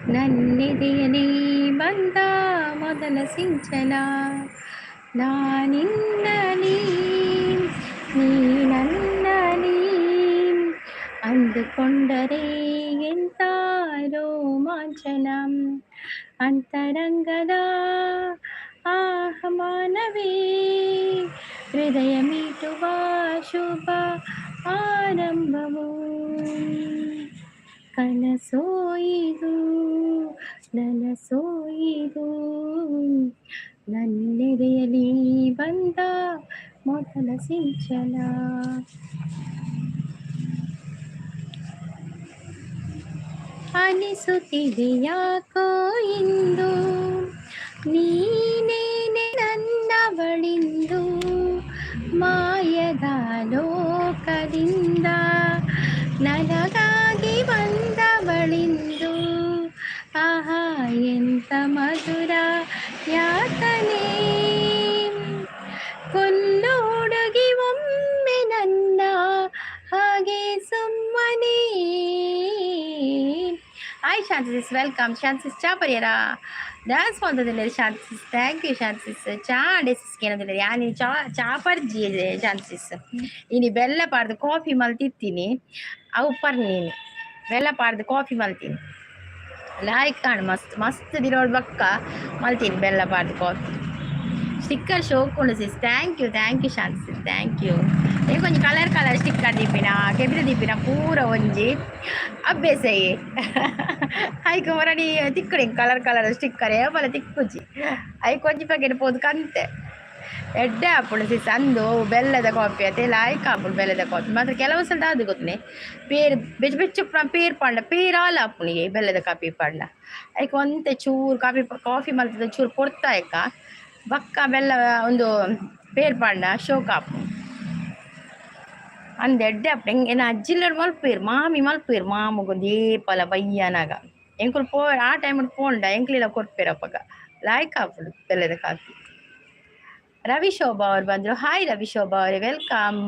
ನನ್ನೆದೆಯಲಿ ಬಂದ ಮೊದಲ ಸಿಂಚನ ನಾನಿನ್ನಲಿ ನೀ ನನ್ನಲಿ ಅಂದುಕೊಂಡರೆ ಎಂತ ರೋಮಾಂಚನ ಅಂತರಂಗದ ಆಹ್ವಾನವೇ ಹೃದಯ ಮೀಟುವ ಶುಭ ಆರಂಭವು ಕನಸೋಯಿದು ನನಸೋಯಿದು ನನ್ನೆದೆಯಲಿ ಬಂದ ಮೊದಲ ಸಿಂಚನ. ಅನಿಸುತ್ತಿದೆ ಯಾಕೋ ಇಂದು ನೀನೇನೆ ನನ್ನವಳಿಂದು ಮಾಯದ ಲೋಕದಿಂದ ನನಗಾಗಿ ಬಂದವಳಿಂದು ಆಹಾ ಎಂತ ಮಧುರ ಯಾತನೆ ಕೊಲ್ಲು ಹುಡುಗಿ ಒಮ್ಮೆ ನನ್ನ ಹಾಗೆ ಸುಮ್ಮನೆ. Hi Shanti sis, welcome Shanti sis. ಚಾ ಪರಿಯರಾ ಡ್ಯಾನ್ಸ್ ಮಾಡ್ತದಿಲ್ಲ ಶಾಂತಿಸ್. Thank you Shanti sis. ಚಾ ಡೆಸಿಸ್ಗೆ ಏನದಿಲ್ಲ ಯಾನಿ ಚಾ ಪರ್ಜಿ ಶಾಂತಿಸ್. ಇನಿ ಬೆಲ್ಲ ಪಾಡ್ದು ಕಾಫಿ ಮಲ್ತಿತ್ತೀನಿ ಅವು ಪರ್ನೀನಿ ಬೆಲ್ಲ ಪಾಡ್ದು ಕಾಫಿ ಮಲ್ತೀನಿ ಲಾಯ್ಕ್ ಕಾಣು ಮಸ್ತ್ ಮಸ್ತ್ ದಿರೋಳು ಬಕ್ಕ ಮಲ್ತೀನಿ ಬೆಲ್ಲ ಪಾಡ್ದು ಕಾಫಿ. ಸ್ಟಿಕ್ಕರ್ ಶೋಕೊಂಡು sis. Thank you Shanti sis. Thank you. ಈಗ ಕೊಂಚ ಕಲರ್ ಸ್ಟಿಕ್ಕರ್ ದಿಪ್ಪಿನ ಕೆಬಿರ ದಿಪ್ಪಿನ ಪೂರ ಒಂಜಿ ಅಭ್ಯಾಸ ಐಕ ಹೊರಡಿ ತಿಕ್ಕಡಿ ಕಲರ್ ಸ್ಟಿಕ್ಕರ್ ಏಪಲ ತಿಕ್ಕುಜಿ ಐ ಕೊಂಚ ಪ್ಯಾಕೆಟ್ ಪೋದು ಕಂತೆ ಎಡ್ಡೆ ಹಾಪುಂಡು ಸಿಸ್. ಅಂದು ಬೆಲ್ಲದ ಕಾಫಿ ಅತ್ತೆ ಲಾಯ್ಕ್ ಹಾಪುಂಡು ಬೆಲ್ಲದ ಕಾಫಿ ಮಾತ್ರ ಕೆಲವು ಸಲ ಅದು ಗೊತ್ತನೆ ಪೇರು ಬೆಚ್ಚ ಪೇರು ಪಂಡ ಪೇರು ಹಾಲು ಹಾಪುಣಿಗೆ ಬೆಲ್ಲದ ಕಾಫಿ ಪಂಡ ಐಕ ಒಂತೆ ಚೂರು ಕಾಫಿ ಮಲ್ತದ ಚೂರು ಕೊಡ್ತಾಯಕ್ಕ ಬಕ್ಕ ಬೆಲ್ಲ ಒಂದು ಪೇರು ಪಂಡ ಶೋಕಾಪು ಅಂದ ಎಡ್ಡೆ ಅಪ್ಪ ಹೆಂಗೆ ಅಜ್ಜಿಲ್ಲರು ಮಲ್ಪೇರು ಮಾಮಿ ಮಲ್ಪೇರು ಮಾಮಗೊಂದು ಏಪಲ ಬಯ್ಯನಾಗ ಎಂಕುಲು ಪೋ ಆ ಟೈಮ್ ಪೋಂಡ ಎಂಕ್ಲಿಲ್ಲ ಕೊಡ್ಪೇರಪ್ಪಗ ಲಾಯ್ಕ್ ಹಾಪುಡು ಬೆಲ್ಲದ ಕಾಫಿ. ರವಿಶೋಭಾ ಅವ್ರು ಬಂದರು. ಹಾಯ್ ರವಿಶೋಭಾ ಅವರೇ, ವೆಲ್ಕಮ್.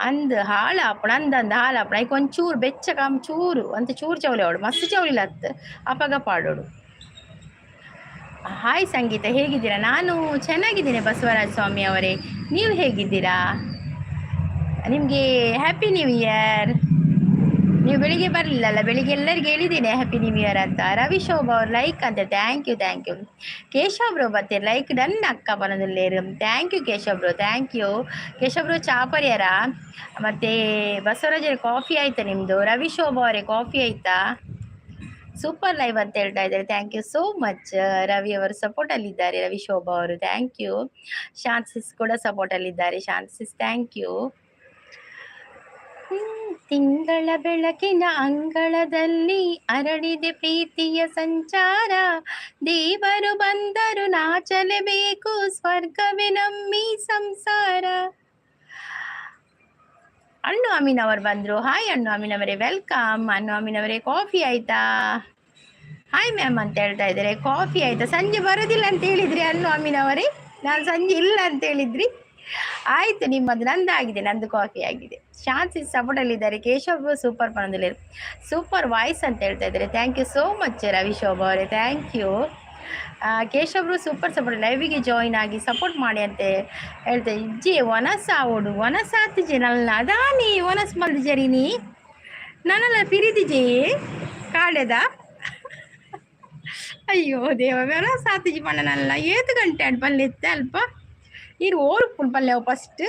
ಅಂದು ಹಾಳು ಹಾಪುಣ ಅಂದಂದು ಹಾಲು ಹಾಪುಣ ಐಕ ಒಂಚೂರು ಬೆಚ್ಚಗಾಮ್ ಚೂರು ಅಂತ ಚೂರು ಚೌಲಿ ಅವಡು ಮಸ್ತ್ ಚೌಲಿಲ್ಲ ಹತ್ತು ಅಪಗ ಪಾಡೋಡು. ಹಾಯ್ ಸಂಗೀತ, ಹೇಗಿದ್ದೀರಾ? ನಾನು ಚೆನ್ನಾಗಿದ್ದೀನಿ ಬಸವರಾಜ ಸ್ವಾಮಿ ಅವರೇ, ನೀವು ಹೇಗಿದ್ದೀರಾ? ನಿಮಗೆ ಹ್ಯಾಪಿ ನ್ಯೂ ಇಯರ್. ನೀವು ಬೆಳಿಗ್ಗೆ ಬರಲಿಲ್ಲಲ್ಲ, ಬೆಳಿಗ್ಗೆ ಎಲ್ಲರಿಗೆ ಹೇಳಿದ್ದೀನಿ ಹ್ಯಾಪಿ ನ್ಯೂ ಇಯರ್ ಅಂತ. ರವಿಶೋಭಾ ಅವ್ರು ಲೈಕ್ ಅಂತ. Thank you. ಕೇಶವ್ ಬ್ರೋ ಬರ್ತೀರಿ ಲೈಕ್ ಡನ್ ಅಕ್ಕ ಬರೋದಿಲ್ಲೇರು. Thank you Keshav bro, thank you. Keshav bro ಚಾ ಪರಿಯರ ಮತ್ತು ಬಸವರಾಜ ಕಾಫಿ ಆಯ್ತಾ ನಿಮ್ಮದು? ರವಿಶೋಭಾ ಅವರೇ ಕಾಫಿ ಆಯ್ತಾ? ಸೂಪರ್ ಲೈವ್ ಅಂತ ಹೇಳ್ತಾ ಇದ್ದಾರೆ. Thank you so much. Ravi ಅವರು ಸಪೋರ್ಟಲ್ಲಿದ್ದಾರೆ. ರವಿಶೋಭಾ ಅವರು ಥ್ಯಾಂಕ್ ಯು. ಶಾಂತಿಸ್ ಕೂಡ ಸಪೋರ್ಟಲ್ಲಿದ್ದಾರೆ. ಶಾಂತಿಸ್ ಥ್ಯಾಂಕ್ ಯು. ತಿಂಗಳ ಬೆಳಕಿನ ಅಂಗಳದಲ್ಲಿ ಅರಳಿದೆ ಪ್ರೀತಿಯ ಸಂಚಾರ, ದೇವರು ಬಂದರು ನಾಚಲೇಬೇಕು, ಸ್ವರ್ಗವೇ ನಮ್ಮಿ ಸಂಸಾರ. ಅಣ್ಣು ಅಮೀನ್ ಅವರು ಬಂದರು. ಹಾಯ್ ಅಣ್ಣು ಅಮೀನ್ ಅವರೇ, ವೆಲ್ಕಮ್. ಅಣ್ಣು ಅಮೀನ್ ಅವರೇ ಕಾಫಿ ಆಯ್ತಾ? ಹಾಯ್ ಮ್ಯಾಮ್ ಅಂತ ಹೇಳ್ತಾ ಇದ್ದಾರೆ. ಕಾಫಿ ಆಯ್ತಾ? ಸಂಜೆ ಬರೋದಿಲ್ಲ ಅಂತ ಹೇಳಿದ್ರಿ ಅಣ್ಣು ಅಮೀನ್ ಅವರೇ, ನಾನು ಸಂಜೆ ಇಲ್ಲ ಅಂತ ಹೇಳಿದ್ರಿ. ಆಯ್ತು, ನಿಮ್ಮದು ನಂದಾಗಿದೆ, ನಂದು ಕಾಫಿ ಆಗಿದೆ. ಶಾಂತಿ ಸಪೋರ್ಟಲ್ಲಿದ್ದಾರೆ. ಕೇಶವ್ ಸೂಪರ್ ಪಣದಲ್ಲಿ ಸೂಪರ್ ವಾಯ್ಸ್ ಅಂತ ಹೇಳ್ತಾ ಇದ್ದಾರೆ. Thank you so much Ravishobha ಅವರೇ, ಥ್ಯಾಂಕ್ ಯು. ಕೇಶವ್ರು ಸೂಪರ್ ಸಪೋರ್ಟ್ ಲೈವಿಗೆ ಜಾಯಿನ್ ಆಗಿ ಸಪೋರ್ಟ್ ಮಾಡಿ ಅಂತ ಹೇಳ್ತಾ ಇಜ್ಜಿ ಒನಸ ಓಡು ಒನಸಾತಿಜೆ ನಲ್ಲ ಅದಾನಿ ಒನಸ್ ಮಲ್ದು ಜರಿನಿ ನನ್ನಲ್ಲ ಪಿರಿದಿಜೆ ಕಾಡೆದ ಅಯ್ಯೋ ದೇವ ಒನಸಾತಿಜಿ ಪಣ್ಣ ನಲ್ಲ 7 ಗಂಟೆ ಅಡ್ ಪಲ್ಲೆತ್ತೆ ಅಲ್ಪ ಇರು ಓಡ್ಪುಣ್ ಪಲ್ಲೆ ಫಸ್ಟ್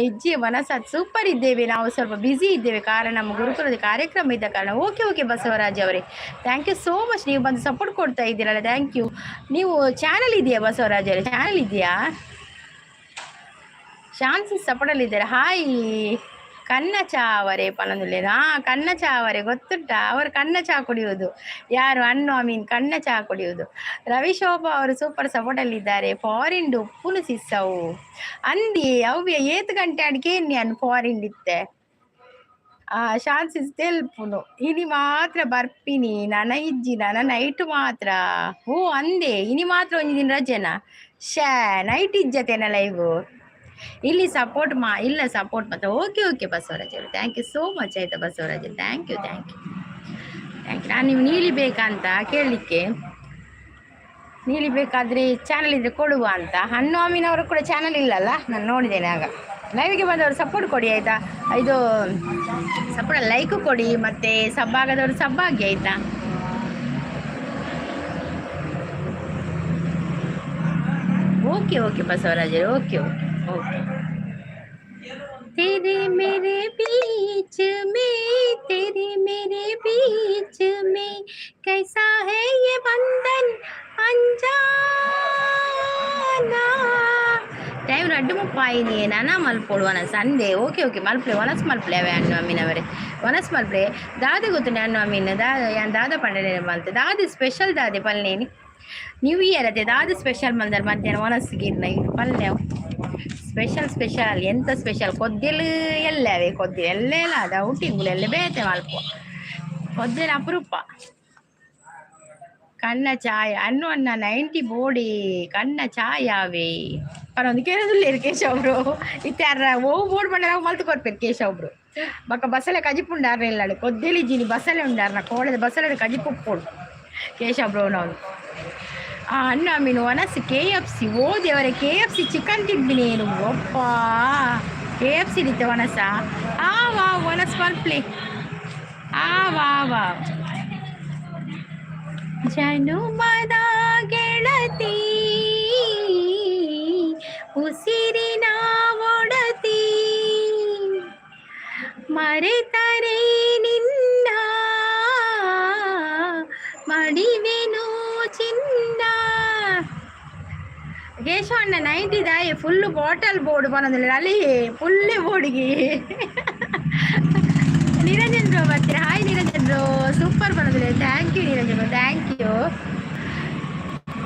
ಹೆಜ್ಜೆ ವನಸಾತ್ ಸೂಪರ್ ಇದ್ದೇವೆ. ನಾವು ಸ್ವಲ್ಪ ಬ್ಯುಸಿ ಇದ್ದೇವೆ, ಕಾರಣ ನಮ್ಮ ಗುರುಕುಲದ ಕಾರ್ಯಕ್ರಮ ಇದ್ದ ಕಾರಣ. ಓಕೆ ಬಸವರಾಜ್ ಅವರೇ, ಥ್ಯಾಂಕ್ ಯು ಸೋ ಮಚ್. ನೀವು ಬಂದು ಸಪೋರ್ಟ್ ಕೊಡ್ತಾ ಇದ್ದೀರಲ್ಲ, ಥ್ಯಾಂಕ್ ಯು. ನೀವು ಚಾನಲ್ ಇದೆಯಾ ಬಸವರಾಜ್ ಅವರೇ? ಚಾನಲ್ ಇದೆಯಾ? ಶಾಂತಿ ಸಪೋರ್ಟಲ್ಲಿದ್ದಾರೆ. ಹಾಯ್ ಕನ್ನ ಚಾ ಅವರೇ ಪನಂದುಲೆ. ಕನ್ನ ಚಾ ಅವರೇ ಗೊತ್ತುಂಟ, ಅವರು ಕನ್ನ ಚಾ ಕುಡಿಯೋದು. ಯಾರು? ಅಣ್ಣು ಅಮೀನ್ ಕನ್ನ ಚಾ ಕುಡಿಯೋದು. ರವಿಶೋಭಾ ಅವರು ಸೂಪರ್ ಸಪೋರ್ಟಲ್ಲಿದ್ದಾರೆ. ಫಾರಿನ್ ಉಪ್ಪುನು ಸಿಸ್ಸವು ಅಂದಿ ಅವ್ಯ 7 ಗಂಟೆ ಅಡಿಕೆ ನಾನು ಫಾರಿನ್ ಇತ್ತೆ. ಶಾಂತಿ ತೆಲ್ಪುನು ಇನಿ ಮಾತ್ರ ಬರ್ಪಿನಿ ನನ್ನ ಇಜ್ಜಿ ನನ್ನ ನೈಟ್ ಮಾತ್ರ. ಓ ಅಂದೆ ಇನಿ ಮಾತ್ರ ಒಂದು ದಿನ ರಜೆನಾ? ನೈಟ್ ಇಜ್ಜತೇನ ಲೈವ್ ಇಲ್ಲಿ ಸಪೋರ್ಟ್ ಇಲ್ಲ ಸಪೋರ್ಟ್ ಮಾತ್ರ. ಓಕೆ ಬಸವರಾಜ್ ಅವರು, ಥ್ಯಾಂಕ್ ಯು ಸೋ ಮಚ್. ಆಯ್ತಾ Basavaraj, thank you. Thank you. ನಾನು ನೀವು ನೀಲಿ ಬೇಕಂತ ಕೇಳಲಿಕ್ಕೆ, ನೀಲಿ ಬೇಕಾದರೆ ಚಾನಲ್ ಇದ್ದರೆ ಕೊಡುವ ಅಂತ. ಹಣ್ಣು ಅಮ್ಮಿನವರು ಕೂಡ ಚಾನಲ್ ಇಲ್ಲಲ್ಲ, ನಾನು ನೋಡಿದ್ದೇನೆ ಆಗ. ಲೈವ್ಗೆ ಬಂದವರು ಸಪೋರ್ಟ್ ಕೊಡಿ ಆಯಿತಾ. ಇದು ಸಪೋರ್ಟ್ ಲೈಕು ಕೊಡಿ, ಮತ್ತು ಸಬ್ಬಾಗದವರು ಸಬ್ಬಾಗಿ ಆಯಿತಾ. ಓಕೆ ಓಕೆ ಬಸವರಾಜರು, ಓಕೆ ಓಕೆ ಓಕೆ. तेरे मेरे बीच में, तेरे मेरे बीच में कैसा है ये बंधन अंजाना. ಟೈಮ್ 2:30 ನಾನಾ ಮಲ್ಪೊಡುವನ ಸಂಡೆ. ಓಕೆ ಓಕೆ ಮಲ್ಪಲೆ ಒನಸ್ ಮಲ್ಪಲೆ ಅವೆ ಅನ್ನು ಅಮ್ಮಿನವರೇ, ಒನಸ್ ಮಲ್ಪಲೆ ದಾದೆ ಗೊತ್ತುಂಡೆ ಅನ್ನು ಅಮ್ಮಿನ ದಾದ ಪಂಡನೆ ಮಲ್ತೆ ದಾದೆ ಸ್ಪೆಷಲ್ ದಾದೆ ಪಲ್ಲೇನಿ ನ್ಯೂ ಇಯರ್ ಅದೇ ದಾದ ಸ್ಪೆಷಲ್ ಮಲ್ದಾರ ಮಧ್ಯಾಹ್ನ ಒನಸ್ಗೆ ಪಲ್ಲೆ ಸ್ಪೆಷಲ್ ಎಂತ ಸ್ಪೆಷಲ್ ಕೊದ್ದೆಲು ಎಲ್ಲವೇ ಕೊದ್ದೆಲು ಎಲ್ಲ ಅದ ಔಟಿಂಗ್ಗಳು ಎಲ್ಲ ಬೇತೆ ಮಲ್ಪುವ ಕೊದ್ದೆಲು ಅಪರೂಪ. ಕಣ್ಣ ಚಾಯ ಅನ್ನು ಅನ್ನ 90 ಬೋಡಿ ಕಣ್ಣ ಚಾಯಾವೇ ಪರೊಂದು ಕೇಳೋದಿಲ್ಲ ಕೇಶವ್ ಅವರು ಇತ್ತಾರ ಓ ಬೋರ್ಡ್ ಬಂಡ ನಾವು ಮಲ್ತು ಕೊಡ್ಬೇಕು ಕೇಶವ್ ಒಬ್ರು ಬಕ್ಕ ಬಸಳೆ ಕಜಿಪುಂಡಾರ ಇಲ್ಲಾಡು ಕೊದ್ದೆಲಿ ಜೀನಿ ಬಸಳೆ ಉಂಡಾರ ಕೋಳದ ಬಸಳೆ ಕಜಿಪುಪ್ಪೋಡು ಕೇಶವ್ ಬ್ರೋ ನಾವು ಅನ್ನ ಮೀನು ಒನಸು KFC. ಓ ದೇವರೇ KFC ಚಿಕನ್ ತಿಂದಿನಿ ಏನು ಒಪ್ಪ KFC ಇರುತ್ತೆ ಒನಸ. ಆ ವಾ ಒನಸ್ ಮಲ್ಪ್ಲೆ ಆ ವಾ ವಾ ಜನುಮದ ಗೆಳತಿ ಉಸಿರಿನ ಒಡತಿ ಮರೆತರೆ ನಿನ್ನ ಮಡಿವೆನು ಚಿನ್ನ. ಕೇಶವಣ್ಣ 90 ದಾಯಿ ಫುಲ್ಲು ಬಾಟಲ್ ಬೋರ್ಡ್ ಬಂದಿಲ್ಲ ಅಲ್ಲಿ ಫುಲ್ಲೇ ಬೋರ್ಡಿಗೆ. ನಿರಂಜನ್ ಬ್ರೋ ಬರ್ತೀರಾ? ಹಾಯ್ ನಿರಂಜನ್ ಬ್ರೋ, ಸೂಪರ್ ಬಂದಿಲ್ಲ. Thank you Niranjan bro,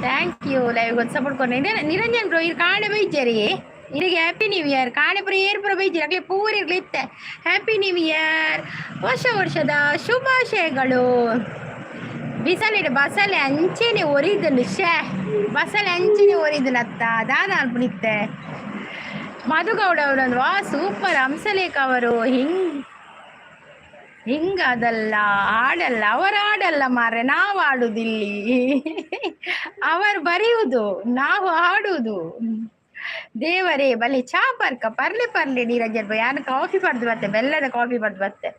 thank you live ಗೊತ್ತು ಸಪೋರ್ಟ್ ಕೊನೆ ನಿರಂಜನ್ ಬ್ರೋ. ಇದು ಕಾಣೆ ಬೈಜರಿ ಇಲ್ಲಿಗೆ ಹ್ಯಾಪಿ ನ್ಯೂ ಇಯರ್ ಕಾಣೆ ಪುರ ಏರ್ ಪುರ ಬೈಜರಿ ಆಗಲೇ ಪೂರ ಇರ್ಲಿತ್ತೆ. ಹ್ಯಾಪಿ ನ್ಯೂ ಇಯರ್, ಹೊಸ ವರ್ಷದ ಶುಭಾಶಯಗಳು. ಬಿಸಲಿಡೆ ಬಸಳೆ ಅಂಚೆನೆ ಒರಿದನು ಬಸಳೆ ಅಂಚೆನೆ ಒರಿದನತ್ತ ದಾದ ಅಲ್ಪನಿತ್ತೆ. ಮಧುಗೌಡ ಅವರೊಂದು ವಾ ಸೂಪರ್. ಹಂಸಲೇಖ ಅವರು ಹಿಂಗದಲ್ಲ ಆಡಲ್ಲ, ಅವರು ಆಡಲ್ಲ ಮಾರ್ರೆ, ನಾವು ಆಡುದಿಲ್ಲಿ. ಅವರು ಬರೆಯುವುದು, ನಾವು ಆಡುವುದು. ದೇವರೇ ಬಲೆ ಚಾಪರ್ಕ ಪರ್ಲೆ ನೀರಂಜನ್ ಯಾರು ಕಾಫಿ ಪಡ್ದು ಬತ್ತೆ, ಬೆಲ್ಲದ ಕಾಫಿ ಪಡ್ದು ಬತ್ತೆ.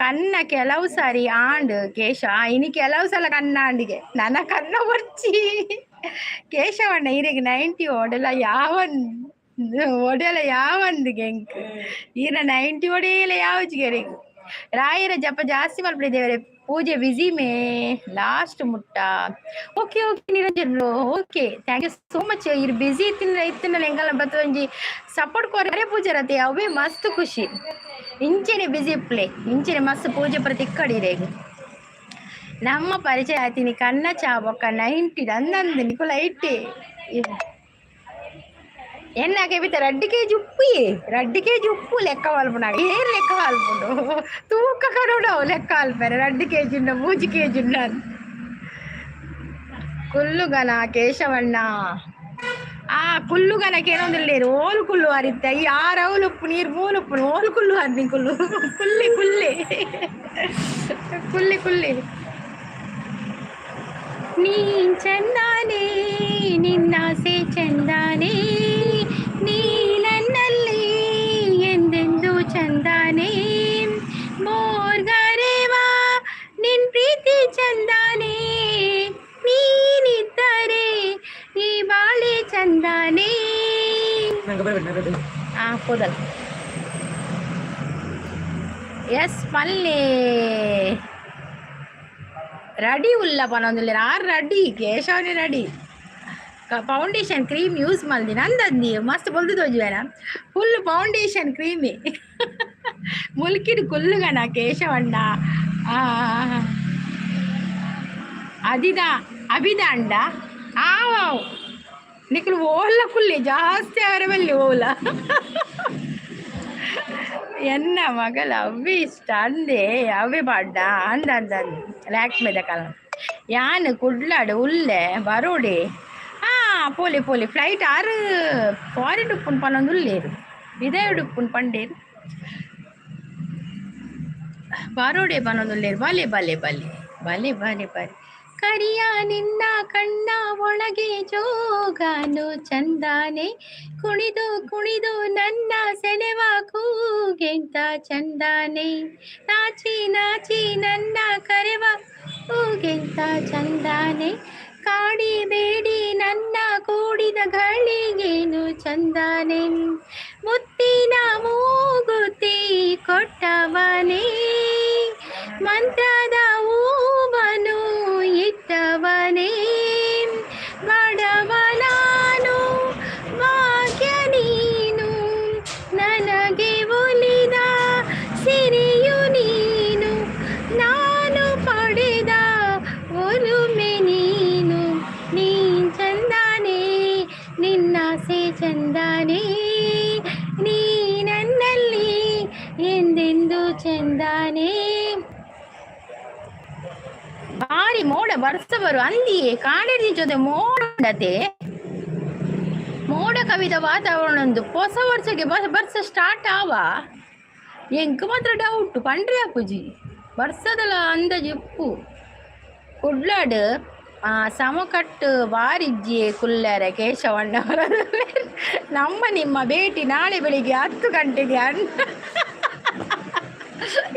ಕನ್ನ ಕೆಲವು ಸಾರಿ ಆಂಡ್ ಕೇಶ ಇನಿ ಕೆಲವು ಸಲ ಕನ್ನ ಆಂಡಿಗೆ ನನ್ನ ಕನ್ನ ಬರ್ಚಿ ಕೇಶವಣ್ಣ ಇರಿಗೆ 90 ಒಡೆಯಲ್ಲ ಯಾವಂದಿಗೆ ಎಂಕ್ ಈರ 90 ಒಡೆಯಲ್ಲ ಯಾವಜಿಗೆ ರಾಯರ ಜಪ ಜಾಸ್ತಿ ಮಲ್ಪಡಿದ್ದೇವೆ. ಪೂಜೆ ಬಿಸಿ ಮೇ ಲಾಸ್ಟ್ ಮುಟ್ಟ. Okay Niranjan okay thank you so much. ಇರ್ ಬಿಸಿ ಇತ್ತಿನ ಎಂಗಲ್ಲ ಬತ್ತೊಂಜಿ ಸಪೋರ್ಟ್ ಕೊರೆ ಪೂಜೆ ರತೆ ಅವೇ ಮಸ್ತ್ ಖುಷಿ. ಇಂಚೆನೆ ಬಿಸಿ ಪ್ಲೇ ಇಂಚೆನೆ ಮಸ್ತ್ ಪೂಜೆ ಪ್ರತಿ ಕಡಿರೇಗ ನಮ್ಮ ಪರಿಚಯ ಆಯ್ತೀನಿ ಕನ್ನ ಚಾಬಕ್ಕ 90 ಅಂದಂದು ನಿಕುಲ ಇಟ್ಟೆ ಎನ್ನಾಕೆ ಬಿತ್ತ 2 kg ಉಪ್ಪು ಲೆಕ್ಕ ಮಲ್ಪುನಾಗ ಏನ್ ಲೆಕ್ಕ ಮಲ್ಪುಂಡು ತೂಕ ಕಡೋಡವು ಲೆಕ್ಕ ಮಲ್ಪರೆ 2 kg 3 kg ಕುಲ್ಲುಗನ ಕೇಶವಣ್ಣ ಕುಲ್ಲುಗನಕ್ಕೆ ಏನೊಂದಿಲ್ಲೇರು ಓಲು ಕುಲ್ಲು ಹರಿತ್ತ ಈ 6 ಅವಲು ಉಪ್ಪು ನೀರು 3 ಉಪ್ಪು ಓಲು ಕುಲ್ಲು ಹರಿನಿ ಕುಲ್ಲಿ ನೀ ಚಂದಾನೆ ನಿನ್ನಾಸೆ ಚಂದಾನೆ ನೀ ನನ್ನಲ್ಲಿ ಎಂದೆಂದು ಚಂದಾನೆ ಮೋರ್ಗರೇವಾ ನಿನ್ ಪ್ರೀತಿ ಚಂದಾನೆ ನೀನಿದ್ದರೆ ಈ ಬಾಳೆ ಚಂದಾನೆ. ಕೂದಲ್ ಎಸ್ ಪಲ್ಲೆ ರೆಡಿ ಉಲ್ಲಪ್ಪ ನಂದಿಲ್ಲ ರೆಡಿ ಕೇಶವನೇ ರೆಡಿ. ಫೌಂಡೇಶನ್ ಕ್ರೀಮ್ ಯೂಸ್ ಮಾಡಿದೆ ನಂದಿ ಮಸ್ತ್ ಬಲ್ದು ತೋಜುವೇನ ಫುಲ್ ಫೌಂಡೇಶನ್ ಕ್ರೀಮಿ ಮುಲ್ಕಿಡ್ ಕುಲ್ಲುಗಣ ಕೇಶವಣ್ಣ ಅಭಿದಾಂಡ ನಿಖಲು ಓಲ ಕುಲ್ಲಿ ಜಾಸ್ತಿ ಅವರ ಬಲ್ಲಿ ಓಲ ಎನ್ನ ಮಗಲ ಅವೇ ಇಷ್ಟ ಅಂದೆ ಅವೇ ಪಾಡ್ಡ ಅಂದ ಲ್ಯಾಕ್ಮೇದ ಕಾಲ ಯಾನು ಕುಡ್ಲಾಡು ಉಲ್ಲೆ ಬರೋಡೆ ಪೋಲಿ ಫ್ಲೈಟ್ 6 ಫಾರಿನ್ ಉಪ್ಪುನ್ ಪನ್ನೊಂದು ಉಲ್ಲೇರು ವಿದಯುಡು ಉಪ್ಪುನ್ ಪಂಡೇರು ಬಾರೋಡೆ ಬನ್ನೊಂದುಲ್ಲೇರು ಬಲೆ ಬಲೆ ಬಲೆ ಬಲೆ ಬಲೆ ಬಲೆ ಕರಿಯ ನಿನ್ನ ಕಣ್ಣ ಒಳಗೆ ಜೋಗಾನು ಚಂದಾನೆ ಕುಣಿದು ಕುಣಿದು ನನ್ನ ಸೆಳೆವ ಕೂಗೆಂತ ಚಂದಾನೆ ನಾಚಿ ನಾಚಿ ನನ್ನ ಕರೆವ ಕೂಗೆಂತ ಚಂದಾನೆ ಕಾಡಿ ಬೇಡಿ ನನ್ನ ಕೂಡಿದ ಗಳಿಗೇನು ಚಂದಾನೆ ಮುತ್ತಿನ ಮೂಗುತಿ ಕೊಟ್ಟವನೇ ಮಂತ್ರದ ಹೂವನು ಇಟ್ಟವನೇ ಬಡವ ನಾನು ಭಾಗ್ಯ ನೀನು ನನಗೆ ಒಲಿದ ಸಿರಿಯು ನೀನು ನಾನು ಪಡೆದ ಒಲುಮೆ ನೀನು ನೀ ಚಂದಾನೆ ನಿನ್ನಾಸೆ ಚಂದಾನೆ ನೀ ನನ್ನಲ್ಲಿ ಎಂದೆಂದು ಚಂದಾನೆ ಭಾರಿ ಮೋಡ ಬರ್ಸವರು ಅಂದಿಯೇ ಕಾಡೇರಿ ಜೊತೆ ಮೋಡತೆ ಮೋಡ ಕವಿದ ವಾತಾವರಣ ಒಂದು ಹೊಸ ವರ್ಷಕ್ಕೆ ಬರ್ಸ ಸ್ಟಾರ್ಟ್ ಆವ ಎಂಕ್ ಮಾತ್ರ ಡೌಟ್ ಪಂಡ್ರಿ ಅಪ್ಪುಜಿ ಬರ್ಸದಲ್ಲ ಅಂದಾಜು ಉಪ್ಪು ಕುಡ್ಲಾಡ್ ಸಮಕಟ್ಟು ವಾರಿಜ್ಜಿ ಕುಲ್ಲರ ಕೇಶವಣ್ಣ ನಮ್ಮ ನಿಮ್ಮ ಭೇಟಿ ನಾಳೆ ಬೆಳಿಗ್ಗೆ 10 ಗಂಟೆಗೆ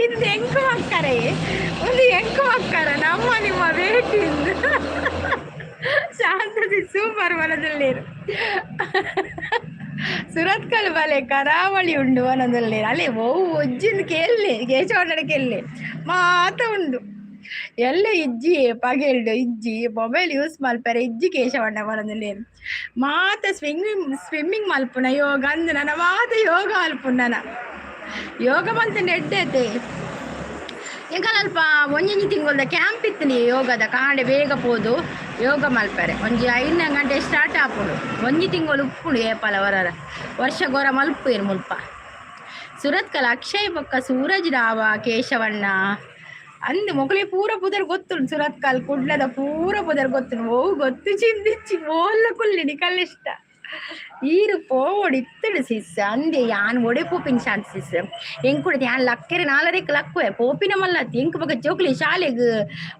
ಇದು ಎಂಕು ಮಕ್ಕರೇ ಒಂದು ಎಂಕು ಮಕ್ಕರ ನಮ್ಮ ನಿಮ್ಮ ಭೇಟಿಯಿಂದ ಶಾಂತದಿ ಸೂಪರ್ ವನದಲ್ಲೇರು ಸುರತ್ಕಲ್ ಬಲೆ ಕರಾವಳಿ ಉಂಡು ವನದಲ್ಲೇರು ಅಲ್ಲೇ ಒಜ್ಜಿಂದು ಕೇಳಿ ಕೇಶವಣ್ಣನ ಮಾತ ಉಂಡು ಎಲ್ಲ ಇಜ್ಜಿ ಪಗೆಲ್ಡು ಇಜ್ಜಿ ಮೊಬೈಲ್ ಯೂಸ್ ಮಲ್ಪರೆ ಇಜ್ಜಿ ಕೇಶವಣ್ಣ ವನದಲ್ಲೇರು ಮಾತ ಸ್ವಿಮ್ಮಿಂಗ್ ಮಲ್ಪುನ ಯೋಗ ಅಂದು ನನ್ನ ಮಾತ ಯೋಗ ಮಲ್ಪುನ ಯೋಗ ಮಲ್ತ ನೆಡ್ಡತೆ ಈಗ ಅಲ್ಪ ಒಂಜಿ ತಿಂಗಳದ ಕ್ಯಾಂಪ್ ಇತ್ತು ನೀ ಯೋಗದ ಕಾಂಡೆ ಬೇಗ ಪೋದು ಯೋಗ ಮಲ್ಪರೆ ಒಂಜಿ 5 ಗಂಟೆ ಸ್ಟಾರ್ಟ್ ಆಪುಡು ಒಂಜಿ ತಿಂಗಳು ಉಪ್ಪುಡು ಏಪಲ ವರರ ವರ್ಷ ಗೋರ ಮಲ್ಪುರು ಮುಲ್ಪ ಸುರತ್ಕಲ್ ಅಕ್ಷಯ್ ಪಕ್ಕ ಸೂರಜ್ ರಾವ ಕೇಶವಣ್ಣ ಅಂದು ಮೊಗಲೇ ಪೂರ ಪುದರ್ ಗೊತ್ತುಂಡು ಸುರತ್ಕಲ್ ಕುಡ್ಲದ ಪೂರ ಪುದರ್ ಗೊತ್ತುಂಡು ಓ ಗೊತ್ತು ಚಿಂದಿಚ್ಚಿ ಓಲ್ಲ ಕುಲ್ಲಿನಿ ಕಲ್ಲಿಷ್ಟ ಈರು ಪೋಡಿ ಇತ್ತಡು ಸಿಸ್ ಅಂದೆ ಯಾನ್ ಒಡೆ ಪೋಪಿನ ಶಾಂತ ಸಿಸ್ ಹೆಂಗ್ ಕೊಡತಿ ಯಾನ್ ಲಕ್ಕರೆ 4 ಲಕ್ಕುವೆ ಪೋಪಿನ ಮಲ್ಲತ್ತಿ ಎಂಕ್ ಬಗ ಜೋಕ್ಲಿ ಶಾಲೆಗೆ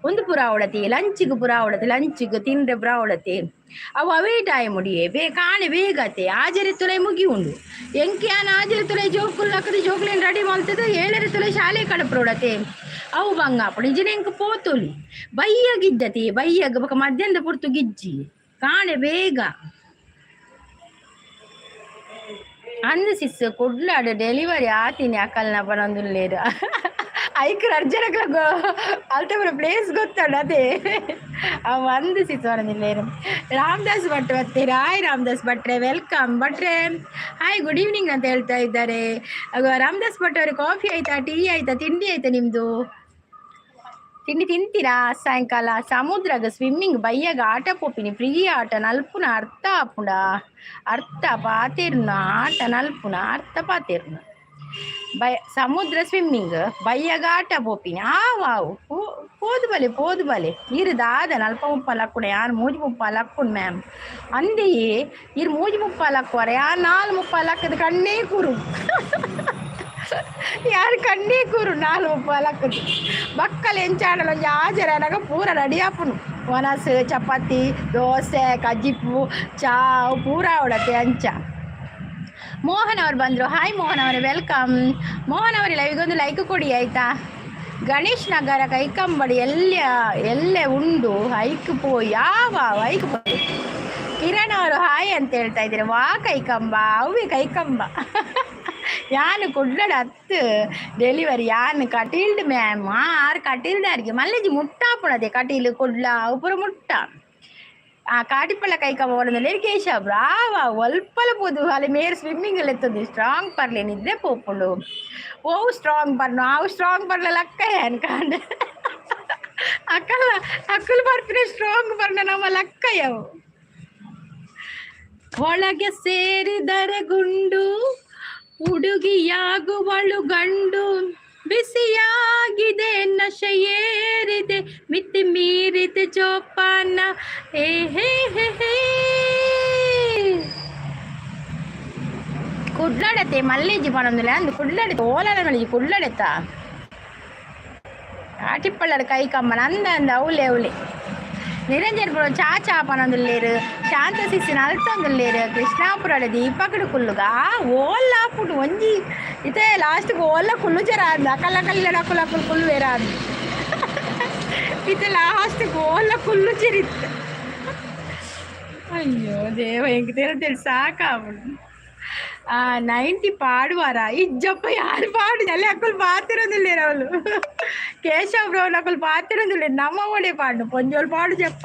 ಒಂದು ಪುರ ಅವಡತಿ ಲಂಚಿಗೆ ಪುರ ಅವಡತಿ ಲಂಚಿಗೆ ತಿಂಡ್ರೆ ಪುರ ಅವಡತಿ ಅವು ಅವೇ ಟೈಮ್ ಮುಡಿಯೇ ಕಾಣೆ ಬೇಗತೆ ಆಜರೆ ತುಲೆ ಮುಗಿ ಉಂಡು ಎಂಕ್ ಯಾನ್ ಆಜರೆ ತುಲೆ ಜೋಕುಲ್ ಲಕ್ಕದ ಜೋಕ್ಲೇನ್ ರೆಡಿ ಮಾಡ್ತದ 7 ತುಲೆ ಶಾಲೆ ಕಡಪ್ರೋಡತೆ ಅವು ಬಂಗಾಪುಡು ಇಜನೆ ಎಂಕ್ ಪೋತೋಲಿ ಬಯ್ಯಗಿದ್ದತಿ ಬಯ್ಯಗ ಬಕ ಮಧ್ಯಾಹ್ನದ ಪುರ್ತು ಗಿಜ್ಜಿ ಕಾಣೆ ಬೇಗ ಅಂದು ಸಿಸ್ ಕುಡ್ಲಾಡು ಡೆಲಿವರಿ ಆತೀನಿ ಅಕಲ್ನ ಬರೋಂದುಲ್ಲೇರು ಐಕ್ರ ಅರ್ಜನಕ್ಲ ಅಲ್ತಪುರ ಪ್ಲೇಸ್ ಗೊತ್ತುಂಡು ಅದೇ ಅವು ಅಂದು ಸಿಸ್ ಬರೋದಿಲ್ಲೇರು ರಾಮದಾಸ್ ಭಟ್ರು ಬರ್ತೀರಿ ಹಾಯ್ ರಾಮದಾಸ್ ಭಟ್ರೆ ವೆಲ್ಕಮ್ ಭಟ್ರೆ ಹಾಯ್ ಗುಡ್ ಈವ್ನಿಂಗ್ ಅಂತ ಹೇಳ್ತಾ ಇದ್ದಾರೆ ರಾಮದಾಸ್ ಭಟ್ ಅವ್ರಿಗೆ ಕಾಫಿ ಆಯ್ತಾ ಟೀ ಆಯ್ತಾ ತಿಂಡಿ ಆಯ್ತಾ ನಿಮ್ಮದು ತಿಂಡಿ ತಿಂತೀರಾ ಸಾಯಂಕಾಲ ಸಮುದ್ರಗ ಸ್ವಿಮ್ಮಿಂಗ್ ಬಯ್ಯಾಗ ಆಟ ಪೋಪಿನಿ ಫ್ರೀ ಆಟ ನಲ್ಪುನ ಅರ್ಥ ಆಪುಂಡ ಅರ್ಥ ಪಾತೇರ್ನ ಆಟ ನಲ್ಪುನ ಅರ್ಥ ಪಾತೇರ್ನ ಸಮುದ್ರ ಸ್ವಿಮ್ಮಿಂಗ್ ಬಯ್ಯಾಗ ಆಟ ಪೋಪಿನಿ ವಾವು పోదు బలే ఈరు దాదా 40-30 లక్కున యాన్ 30-30 లక్కున్ మ్యామ్ అంది ఈరు 30-30 లక్కువర యాన్ 4-30 లక్కది కన్నే కూరు ಯಾರು ಕಣ್ಣೇ ಕೂರು 4-30 ಲಕ್ಕದು ಬಕ್ಕಲು ಎಂಚಾಡಲು ಒಂಜಿ ಹಾಜರನಾಗ ಪೂರ ರೆಡಿ ಆಪುನು ಒನಸ್ ಚಪಾತಿ ದೋಸೆ ಕಜ್ಜಿಪ್ಪು ಚಾವ್ ಪೂರ ಅವಡತ್ತೆ ಅಂಚ ಮೋಹನ್ ಅವ್ರು ಬಂದರು ಹಾಯ್ ಮೋಹನ್ ಅವರೇ ವೆಲ್ಕಮ್ ಮೋಹನ್ ಅವರೇ ಲೈವಿಗೊಂದು ಲೈಕ್ ಕೊಡಿ ಆಯಿತಾ ಗಣೇಶ್ ನಗರ ಕೈಕಂಬಡಿ ಎಲ್ಲೇ ಉಂಡು ಹೈಕ್ ಪೋಯಿ ಯಾವ ಹೈಕ್ ಪೋಯಿ ಕಿರಣ್ ಅವರು ಹಾಯ್ ಅಂತ ಹೇಳ್ತಾ ಇದ್ದೀರಿ ವಾ ಕೈಕಂಬ ಅವೇ ಕೈಕಂಬ ಯಾನು ಕುಡ್ಲಡ 10 ಡೆಲಿವರಿ ಯಾನು ಕಟೀಲ್ಡ್ ಮ್ಯಾಮ್ ಆರು ಕಟೀಲ್ದಾರಿಗೆ ಮಲ್ಲೆಜಿ ಮುಟ್ಟಾಪುಣದೆ ಕಟೀಲು ಕುಡ್ಲ ಉಪುರ ಮುಟ್ಟ ಆ ಕಾಟಿಪಳ್ಳ ಕೈಕಂಬ ಹೊರದಲ್ಲಿ ಕೇಶಬ್ರು ಆವ ಒಲ್ಪಲ ಪೋದು ಅಲ್ಲಿ ಮೇರೆ ಸ್ವಿಮ್ಮಿಂಗ್ ಎಲ್ಲ ಎತ್ತದು ಸ್ಟ್ರಾಂಗ್ ಪರ್ಲೆ ನಿದ್ರೆ ಪೋಪುಂಡು ಓ ಸ್ಟ್ರಾಂಗ್ ಬರ್ನು ಆವು ಸ್ಟ್ರಾಂಗ್ ಬರ್ಲಲ್ಲ ಅಕ್ಕ ಅನ್ಕಂಡು ಅಕ್ಕಲು ಬರ್ಪಿನ ಸ್ಟ್ರಾಂಗ್ ಬರ್ನ ನಮ್ಮ ಲಕ್ಕಯ್ಯವು ಒಳಗೆ ಸೇರಿದರೆ ಗುಂಡು ಹುಡುಗಿಯಾಗುವಳು ಗಂಡು ಬಿಸಿಯಾಗಿದೆ ನಶೆ ಏರಿದೆ ಮಿತಿ ಮೀರಿದೆ ಜೋಪಾನ ಹೇ ಹೇ ಹೇ ಹೇ ಕುಡ್ಲಾಡತ್ತೆ ಮಲ್ಲೇಜಿ ಮಾಡೋದಿಲ್ಲ ಅಂದು ಕುಡ್ಲಾಡತ್ತೆ ಓಲಾಡ ಮಲ್ಲಿಜಿ ಕುಡ್ಲಾಡತ್ತ ಆಟಿಪ್ಪಳ್ಳರ ಕೈ ಕಮ್ಮನ ಅಂದ ಅವಳೆ ಅವಳೆ ನಿರಂಜನ್ ಪುರ ಚಾಚಾ ಪನೊಂದುಲ್ಲೇರು ಶಾಂತ ಸಿಸ್ಸಿನ ಅಲ್ತೊಂದುಲ್ಲೇರು ಕೃಷ್ಣಾಪುರ ದೀಪಕಡು ಕುಲ್ಲುಗ ಓಲ್ಲಾಪುಡು ಒಂಜಿ ಇತ್ತೆ ಲಾಸ್ಟ್ಗೆ ಓಲ್ಲ ಕುಲ್ಲು ಜರ ಅಂದ ಕಲ್ಲ ಕಲ್ಲ ಕುಲ್ಲ ಕುಲ್ಲು ಬೇರೆ ಅಂದ ಇತ್ತೆ ಲಾಸ್ಟ್ಗೆ ಓಲ್ಲ ಕುಲ್ಲು ಜರಿತ್ತು. ಅಯ್ಯೋ ದೇವ ಹೆಂಗೆ ತಿರುತ್ತೇಳಿ ಸಾಕಾಗ್ಬಿಡು. 90 ಪಾಡುವಾರ ಇಜ್ಜಪ್ಪ ಯಾರು ಪಾಡು ಅಲ್ಲಿ ಅಕ್ಕಲು ಪಾತಿರೋದಿಲ್ಲ ಅವಳು ಕೇಶವ್ ಬ್ರೋ ಅಕ್ಕಲು ಪಾತಿರೋದಿಲ್ಲ ನಮ್ಮ ಒಡೆ ಪಾಡು ಪೊಂಜೋಳು ಪಾಡು ಜಪ್ಪ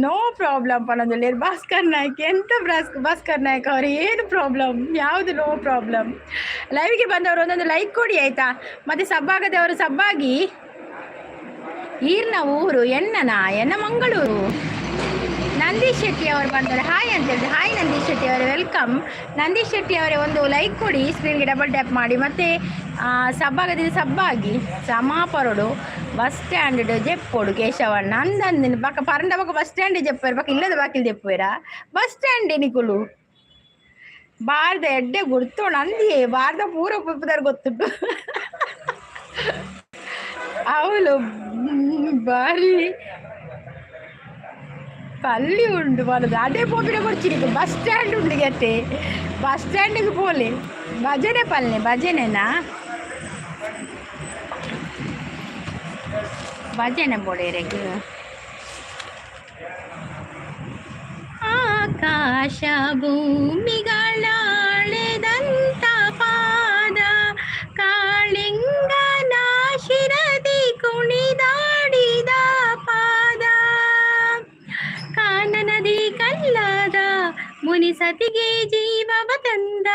ನೋ ಪ್ರಾಬ್ಲಮ್ ಪನ್ನೊಂದಿಲ್ಲ ಭಾಸ್ಕರ್ ನಾಯ್ಕ ಎಂತ ಭಾಸ್ಕರ್ ನಾಯ್ಕ ಅವ್ರು ಏನು ಪ್ರಾಬ್ಲಮ್ ಯಾವುದು ನೋ ಪ್ರಾಬ್ಲಮ್. ಲೈವ್ಗೆ ಬಂದವರು ಒಂದೊಂದು ಲೈಕ್ ಕೊಡಿ ಆಯ್ತಾ. ಮತ್ತೆ ಸಬ್ಬಾಗದವರು ಸಬ್ಬಾಗಿ ಈರ್ನ ಊರು ಎನ್ನ ಮಂಗಳೂರು. ನಂದೀಶ್ ಶೆಟ್ಟಿ ಅವರು ಬಂದರೆ ಹಾಯ್ ಅಂತ ಹೇಳಿದೆ. ಹಾಯ್ ನಂದೀಶ್ ಶೆಟ್ಟಿ ಅವರೇ ವೆಲ್ಕಮ್. ನಂದೀಶ್ ಶೆಟ್ಟಿ ಅವರೇ ಒಂದು ಲೈಕ್ ಕೊಡಿ, ಸ್ಕ್ರೀನ್ಗೆ ಡಬಲ್ ಟ್ಯಾಪ್ ಮಾಡಿ. ಮತ್ತು ಸಬ್ಬಾಗದಿಂದ ಸಬ್ಬಾಗಿ ಸಮಾಪರೋಡು ಬಸ್ ಸ್ಟ್ಯಾಂಡ್ ಜೆಪ್ಪೋಡು ಕೇಶವಣ್ಣ ಅಂದಂದಿನ ಪಕ್ಕ ಪರಂಡ ಪಕ್ಕ ಬಸ್ ಸ್ಟ್ಯಾಂಡ್ ಜೆಪ್ಪೇರು ಪಕ್ಕ ಇಲ್ಲದ ಬಾಕಿಲ್ ಜೆಪ್ಪೇರ ಬಸ್ ಸ್ಟ್ಯಾಂಡ್ ಎನಿಕುಲು ಬಾರ್ದ ಎಡ್ಡೆ ಗುರ್ತೋಣ ಅಂದಿಯೇ ಬಾರ್ದ ಪೂರ ಪುಪ್ಪದಾರು ಗೊತ್ತುಂಟು ಅವಳು ಬಾರಿ ಪಲ್ಲಿ ಉಂಟು ಬರೋದು ಅದೇ ಪೋಪಿನ ಕೊಡ್ಚಿನಿಗೆ ಬಸ್ ಸ್ಟ್ಯಾಂಡ್ ಉಂಟು ಗತ್ತೆ ಬಸ್ ಸ್ಟ್ಯಾಂಡಿಗೆ ಪೋಲೆ ಭಜನೆ ಪಲ್ಲೆ ಭಜನೆನಾ ಭಜನೆ ಬೋಡೇರೆಗೆ ಆಕಾಶ ಭೂಮಿಗಳಾಳೆದಂತ ಪಾದ ಕಾಳಿಂಗನ ಶಿರದಿ ಕುಣಿದಾಡಿದ ಪಾದ ಕಾನನದಿ ಕಲ್ಲಾದ ಮುನಿಸತಿಗೆ ಜೀವವ ತಂದ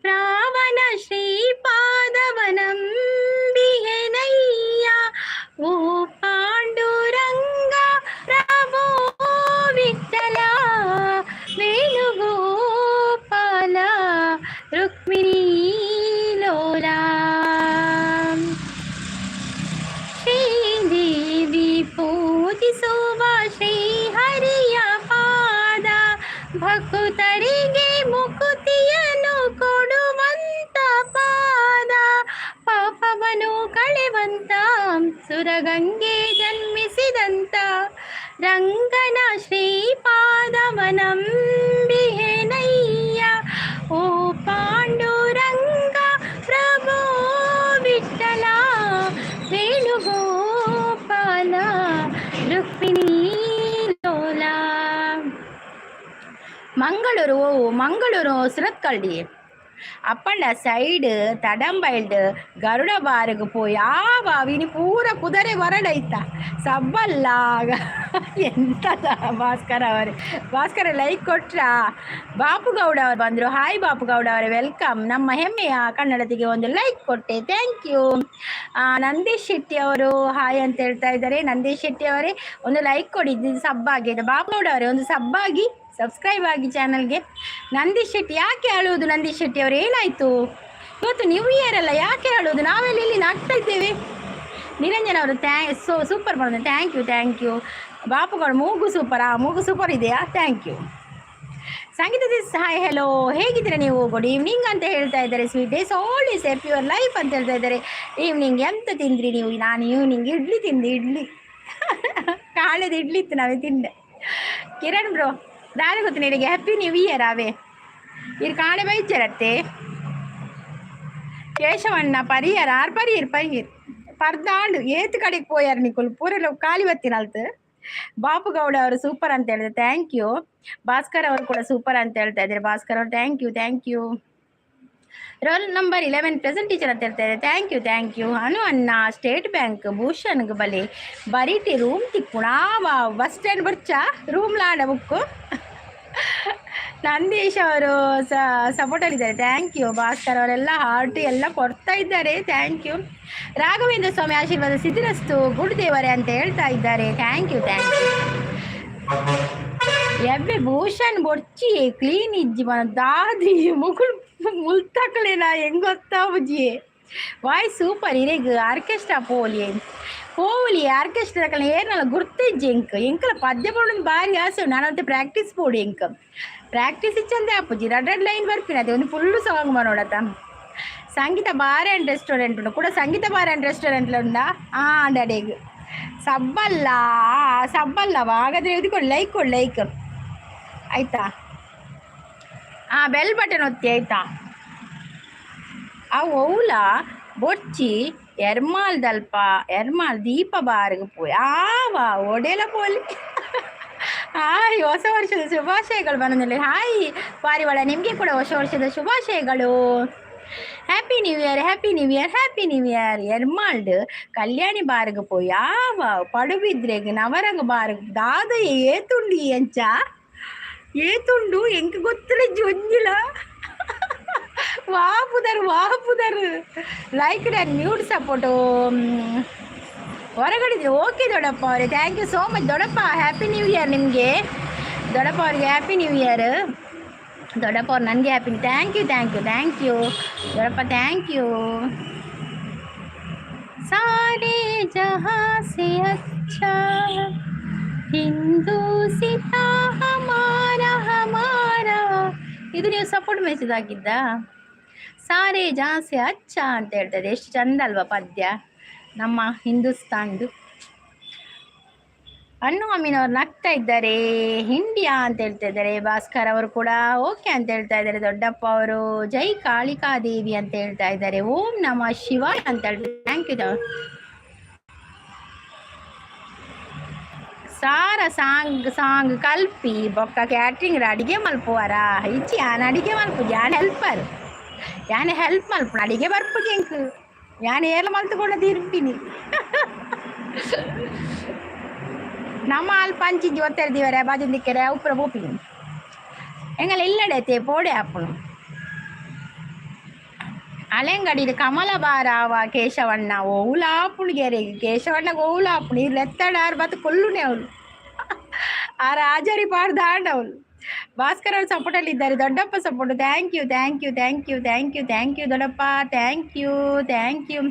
ಪ್ರಾವಣ ಶ್ರೀಪಾದವನಂಬಿಹೆನಯ್ಯ ಓ ಪಾಂಡುರಂಗ ಪ್ರಭೋ ವಿಠಲ ವೇಣುಗೋಪಾಲ ರುಕ್ಮಿಣೀ ಲೋಲ ಶ್ರೀದೇವಿ ಪೂಜಿಸುವ ಶ್ರೀಹರಿಯ ಪಾದ ಭಕ್ತರಿಗೆ ಮುಕುತಿಯನ್ನು ಕೊಡುವಂತ ಪಾದ ಪಾಪವನು ಕಳೆವಂತ ಸುರಗಂಗೆ ಜನ್ಮಿಸಿದಂತ ರಂಗನ ಶ್ರೀಪಾದವನಂಬಿಹೆನಯ್ಯ ಓ ಪಾಂಡುರಂಗ ಪ್ರಭೋ ವಿಠಲ ವೇಣುಗೋಪಾಲ ರುಕ್ಮಿಣೀ ಲೋಲ. ಮಂಗಳೂರು ಸುರತ್ಕಲ್ಡಿ ಅಪ್ಪಂಡ ಸೈಡ್ ತಡಂಬೈಲ್ಡ್ ಗರುಡ ಬಾರಿಗೆ போய் ಆವಿನಿ ಪೂರ ಕುದುರೆ ಹೊರಡೈತ ಸಬ್ಬಲ್ಲ ಎಂತದ ಭಾಸ್ಕರ ಲೈಕ್ ಕೊಟ್ರ. ಬಾಪುಗೌಡ ಅವರು ಬಂದರು. ಹಾಯ್ ಬಾಪುಗೌಡ ಅವರೇ ವೆಲ್ಕಮ್. ನಮ್ಮ ಹೆಮ್ಮೆಯ ಕನ್ನಡತಿಗೆ ಒಂದು ಲೈಕ್ ಕೊಟ್ಟೆ, ಥ್ಯಾಂಕ್ ಯು. ನಂದೀಶ್ ಶೆಟ್ಟಿ ಅವರು ಹಾಯ್ ಅಂತ ಹೇಳ್ತಾ ಇದ್ದಾರೆ. ನಂದೀಶ್ ಶೆಟ್ಟಿ ಅವರೇ ಒಂದು ಲೈಕ್ ಕೊಡಿ, ಸಬ್ಬಾಗಿ. ಬಾಪುಗೌಡ ಅವರೇ ಒಂದು ಸಬ್ಬಾಗಿ ಸಬ್ಸ್ಕ್ರೈಬ್ ಆಗಿ ಚಾನಲ್ಗೆ. ನಂದೀಶ್ ಶೆಟ್ಟಿ ಯಾಕೆ ಅಳುವುದು? ನಂದೀಶ್ ಶೆಟ್ಟಿ ಅವರು ಏನಾಯಿತು? ಇವತ್ತು ನ್ಯೂ ಇಯರ್ ಅಲ್ಲ, ಯಾಕೆ ಅಳುವುದು? ನಾವೆಲ್ಲ ಇಲ್ಲಿ ನಾಗ್ತಾ ಇದ್ದೇವೆ. ನಿರಂಜನ್ ಅವರು ಸೂಪರ್ ಮಾಡಿದೆ, ಥ್ಯಾಂಕ್ ಯು. ಬಾಪುಗಳು ಮೂಗು ಸೂಪರ್ ಇದೆಯಾ? Thank you. Sangeetha hi hello, ಹೇಗಿದ್ದೀರಾ ನೀವು? ಗುಡ್ ಈವ್ನಿಂಗ್ ಅಂತ ಹೇಳ್ತಾ ಇದ್ದಾರೆ. Sweet days all is happy your life ಅಂತ ಹೇಳ್ತಾ ಇದ್ದಾರೆ. ಈವ್ನಿಂಗ್ ಎಂತ ತಿಂದ್ರಿ ನೀವು? ನಾನು ಈವ್ನಿಂಗ್ ಇಡ್ಲಿ ತಿಂದೆ, ಕಾಳೆದ ಇಡ್ಲಿ ಇತ್ತು, ನಾವೇ ತಿಂದೆ. ಕಿರಣ್ ಬ್ರೋ ದಾರಿ ಗೊತ್ತು ನಿನಗೆ, ಹ್ಯಾಪಿ ನ್ಯೂ ಇಯರ್. ಅವೇ ಇರ್ ಕಾಣೆ ಬೈಚರತ್ತೆ ಕೇಶವಣ್ಣ ಪರಿಯರ್ ಪರ್ದಾಂಡು ಏತ್ ಕಡೆಗೆ ಪೋಯಾರ ನಿಕುಲ್ ಪೂರ ಖಾಲಿ ಬತ್ತಿನಲ್ತು. ಬಾಪುಗೌಡ ಅವರು ಸೂಪರ್ ಅಂತ ಹೇಳಿದ್ರೆ, ಥ್ಯಾಂಕ್ ಯು. ಭಾಸ್ಕರ್ ಅವರು ಕೂಡ ಸೂಪರ್ ಅಂತ ಹೇಳ್ತಾ ಇದ್ದಾರೆ. ಭಾಸ್ಕರ್ ಅವರು thank you. Roll number 11 present teacher ಅಂತ ಹೇಳ್ತಾ ಇದ್ದಾರೆ. Thank you. ಅನು ಅಣ್ಣ ಸ್ಟೇಟ್ ಬ್ಯಾಂಕ್ ಭೂಷಣ್ಗೆ ಬಲಿ ಬರೀಟಿ ರೂಮ್ ತಿಕ್ಕುಣಾವ ಬಸ್ ಸ್ಟ್ಯಾಂಡ್ ಬರ್ಚಾ ರೂಮ್ ಲಾಡ ಬುಕ್ಕು. ನಂದೀಶ್ ಅವರು ಸಪೋರ್ಟಲ್ಲಿದ್ದಾರೆ. Thank you. ಭಾಸ್ಕರ್ ಅವರೆಲ್ಲ ಹಾರ್ಟ್ ಎಲ್ಲ ಕೊಡ್ತಾ ಇದ್ದಾರೆ. Thank you. ರಾಘವೇಂದ್ರ ಸ್ವಾಮಿ ಆಶೀರ್ವಾದ ಸಿದ್ಧಿರಸ್ತು ಗುಡ್ ದೇವರೇ ಅಂತ ಹೇಳ್ತಾ ಇದ್ದಾರೆ. Thank you. ಎಬ್ಬೆ ಭೂಷಣ್ ಬೊಚ್ಚಿ ಕ್ಲೀನ್ ಇಜ್ಜಿ ದಾದಿ ಮುಗುಳು ಮುಲ್ತಕ್ಕಲೇನಾ ಹೆಂಗ್ ಗೊತ್ತಾ ಬುಜ್ಜಿಯೇ ವಾಯ್ಸ್ ಸೂಪರ್ ಇರೇಗ ಆರ್ಕೆಸ್ಟ್ರಾ ಪೋಲಿ ಆರ್ಕೆಸ್ಟ್ರಾ ಏರ್ನಲ್ಲ ಗುರ್ತಿಜ್ಜಿ ಎಂಕಲ ಪದ್ಯ ಪೋಡೋದು ಭಾರಿ ಆಸೆ. ನಾನಂತೆ ಪ್ರಾಕ್ಟೀಸ್ ಪೋಡಿ ಪ್ರಾಕ್ಟೀಸ್ ಇಚ್ಚಂದೆ ಅಪ್ಪುಜಿ 2 ಲೈನ್ ಬರ್ತೀನಿ. ಅದೇ ಒಂದು ಫುಲ್ಲು ಸಾಂಗ್ ಮಾಡೋಡತ್ತ. సంగీత బార్ అండ్ రెస్టారెంట్ కూడా సంగీత బార్ అండ్ రెస్టారెంట్లో ఉందా డాడీಗೆ ಸಬ್ಬಲ್ಲ ಹಾಗಾದ್ರೆ ಇದಕ್ಕೊಡು ಲೈಕ್ ಆಯ್ತಾ ಬೆಲ್ ಬಟನ್ ಒತ್ತಿ ಆಯ್ತಾ ಓಲ ಬೊಚ್ಚಿ ಎರ್ಮಾಲ್ ದೀಪ ಬಾರ್ಗೆ ಪೋಯ್ ಒಡೆಲ ಪೋಲಿ ಹಾಯ್ ಹೊಸ ವರ್ಷದ ಶುಭಾಶಯಗಳು ಬಂದಿಲ್ಲ ಹಾಯ್ ಪಾರಿವಾಳ ನಿಮಗೆ ಕೂಡ ಹೊಸ ವರ್ಷದ ಶುಭಾಶಯಗಳು ಹ್ಯಾಪಿ ನ್ಯೂ ಇಯರ್ ಎರ್ಮಾಲ್ಡ್ ಕಲ್ಯಾಣಿ ಬಾರ್ಗೆ ಪೋಯ್ ಪಡುಬಿದ್ರೆಗೆ ನವರಂಗ ಬಾರ್ಗೆ ದಾದ ಏತುಂಡಿ ಎಂಚ ಏತುಂಡು ಎಂಕ ಗೊತ್ತಿಲ್ಲ ಜೊಂಜಿಲ ವಾಪುದರು ಲೈಕ್ ಅಂಡ್ ಮ್ಯೂಟ್ ಸಪೋರ್ಟು ಹೊರಗಡಿದ್ರೆ ಓಕೆ ದೊಡ್ಡಪ್ಪ ಅವರೇ ಥ್ಯಾಂಕ್ ಯು ಸೋ ಮಚ್ ದೊಡ್ಡಪ್ಪ ಹ್ಯಾಪಿ ನ್ಯೂ ಇಯರ್ ನಿಮಗೆ ದೊಡ್ಡಪ್ಪ ಅವ್ರಿಗೆ ಹ್ಯಾಪಿ ನ್ಯೂ ಇಯರ್ ದೊಡ್ಡಪ್ಪ ಅವ್ರು ನನಗೆ ಹ್ಯಾಪಿ ಥ್ಯಾಂಕ್ ಯು ದೊಡ್ಡಪ್ಪ ಥ್ಯಾಂಕ್ ಯು ಸಾರೆ ಜಹಾ ಸೆ ಅಚ್ಚಾ ಹಿಂದೂಸಿತಾ ಹಮಾರ ಇದು ನೀವು ಸಪೋರ್ಟ್ ಮೆಸೇಜ್ ಹಾಕಿದ್ದ ಸಾರೆ ಜಾಸ್ತಿ ಅಚ್ಚ ಅಂತ ಹೇಳ್ತದೆ ಎಷ್ಟು ಚಂದ ಅಲ್ವಾ ಪದ್ಯ ನಮ್ಮ ಹಿಂದೂಸ್ತಾನ್ದು ಅನ್ನು ಅಮ್ಮಿನವ್ರು ನಗ್ತಾ ಇದ್ದಾರೆ ಇಂಡಿಯಾ ಅಂತ ಹೇಳ್ತಾ ಇದ್ದಾರೆ ಭಾಸ್ಕರ್ ಅವರು ಕೂಡ ಓಕೆ ಅಂತ ಹೇಳ್ತಾ ಇದ್ದಾರೆ ದೊಡ್ಡಪ್ಪ ಅವರು ಜೈ ಕಾಳಿಕಾದೇವಿ ಅಂತ ಹೇಳ್ತಾ ಇದ್ದಾರೆ ಓಂ ನಮಃ ಶಿವಾಯ ಅಂತ ಹೇಳ್ತಾರೆ ಥ್ಯಾಂಕ್ ಯು ಸಾರ ಸಾಂಗ್ ಕಲ್ಪಿ ಬೊಕ್ಕ ಕ್ಯಾಟ್ರಿಂಗ್ ಅಡಿಗೆ ಮಲ್ಪುವಾರ ಇಚ್ಚಿ ಯಾನ್ ಅಡಿಗೆ ಮಲ್ಪುದು ಯಾನೆ ಹೆಲ್ಪ್ ಮಲ್ಪುಣ ಅಡಿಗೆ ಬರ್ಪುದು ಎಂಕ್ ಯಾನ್ ಏರ್ಲ ಮಲ್ತುಕೊಂಡದು ಇರ್ಪಿನಿ ನಮ್ಮ ಅಲ್ಲಿ ಪಂಚಿಂಜಿ ಒತ್ತೆರ್ದಿವರೆ ಬಾಜಿಂದಿಕ್ಕರೆ ಉಪ್ಪರ ಬೋಪಿನಿ ಎಂಗಲ್ಲ ಇಲ್ಲಡೈತೆ ಪೋಡೆ ಹಾಪುನು ಅಲೆಂಗಡಿದ ಕಮಲ ಬಾರಾವ ಕೇಶವಣ್ಣ ಓಲಾಪುಣಿಗೆರೆಗೆ ಕೇಶವಣ್ಣಗೆ ಓಲಾಪುಣಿ ಇರ್ಲೆತ್ತಡಾರು ಬತ್ತು ಕೊಲ್ಲುನೆ ಅವಳು ಆ ರಾಜರಿ ಪಾಡ್ದಾಂಡ ಅವಳು ಭಾಸ್ಕರ್ ಅವ್ರು ಸಪೋರ್ಟಲ್ಲಿ ಇದ್ದಾರೆ ದೊಡ್ಡಪ್ಪ ಸಪೋರ್ಟ್ ಥ್ಯಾಂಕ್ ಯು ದೊಡ್ಡಪ್ಪ ಥ್ಯಾಂಕ್ ಯು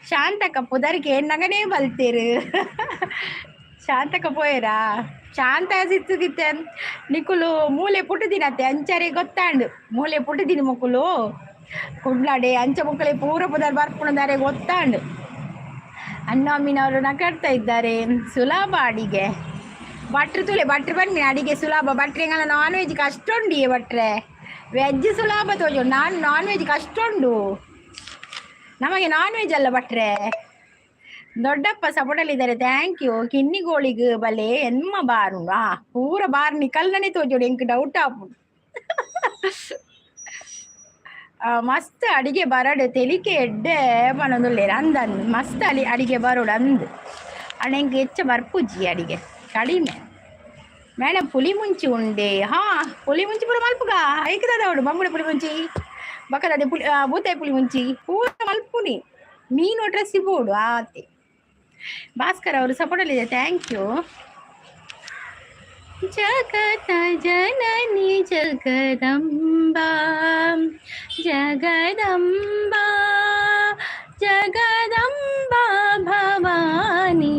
ಶಾಂತಕ್ಕ ಪುದರ್ಗೆ ನಗನೇ ಬಲ್ತೀರು ಶಾಂತಕ್ಕ ಪೋಯರಾ ಶಾಂತ ಸಿತ್ತುದಿತ್ತೆ ನಿಕುಲು ಮೂಲೆ ಪುಟ್ಟದಿನತ್ತೆ ಅಂಚರೆ ಗೊತ್ತಾಂಡು ಮೂಲೆ ಪುಟ್ಟದಿನ ಮುಕ್ಕುಲು ಕುಡ್ಲಾಡೆ ಅಂಚ ಮುಕ್ಕಳೆ ಪೂರ ಪುದರ್ ಬರ್ಪುಣದಾರೆ ಗೊತ್ತಾಂಡು ಅಣ್ಣಮ್ಮನವರು ನಗಾಡ್ತಾ ಇದ್ದಾರೆ ಸುಲಭ ಅಡಿಗೆ ಭಟ್ರು ಬನ್ನಿ ಅಡಿಗೆ ಸುಲಭ ಭಟ್ರೆಂಗಲ್ಲ ನಾನ್ ವೆಜ್ ಕಷ್ಟುಂಡಿಯೇ ಭಟ್ರೆ ವೆಜ್ ಸುಲಭ ತೋಜು ನಾನ್ ವೆಜ್ ಕಷ್ಟುಂಡು ನಮಗೆ ನಾನ್ ವೆಜ್ ಅಲ್ಲ ಭಟ್ರೆ ದೊಡ್ಡಪ್ಪ ಸಪೋರ್ಟಲ್ಲಿದ್ದಾರೆ ಥ್ಯಾಂಕ್ ಯು ಕಿನ್ನಿಗೋಳಿಗೆ ಬಲೆ ಎನ್ಮ ಬಾರು ಪೂರ ಬಾರ್ ನಿಕಲ್ನೇ ತೋಜೋಡು ಎಂಕ್ ಡೌಟ್ ಆಪುಡು ಮಸ್ತ್ ಅಡಿಗೆ ಬರಡು ತೆಲಿಕೆ ಎಡ್ಡೆ ಬನೊಂದುಲ್ಲೇರು ಅಂದಂದು ಮಸ್ತ್ ಅಡಿಗೆ ಬರೋಡು ಅಂದು ಅಣ್ಣಂಗೆ ಹೆಚ್ಚು ಬರ್ಪುಜ್ಜಿ ಅಡಿಗೆ ಕಡಿಮೆ ಮೇಡಮ್ ಪುಲಿ ಮುಂಚಿ ಉಂಡೆ ಪುಲಿ ಮುಂಚಿ ಪೂರ ಮಲ್ಪುಗ ಐಕದ ಅವಡು ಬಂಗುಡೆ ಪುಲಿ ಮುಂಚಿ ಬಕ್ಕದ ಬೂತಾಯಿ ಪುಲಿ ಮುಂಚಿ ಪೂರ ಮಲ್ಪುನಿ ಮೀನು ಡ್ರೆಸ್ಸಿ ಬೋಡು ಆತೆ ಭಾಸ್ಕರ್ ಅವರು ಸಪೋರ್ಟಲ್ಲಿದೆ ಥ್ಯಾಂಕ್ ಯು ಜಗತ ಜನನಿ ಜಗದಂಬಾ ಭವಾನಿ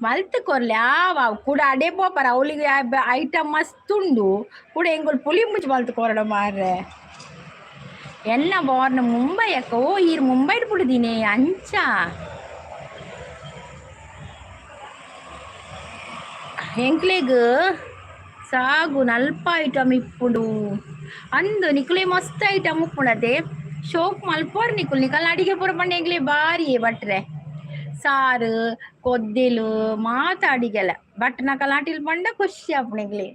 ಮಲ್ತ್ ಕೊರ್ಲೆ ಕೂಡ ಅಡೆ ಪೋಪರ ಅವಳಿಗೆ ಐಟಮ್ ಮಸ್ತ್ ಉಂಡು ಕೂಡ ಎಂಗೊಲ್ ಪುಲಿ ಮುಚ್ಚಿ ಮಲ್ತ್ ಕೊರಡ ಮಾರ್ರೆ ಎನ್ನ ಬಾರ್ನ ಮುಂಬೈ ಅಕ್ಕ ಈರ್ ಮುಂಬೈಡ್ ಬಿಡುದೀನಿ ಅಂಚ ಎಂಕ್ಲೆಗ್ ಸಾಗು ನಲ್ಪ ಐಟಮ್ ಇಪ್ಪುಡು ಅಂದು ನಿಕುಲೆ ಮಸ್ತ್ ಐಟಮ್ ಉಪ್ಪುಡದೆ ಶೋಕ್ ಮಲ್ಪೋರ್ ನಿಕಲ್ ಅಡಿಗೆ ಪೂರ ಪಂಡ ಎಂಕ್ಲೆ ಬಾರಿ ಭಟ್ರೆ ಸಾರು ಕೊದ್ದೆಲು ಮಾತಾಡಿಗೆಲ್ಲ ಬಟ್ ನಕಲಾಟಿಲ್ ಪಂಡ ಖುಷಿ ಅಪ್ಪಣಿಗ್ಲಿ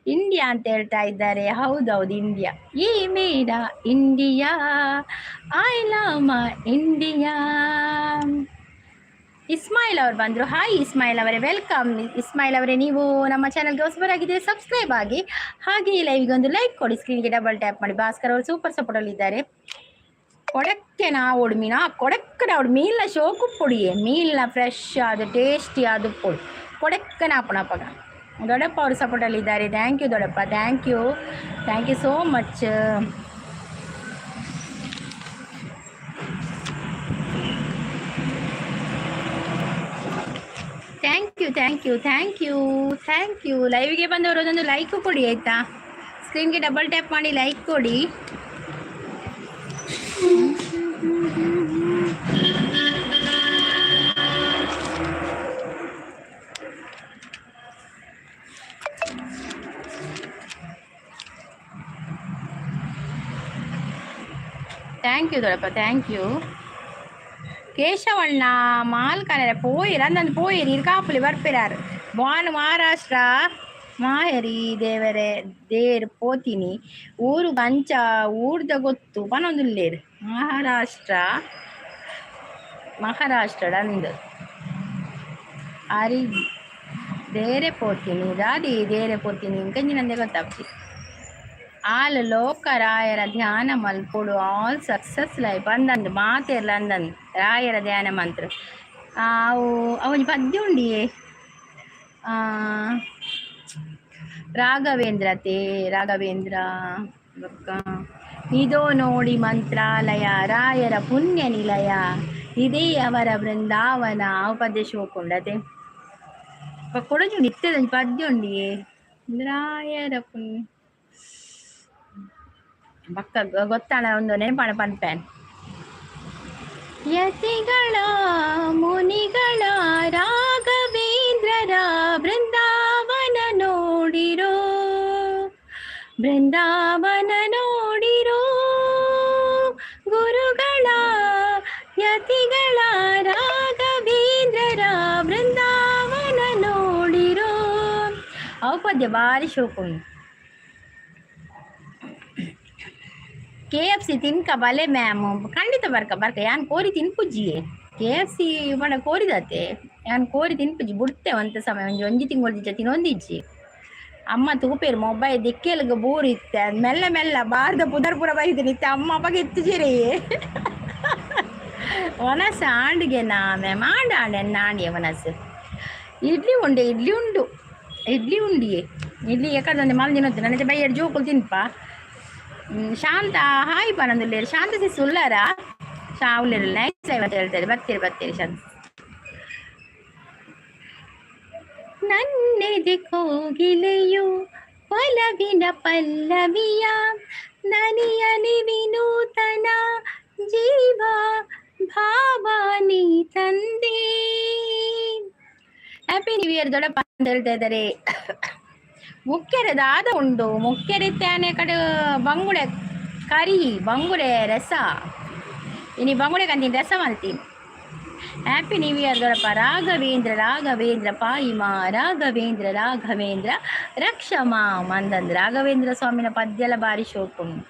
ಇಂಡಿಯಾ ಅಂತ ಹೇಳ್ತಾ ಇದ್ದಾರೆ ಹೌದೌದು ಇಂಡಿಯಾ ಈ ಮೇಡ India I love my India Ismail ಅವ್ರು ಬಂದರು ಹಾಯ್ ಇಸ್ಮಾಯಿಲ್ ಅವರೇ ವೆಲ್ಕಮ್ ಇಸ್ಮಾಯಿಲ್ ಅವರೇ ನೀವು ನಮ್ಮ ಚಾನಲ್ಗೆ ಹೊಸಬರಾಗಿದ್ದರೆ ಸಬ್ಸ್ಕ್ರೈಬ್ ಆಗಿ ಹಾಗೆ ಈ ಲೈವ್ಗೆ ಒಂದು ಲೈಕ್ ಕೊಡಿ ಸ್ಕ್ರೀನ್ಗೆ ಡಬಲ್ ಟ್ಯಾಪ್ ಮಾಡಿ ಭಾಸ್ಕರ್ ಅವರು ಸೂಪರ್ ಸಪೋರ್ಟಲ್ಲಿದ್ದಾರೆ ಕೊಡಕ್ಕೆ ಓಡು ಮೀನಾ ಕೊಡಕ್ಕೆ ಓಡು ಮೀಲ್ನ ಶೋಕು ಪುಡಿಯೇ ಮೀಲ್ನ ಫ್ರೆಶ್ ಅದು ಟೇಸ್ಟಿ ಅದು ಪುಡಿ ಕೊಡಕ್ಕೆ ನಾಪಣಪ್ಪಗ ದೊಡ್ಡಪ್ಪ ಅವರು ಸಪೋರ್ಟಲ್ಲಿದ್ದಾರೆ ಥ್ಯಾಂಕ್ ಯು ದೊಡ್ಡಪ್ಪ thank you so much thank thank you thank you thank you. ಲೈವ್ಗೆ ಬಂದವರು ಒಂದೊಂದು ಲೈಕ್ ಕೊಡಿ ಆಯ್ತಾ. ಸ್ಕ್ರೀನ್ಗೆ ಡಬಲ್ ಟ್ಯಾಪ್ ಮಾಡಿ ಲೈಕ್ ಕೊಡಿ. ಥ್ಯಾಂಕ್ ಯು ದೊಡ್ಡಪ್ಪ ಥ್ಯಾಂಕ್ ಯು. ಕೇಶವಣ್ಣ ಮಾಲ್ಕನರ ಪೋಯಿರ್ ಅಂದಂದು ಪೋಯಿರ್ ಇರ್ಕಾಪುಲಿ ಬರ್ಪಿರಾರು ಬಾನು ಮಹಾರಾಷ್ಟ್ರ ಮಾಹರಿ ದೇವರೇ ದೇರ್ ಪೋತಿನಿ ಊರು ಗಂಚ ಊರ್ದ ಗೊತ್ತು ಪನೊಂದುಲ್ಲೇರು ಮಹಾರಾಷ್ಟ್ರ ಅಂದು ಅರಿ ದೇರೆ ಪೋತಿನಿ ದಾದಿ ದೇರೆ ಪೋತಿನಿ ಕಂಜಿನಂದೆ ಗೊತ್ತಾಗ್ತಿ. ಆಲ್ ಲೋಕ ರಾಯರ ಧ್ಯಾನ ಮಲ್ಪೊಡು ಆಲ್ ಸಕ್ಸಸ್ ಲೈಫ್ ಅಂದಂದು ಮಾತಿರ್ಲ ಅಂದಂದು ರಾಯರ ಧ್ಯಾನ ಮಂತ್ರ ಅವು ಅವನ ಪದ್ಯ ಉಂಡಿಯೇ ರಾಘವೇಂದ್ರ ಇದೋ ನೋಡಿ ಮಂತ್ರಾಲಯ ರಾಯರ ಪುಣ್ಯ ನಿಲಯ ಇದೇ ಅವರ ಬೃಂದಾವನ ಅವು ಪದ್ಯ ಶೋಕೊಂಡತೆ ಕೊಡಜು ನಿತ್ಯದ ಪದ್ಯ ಉಂಡಿಯೇ ರಾಯರ ಪುಣ್ಯ ಪಕ್ಕ ಗೊತ್ತಾಣ ಒಂದು ನೆನಪಾಣ ಪನ್ಪೇನ್. ಯತಿಗಳ ಮುನಿಗಳ ರಾಘವೇಂದ್ರರ ಬೃಂದಾವನ ನೋಡಿರೋ ಗುರುಗಳ ಯತಿಗಳ ರಾಘವೇಂದ್ರರ ಬೃಂದಾವನ ನೋಡಿರೋ ಅವು ಪದ್ಯ ಭಾರಿ ಶೋಕುಂಡು. KFC ತಿನ್ಕ ಬಲೆ ಮ್ಯಾಮ್ ಖಂಡಿತ ಬರ್ಕ ಯಾನ್ ಕೋರಿ ತಿನ್ಪುಜ್ಜಿಯೇ KFC ಬಣ ಕೋರಿದತೆ ಯಾನ್ ಕೋರಿ ತಿನ್ಪುಜ್ಜಿ ಬಿಡ್ತೆ ಒಂತ ಸಮಯ ಒಂಜಿ ತಿಂಗಳು ತಿನ್ನೊಂದಿಜ್ಜಿ ಅಮ್ಮ ತೂಪೇರು ಮೊಬೈಲ್ ದಿಕ್ಕೆಲ್ಗ ಬೂರ್ ಇತ್ತೆ ಮೆಲ್ಲ ಬಾರ್ದ ಪುದರ್ಪುರ ಬೈದಿನಿತ್ತೆ ಅಮ್ಮ ಅಪ್ಪಗೆ ಎತ್ತುಜಿರೆಯೇ ಒನಸ ಆಂಡಿಗೆ ನಾಮೆ ಮಾಡಾಣೆ ನಾಣಿಯ ಒನಸು ಇಡ್ಲಿ ಉಂಡಿಯೇ ಇಡ್ಲಿ ಯಾಕಂದ್ರೆ ಮಲ್ದಿನೊತ್ತು ನನ್ನ ಬೈಯಡ್ ಜೋಕುಲು ತಿನ್ಪ. ಶಾಂತ ಹಾಯ್ ಪನೊಂದುಲ್ಲೇರು ಶಾಂತ ಸಿಸ್ ಉಲ್ಲಾರ ಉಳ್ಳೇರು ನೈಸ್ ಐವತ್ತು ಹೇಳ್ತಾರೆ ಬರ್ತೀರಿ ಶಾಂತ. ನನ್ನೆದೆ ಕೋಗಿಲೆಯು ಒಲವಿನ ಪಲ್ಲವಿಯ ನನಿಯಲಿ ವಿನೂತನ ಜೀವ ಭಾವಾನಿ ತಂದೆ. ಹ್ಯಾಪಿ ನ್ಯೂ ಇಯರ್ ದೊಡ್ಡಪ್ಪ ಅಂತ ಹೇಳ್ತಾ ಇದ್ದಾರೆ. ಮುಖ್ಯರೆ ದಾದ ಉಂಡು ಮುಖ್ಯರೆ ತ್ಯಾನೆ ಕಡೆ ಬಂಗುಡೆ ಕರಿ ಬಂಗುಡೆ ರಸ ಇನಿ ಬಂಗುಡೆ ಕಂತೀನಿ ರಸ ಮಾಡ್ತೀನಿ. ಹ್ಯಾಪಿ ನ್ಯೂ ಇಯರ್ ದೊಡ್ಡಪ್ಪ. ರಾಘವೇಂದ್ರ ಪಾಯಿಮಾ ರಾಘವೇಂದ್ರ ರಕ್ಷಮಾ ಮಂದಂದು ರಾಘವೇಂದ್ರ ಸ್ವಾಮಿನ ಪದ್ಯಲ ಬಾರಿ ಶೋಕುಂಡು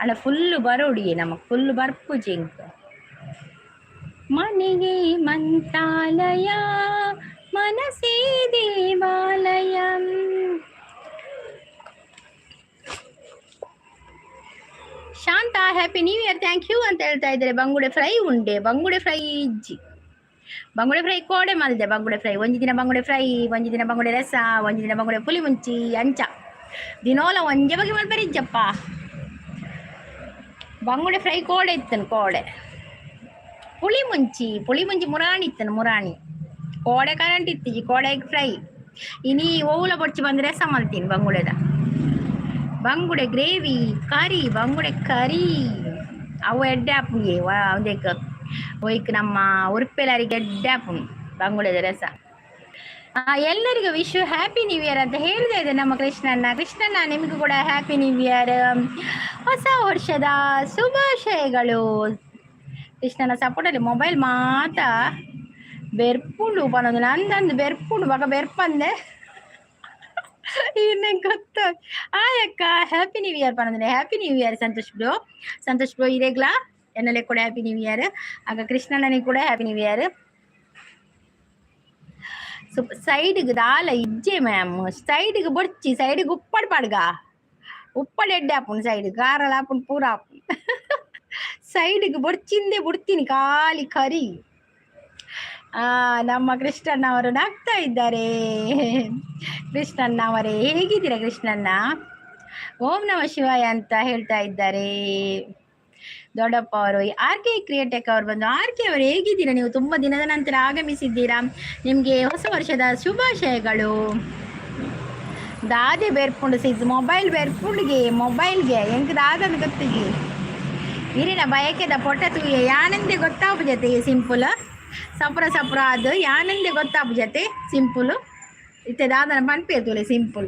ಅಲ್ಲ ಫುಲ್ಲು ಬರೋಡಿಯೇ ನಮಗೆ ಫುಲ್ಲು ಬರ್ಪು ಜಿಂಕ್. ಮನೆಗೆ ಮಂತ್ರಾಲಯ ಮನಸೇ ದೇವಾಲಯ. Shanta happy new year thank you ಅಂತ ಹೇಳ್ತಾ ಇದ್ದಾರೆ. ಬಂಗುಡೆ ಫ್ರೈ ಉಂಡೆ ಬಂಗುಡೆ ಫ್ರೈ ಕೋಡೆ ಮಲ್ದೆ ಬಂಗುಡೆ ಫ್ರೈ ಒಂಜಿ ದಿನ ಬಂಗುಡೆ ಫ್ರೈ ಒಂಜಿ ದಿನ ಬಂಗುಡೆ ರಸ ಒಂಜಿ ದಿನ ಬಂಗುಡೆ ಪುಲಿ ಮುಂಚಿ ಅಂಚ ದಿನೋಲ ಒಂಜೆ ಬಗೆ ಮಲ್ಪರಿಜ್ಜಪ್ಪ. ಬಂಗುಡೆ ಫ್ರೈ ಕೋಡೆ ಇತ್ತನು ಕೋಡೆ ಪುಳಿ ಮುಂಚಿ ಮುರಾಣಿ ಕೋಡೆ ಕರೆಂಟ್ ಇತ್ತಿಜಿ ಕೋಡೆ ಫ್ರೈ ಇನಿ ಓವುಲ ಬೊಡ್ಚಿ ಬಂದು ರಸ ಮಲ್ತೀನಿ ಬಂಗುಡೆ ಗ್ರೇವಿ ಬಂಗುಡೆ ಕರಿ ಅವು ಎಡ್ಡಾಪುಗೆ ಒಂದೇಕ ಒಯ್ಕ್ ನಮ್ಮ ಉರುಪೆಲರಿಗೆ ಎಡ್ಡಾಪುಣ್ ಬಂಗುಡೆದ ರಸ. ಎಲ್ಲರಿಗೂ ವಿಶ್ ಹ್ಯಾಪಿ ನ್ಯೂ ಇಯರ್ ಅಂತ ಹೇಳ್ತಾ ಇದೆ ನಮ್ಮ ಕೃಷ್ಣಣ್ಣ ನಿಮಗೂ ಕೂಡ ಹ್ಯಾಪಿ ನ್ಯೂ ಇಯರ್ ಹೊಸ ವರ್ಷದ ಶುಭಾಶಯಗಳು. ಕೃಷ್ಣನ ಸಪೋರ್ಟಲ್ಲಿ ಮೊಬೈಲ್ ಮಾತ ಬೆರ್ಪುಂಡು ಪನೊಂದು ನಂದಂದು ಬೆರ್ಪುಂಡು ಮಗ ಬೆರ್ಪಂದೆ ಇನ್ನೇ ಗೊತ್ತ ಆಯಕ್ಕ ಹ್ಯಾಪಿ ನ್ಯೂ ಇಯರ್ ಪನೊಂದಿನ happy new year Santosh bro ಇರೆಗ್ಲಾ ಎನ್ನಲೆ ಕೂಡ ಹ್ಯಾಪಿ ನ್ಯೂ ಇಯರ್ ಆಗ ಕೃಷ್ಣನಿಗೆ ಕೂಡ ಹ್ಯಾಪಿ ನ್ಯೂ ಇಯರ್. ಸೈಡ್ಗೆ ದಾಲ ಇಜ್ಜೆ ಮ್ಯಾಮ್ ಸೈಡ್ಗೆ ಬೊಡ್ಚಿ ಸೈಡ್ಗೆ ಉಪ್ಪಡ್ ಪಡ್ಗ ಉಪ್ಪಡ್ ಎಡ್ಡೆ ಆಪುನ್ ಸೈಡ್ ಗಾರಲ ಆಪುನ್ ಪೂರ ಆಪುನ್ ಸೈಡ್ಗೆ ಬೊಡ್ಚಿಂದೆ ಬಿಡ್ತೀನಿ ಖಾಲಿ ಕರಿ. ನಮ್ಮ ಕೃಷ್ಣಣ್ಣವರು ನಗ್ತಾ ಇದ್ದಾರೆ. ಕೃಷ್ಣಣ್ಣವರೇ ಹೇಗಿದ್ದೀರಾ ಕೃಷ್ಣಣ್ಣ? ಓಂ ನಮ ಶಿವಾಯ ಅಂತ ಹೇಳ್ತಾ ಇದ್ದಾರೆ. ದೊಡ್ಡಪ್ಪ ಅವರು. ಆರ್ ಕೆ ಕ್ರಿಯೇಟೆಕ್ ಅವರು ಬಂದು, ಆರ್ ಕೆ ಅವರು ಹೇಗಿದ್ದೀರಾ ನೀವು? ತುಂಬ ದಿನದ ನಂತರ ಆಗಮಿಸಿದ್ದೀರಾ, ನಿಮಗೆ ಹೊಸ ವರ್ಷದ ಶುಭಾಶಯಗಳು. ದಾದೆ ಬೆರ್ಪುಂಡು ಸಿದ್ದು ಮೊಬೈಲ್ ಬೆರ್ಪುಂಡಿಗೆ ಮೊಬೈಲ್ಗೆ ಎಂಕ್ ದಾದನ್ನು ಗೊತ್ತಿಗೆ ಇರಿನ ಬಯಕೆದ ಪೊಟ್ಟ ತೂಯೆ ಯಾನೆಂದೇ ಗೊತ್ತಾಪು ಜೊತೆ ಸಿಂಪಲ್ ಸಪ್ರ ಸಪ್ರ ಅದು ಯಾನೆಂದೇ ಗೊತ್ತಾಪು ಜೊತೆ ಸಿಂಪಲ್ ಇತ್ತೆ ದಾದನ ಪನ್ಪೇತುಲೆ ಸಿಂಪಲ್.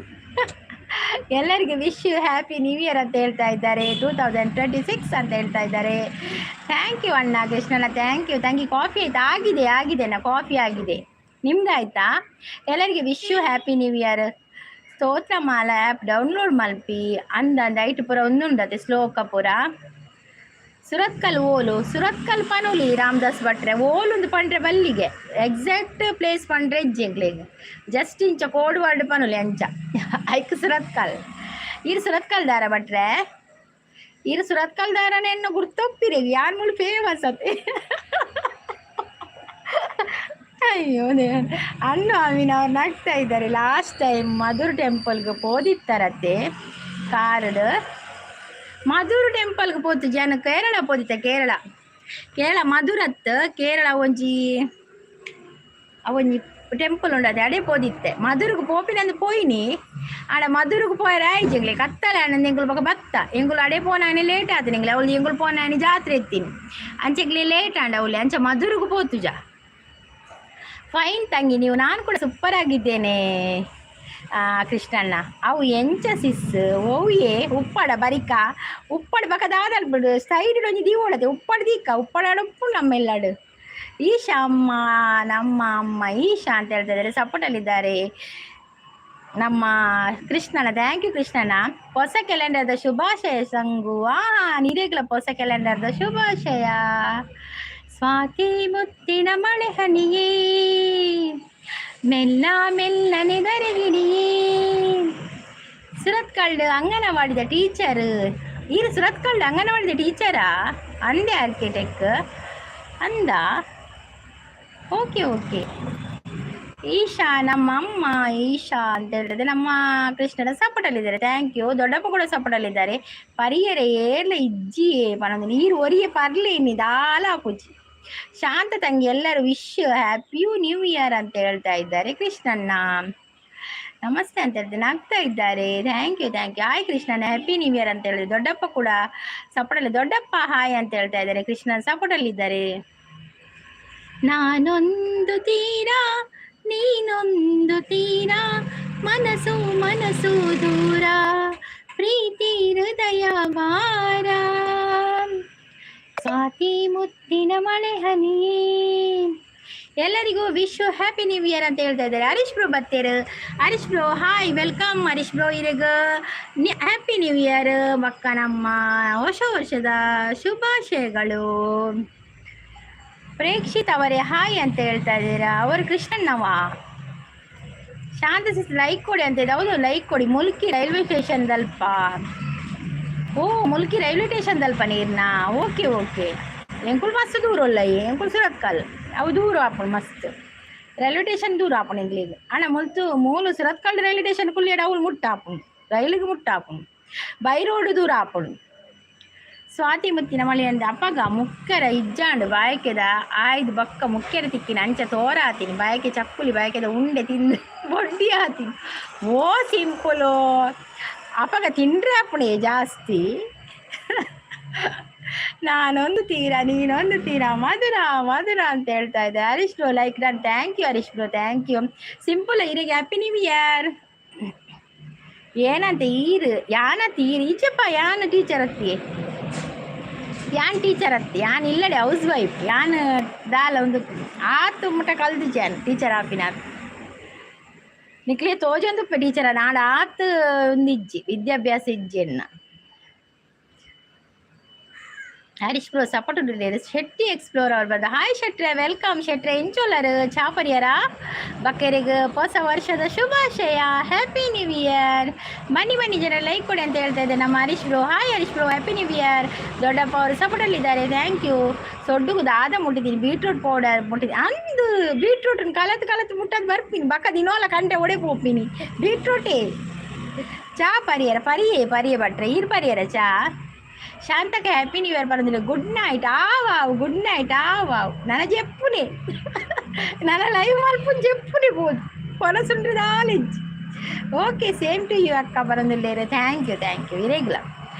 ಎಲ್ಲರಿಗೆ wish you happy new year ಅಂತ ಹೇಳ್ತಾ ಇದ್ದಾರೆ, 2026 ಅಂತ ಹೇಳ್ತಾ ಇದ್ದಾರೆ. ಥ್ಯಾಂಕ್ ಯು ಅಣ್ಣ ಕೃಷ್ಣಣ್ಣ, ಥ್ಯಾಂಕ್ ಯು. ಕಾಫಿ ಆಯ್ತಾ? ಆಗಿದೆ ನಾ ಕಾಫಿ ಆಗಿದೆ, ನಿಮ್ದಾಯ್ತಾ? ಎಲ್ಲರಿಗೆ wish you happy new year. Stotramala app download ಮಲ್ಪಿ ಅಂದಂದು ಐಟು ಪೂರ ಒಂದುಂಡತೆ ಶ್ಲೋಕ ಪೂರ. ಸುರತ್ಕಲ್ ಓಲು ಸುರತ್ಕಲ್ ಪನುಲಿ ರಾಮದಾಸ್ ಭಟ್ರೆ ಓಲೊಂದು ಪಂಡ್ರೆ ಬಲ್ಲಿಗೆ ಎಕ್ಸಾಕ್ಟ್ ಪ್ಲೇಸ್ ಪಂಡ್ರೆ ಇಜ್ಜೆಂಗ್ಲಿಗೆ ಜಸ್ಟ್ ಇಂಚ ಕೋಡ್ ವರ್ಡ್ ಪನುಲಿ ಅಂಚ ಐಕ್ ಸುರತ್ಕಲ್. ಇರು ಸುರತ್ಕಲ್ ದಾರ ಭಟ್ರೆ, ಇರು ಸುರತ್ಕಲ್ ದಾರನ ಎನ್ನು ಗುರ್ತೊಪ್ಪಿರಿ ಯಾರು ಮುಳು ಫೇಮಸ್ ಅತ್ತೆ. ಅಯ್ಯೋ ಅನ್ನು ಅವಿನ ಅವ್ರು ನಗ್ತಾ ಇದ್ದಾರೆ. ಲಾಸ್ಟ್ ಟೈಮ್ ಮಧುರ್ ಟೆಂಪಲ್ಗೆ ಪೋದಿತ್ತಾರತ್ತೆ ಕಾರಡು. ಮಧುರ್ ಟೆಂಪಲ್ಗೆ ಪೋತು ಜನ ಕೇರಳ ಪೋದಿತ್ತ ಕೇರಳ ಮಧುರತ್ ಕೇರಳ ಒಂಜಿ ಟೆಂಪಲ್ ಉಂಡದೆ ಅಡೆ ಪೋದಿತ್ತೆ. ಮಧುರ್ಗೆ ಪೋಪಿನಂದು ಪೋಯಿನಿ ಆಡ ಮಧುರ್ಗೆ ಪೋಯರ ಆಯ್ಜಂಗ್ಲಿ ಕತ್ತಲೆ ಅಣ್ಣಂದು ಎಂಗುಲು ಬೊಕ ಬತ್ತ ಎಂಗುಲು ಅಡೆ ಪೋನಾನಿ ಲೇಟ್ ಆತ ನಿಂಗ್ಲೆ ಅವಳು ಎಂಗುಲು ಪೋನಾನಿ ಜಾತ್ರೆ ಎತ್ತೀನಿ ಅಂಚೆಗ್ಲಿ ಲೇಟ್ ಆಂಡ ಅವಳಿ ಅಂಚ ಮಧುರ್ಗೆ ಪೋತು ಜಾ. ಫೈನ್ ತಂಗಿ ನೀವು, ನಾನು ಕೂಡ ಸೂಪರ್ ಆಗಿದ್ದೇನೆ ಕೃಷ್ಣಣ್ಣ. ಅವು ಎಂಚ ಸಿಸ್ ಓವಿಯೇ ಉಪ್ಪಡ ಬರಿಕ ಉಪ್ಪಡ ಬಕದಾದಲ್ ಬಿಡು ಸೈಡ್ ಒಂಜಿ ದೀವೋಡದೆ ಉಪ್ಪಡ ದೀಕ ಉಪ್ಪಡಾಡು ಉಪ್ಪು ನಮ್ಮೆಲ್ಲಾಡು. ಈಶಾ ಅಮ್ಮ ನಮ್ಮ ಅಮ್ಮ ಈಶಾ ಅಂತ ಹೇಳ್ತಾ ಇದ್ದಾರೆ, ಸಪೋರ್ಟಲ್ಲಿದ್ದಾರೆ ನಮ್ಮ ಕೃಷ್ಣಣ್ಣ. Thank you Krishnanna. ಹೊಸ ಕ್ಯಾಲೆಂಡರ್ದ ಶುಭಾಶಯ ಸಂಗು. ನಿರೇಗ್ಲ ಹೊಸ ಕ್ಯಾಲೆಂಡರ್ದ ಶುಭಾಶಯ. ಸ್ವಾತಿ ಮುತ್ತಿನ ಮಳೆ ಹನಿಯೇ ಮೆಲ್ಲ ಮೆಲ್ಲನೆ ದರಗಿಡಿಯೇ. ಸುರತ್ಕಲ್ಡ್ ಅಂಗನವಾಡಿದ ಟೀಚರ್. ಇರು ಸುರತ್ಕಲ್ಡ್ ಅಂಗನವಾಡಿದ ಟೀಚರಾ ಅಂದೆ ಆರ್ಕಿಟೆಕ್ ಅಂದ. ಓಕೆ ಈಶಾ ನಮ್ಮ ಅಮ್ಮ ಈಶಾ ಅಂತ ಹೇಳಿದ್ರೆ ನಮ್ಮ ಕೃಷ್ಣನ ಸಪೋರ್ಟಲ್ಲಿದ್ದಾರೆ. Thank you. ದೊಡ್ಡಪ್ಪ ಕೂಡ ಸಪೋರ್ಟಲ್ಲಿದ್ದಾರೆ. ಪರಿಯರೆ ಏರ್ಲ ಇಜ್ಜಿ ಪನೊಂದು ನೀರು ಒರಿಯೇ ಪರ್ಲೇನಿ ದಾಲ ಪೂಜಿ. ಶಾಂತ ತಂಗಿ ಎಲ್ಲರೂ ವಿಶ್ ಹ್ಯಾಪಿ ನ್ಯೂ ಇಯರ್ ಅಂತ ಹೇಳ್ತಾ ಇದ್ದಾರೆ. ಕೃಷ್ಣಣ್ಣ ನಮಸ್ತೆ ಅಂತ ಹೇಳ್ತಾರೆ, ನಗ್ತಾ ಇದ್ದಾರೆ. Thank you. ಹಾಯ್ ಕೃಷ್ಣಣ್ಣ ಹ್ಯಾಪಿ ನ್ಯೂ ಇಯರ್ ಅಂತ ಹೇಳಿದ್ರೆ ದೊಡ್ಡಪ್ಪ ಕೂಡ ಸಪೋರ್ಟಲ್ಲಿ. ದೊಡ್ಡಪ್ಪ ಹಾಯ್ ಅಂತ ಹೇಳ್ತಾ ಇದ್ದಾರೆ. ಕೃಷ್ಣನ್ ಸಪೋರ್ಟಲ್ಲಿದ್ದಾರೆ. ನಾನೊಂದು ತೀರ ನೀನೊಂದು ತೀರ ಮನಸ್ಸು ದೂರ ಪ್ರೀತಿ ಹೃದಯ ಭಾರ ಸ್ವಾತಿ ಮುತ್ತಿನ ಮಳೆ ಹನಿ. ಎಲ್ಲರಿಗೂ ವಿಶ್ ಹ್ಯಾಪಿ ನ್ಯೂ ಇಯರ್ ಅಂತ ಹೇಳ್ತಾ ಇದ್ದಾರೆ. ಹರೀಶ್ ಬ್ರೋ ಬತ್ತೇರು. Harish bro hi welcome. Harish bro ಇರಗ ಹ್ಯಾಪಿ ನ್ಯೂ ಇಯರ್ ಮಕ್ಕ ನಮ್ಮ ಹೊಸ ವರ್ಷದ ಶುಭಾಶಯಗಳು. ಪ್ರೇಕ್ಷಿತ್ ಅವರೇ ಹಾಯ್ ಅಂತ ಹೇಳ್ತಾ ಇದ್ದೀರಾ. ಅವರು ಕೃಷ್ಣಣ್ಣವ ಶಾಂತ ಸಿಸ್ ಲೈಕ್ ಕೊಡಿ ಅಂತ ಇದೆ. ಹೌದು ಲೈಕ್ ಕೊಡಿ. ಮುಲ್ಕಿ ರೈಲ್ವೆ ಸ್ಟೇಷನ್ ದಲ್ಪ. ಓ ಮುಲ್ಕಿ ರೈಲ್ವೆ ಸ್ಟೇಷನ್ ದಲ್ಪ ನೀರ್ನ. ಓಕೆ ಎಂಕುಲ್ ಮಸ್ತ್ ದೂರ ಅಲ್ಲ ಎಂಕುಲ್ ಸುರತ್ಕಲ್ ಅವು ದೂರ ಆಪಣ್ ಮಸ್ತ್ ರೈಲ್ವೆ ಸ್ಟೇಷನ್ ದೂರ ಆಪಣ್ ಇಂಗ್ಲಿಗೆ ಅಣ್ಣ ಮುಲ್ತು ಮೂಲು ಸುರತ್ಕಲ್ ರೈಲ್ವೆ ಸ್ಟೇಷನ್ ಕುಲ್ಲಿಯಡ ಅವಳು ಮುಟ್ಟಾಪುಣ್ ರೈಲಿಗೆ ಮುಟ್ಟಾಪುಣ್ ಬೈ ರೋಡ್ ದೂರ ಆಪಣ್. ಸ್ವಾತಿ ಮುತ್ತಿನ ಮಳೆ ಅಂದ ಅಪ್ಪಗ ಮುಕ್ಕರ ಇಜ್ಜಾಂಡು ಬಾಯಕೆದ ಆಯ್ದು ಬಕ್ಕ ಮುಕ್ಕೆರ ತಿಕ್ಕಿನ ಅಂಚ ತೋರ ಆತೀನಿ ಬಾಯಕೆ ಚಕ್ಕುಲಿ ಬಾಯಕೆದ ಉಂಡೆ ತಿಂದು ಬೊಡ್ಡಿ ಆತೀನಿ. ಓ ಸಿಂಪಲು ಅಪ್ಪಗ ತಿಂಡ್ರೆ ಅಪ್ಪಣೆ ಜಾಸ್ತಿ. ನಾನೊಂದು ತೀರ ನೀನೊಂದು ತೀರ ಮಧುರ ಅಂತ ಹೇಳ್ತಾ ಇದ್ದೆ. Harish bro like done. Thank you Harish bro, thank you. Simple ಇರಿಗೆ ಹ್ಯಾಪಿ ನ್ಯೂ ಇಯರ್. ಏನಂತ ಈರು ಯಾನತ್ತಿ ಈರು ಈಚಪ್ಪ ಯಾನು ಟೀಚರ್ ಅತ್ತಿ ಯಾನ್ ಟೀಚರ್ ಅತ್ತಿ ಯಾನ್ ಇಲ್ಲಡೆ ಹೌಸ್ ವೈಫ್ ಯಾನ್ ದಾಲ ಒಂದು ಆತು ಮುಟ ಕಲ್ದು ಜಾನ್ ಟೀಚರ್ ಆಪಿನ ನಿಕ್ಲೆ ತೋಜೊಂದು ಟೀಚರ್ ನಾಡ ಆತು ಒಂದು ಇಜ್ಜಿ ವಿದ್ಯಾಭ್ಯಾಸ ಇಜ್ಜಿನ್ನ. ಹರೀಶ್ ಬ್ರೋ ಸಪೋರ್ಟ್ ಉಂಟು. ಶೆಟ್ಟಿ ಎಕ್ಸ್ಪ್ಲೋರ್ ಅವ್ರು ಬಂದ. ಹಾಯ್ ಶೆಟ್ರೆ ವೆಲ್ಕಮ್ ಶೆಟ್ರೆ ಇಂಚೋಲರ್ ಚಾಪರಿಯರ ಬಕ್ಕರಿಗೆ ಹೊಸ ವರ್ಷದ ಶುಭಾಶಯ ಹ್ಯಾಪಿ ನ್ಯೂ ಇಯರ್. ಬನ್ನಿ ಜನ ಲೈಕ್ ಕೊಡಿ ಅಂತ ಹೇಳ್ತಾ ಇದ್ದೆ ನಮ್ಮ Harish bro. Hi Harish bro happy new year. ದೊಡ್ಡಪ್ಪ ಅವರು ಸಪೋರ್ಟಲ್ಲಿದ್ದಾರೆ. Thank you. ಸೊಡ್ಡುಗು ದಾದ ಮುಟ್ಟಿದ್ದೀನಿ ಬೀಟ್ರೂಟ್ ಪೌಡರ್ ಮುಟ್ಟಿದ್ದೀನಿ ಅಂದು ಬೀಟ್ರೂಟನ್ನು ಕಲತ್ತು ಮುಟ್ಟದು ಬರ್ತೀನಿ ಬಕ್ಕ ದಿನೋಲ ಕಂಟೆ ಒಡೆ ಹೋಗ್ತೀನಿ ಬೀಟ್ರೂಟೇ ಚಾ ಪರಿಯರ ಪರಿಯೇ ಭಟ್ರೆ ಈರು ಪರಿಯರ ಚಾ శాంతకి హ్యాపీ న్యూ ఇయర్ పడుతుంది. గుడ్ నైట్ ఆవావు, గుడ్ నైట్ ఆవావు నన్న చెప్పుని నన్న లైవ్ మల్పుని చెప్పుని పోదు పొలసుండ్రు దాలించి. ఓకే సేమ్ టు యూ అక్క పరందులేరు. థ్యాంక్ యూ ఇరెగ్యులర్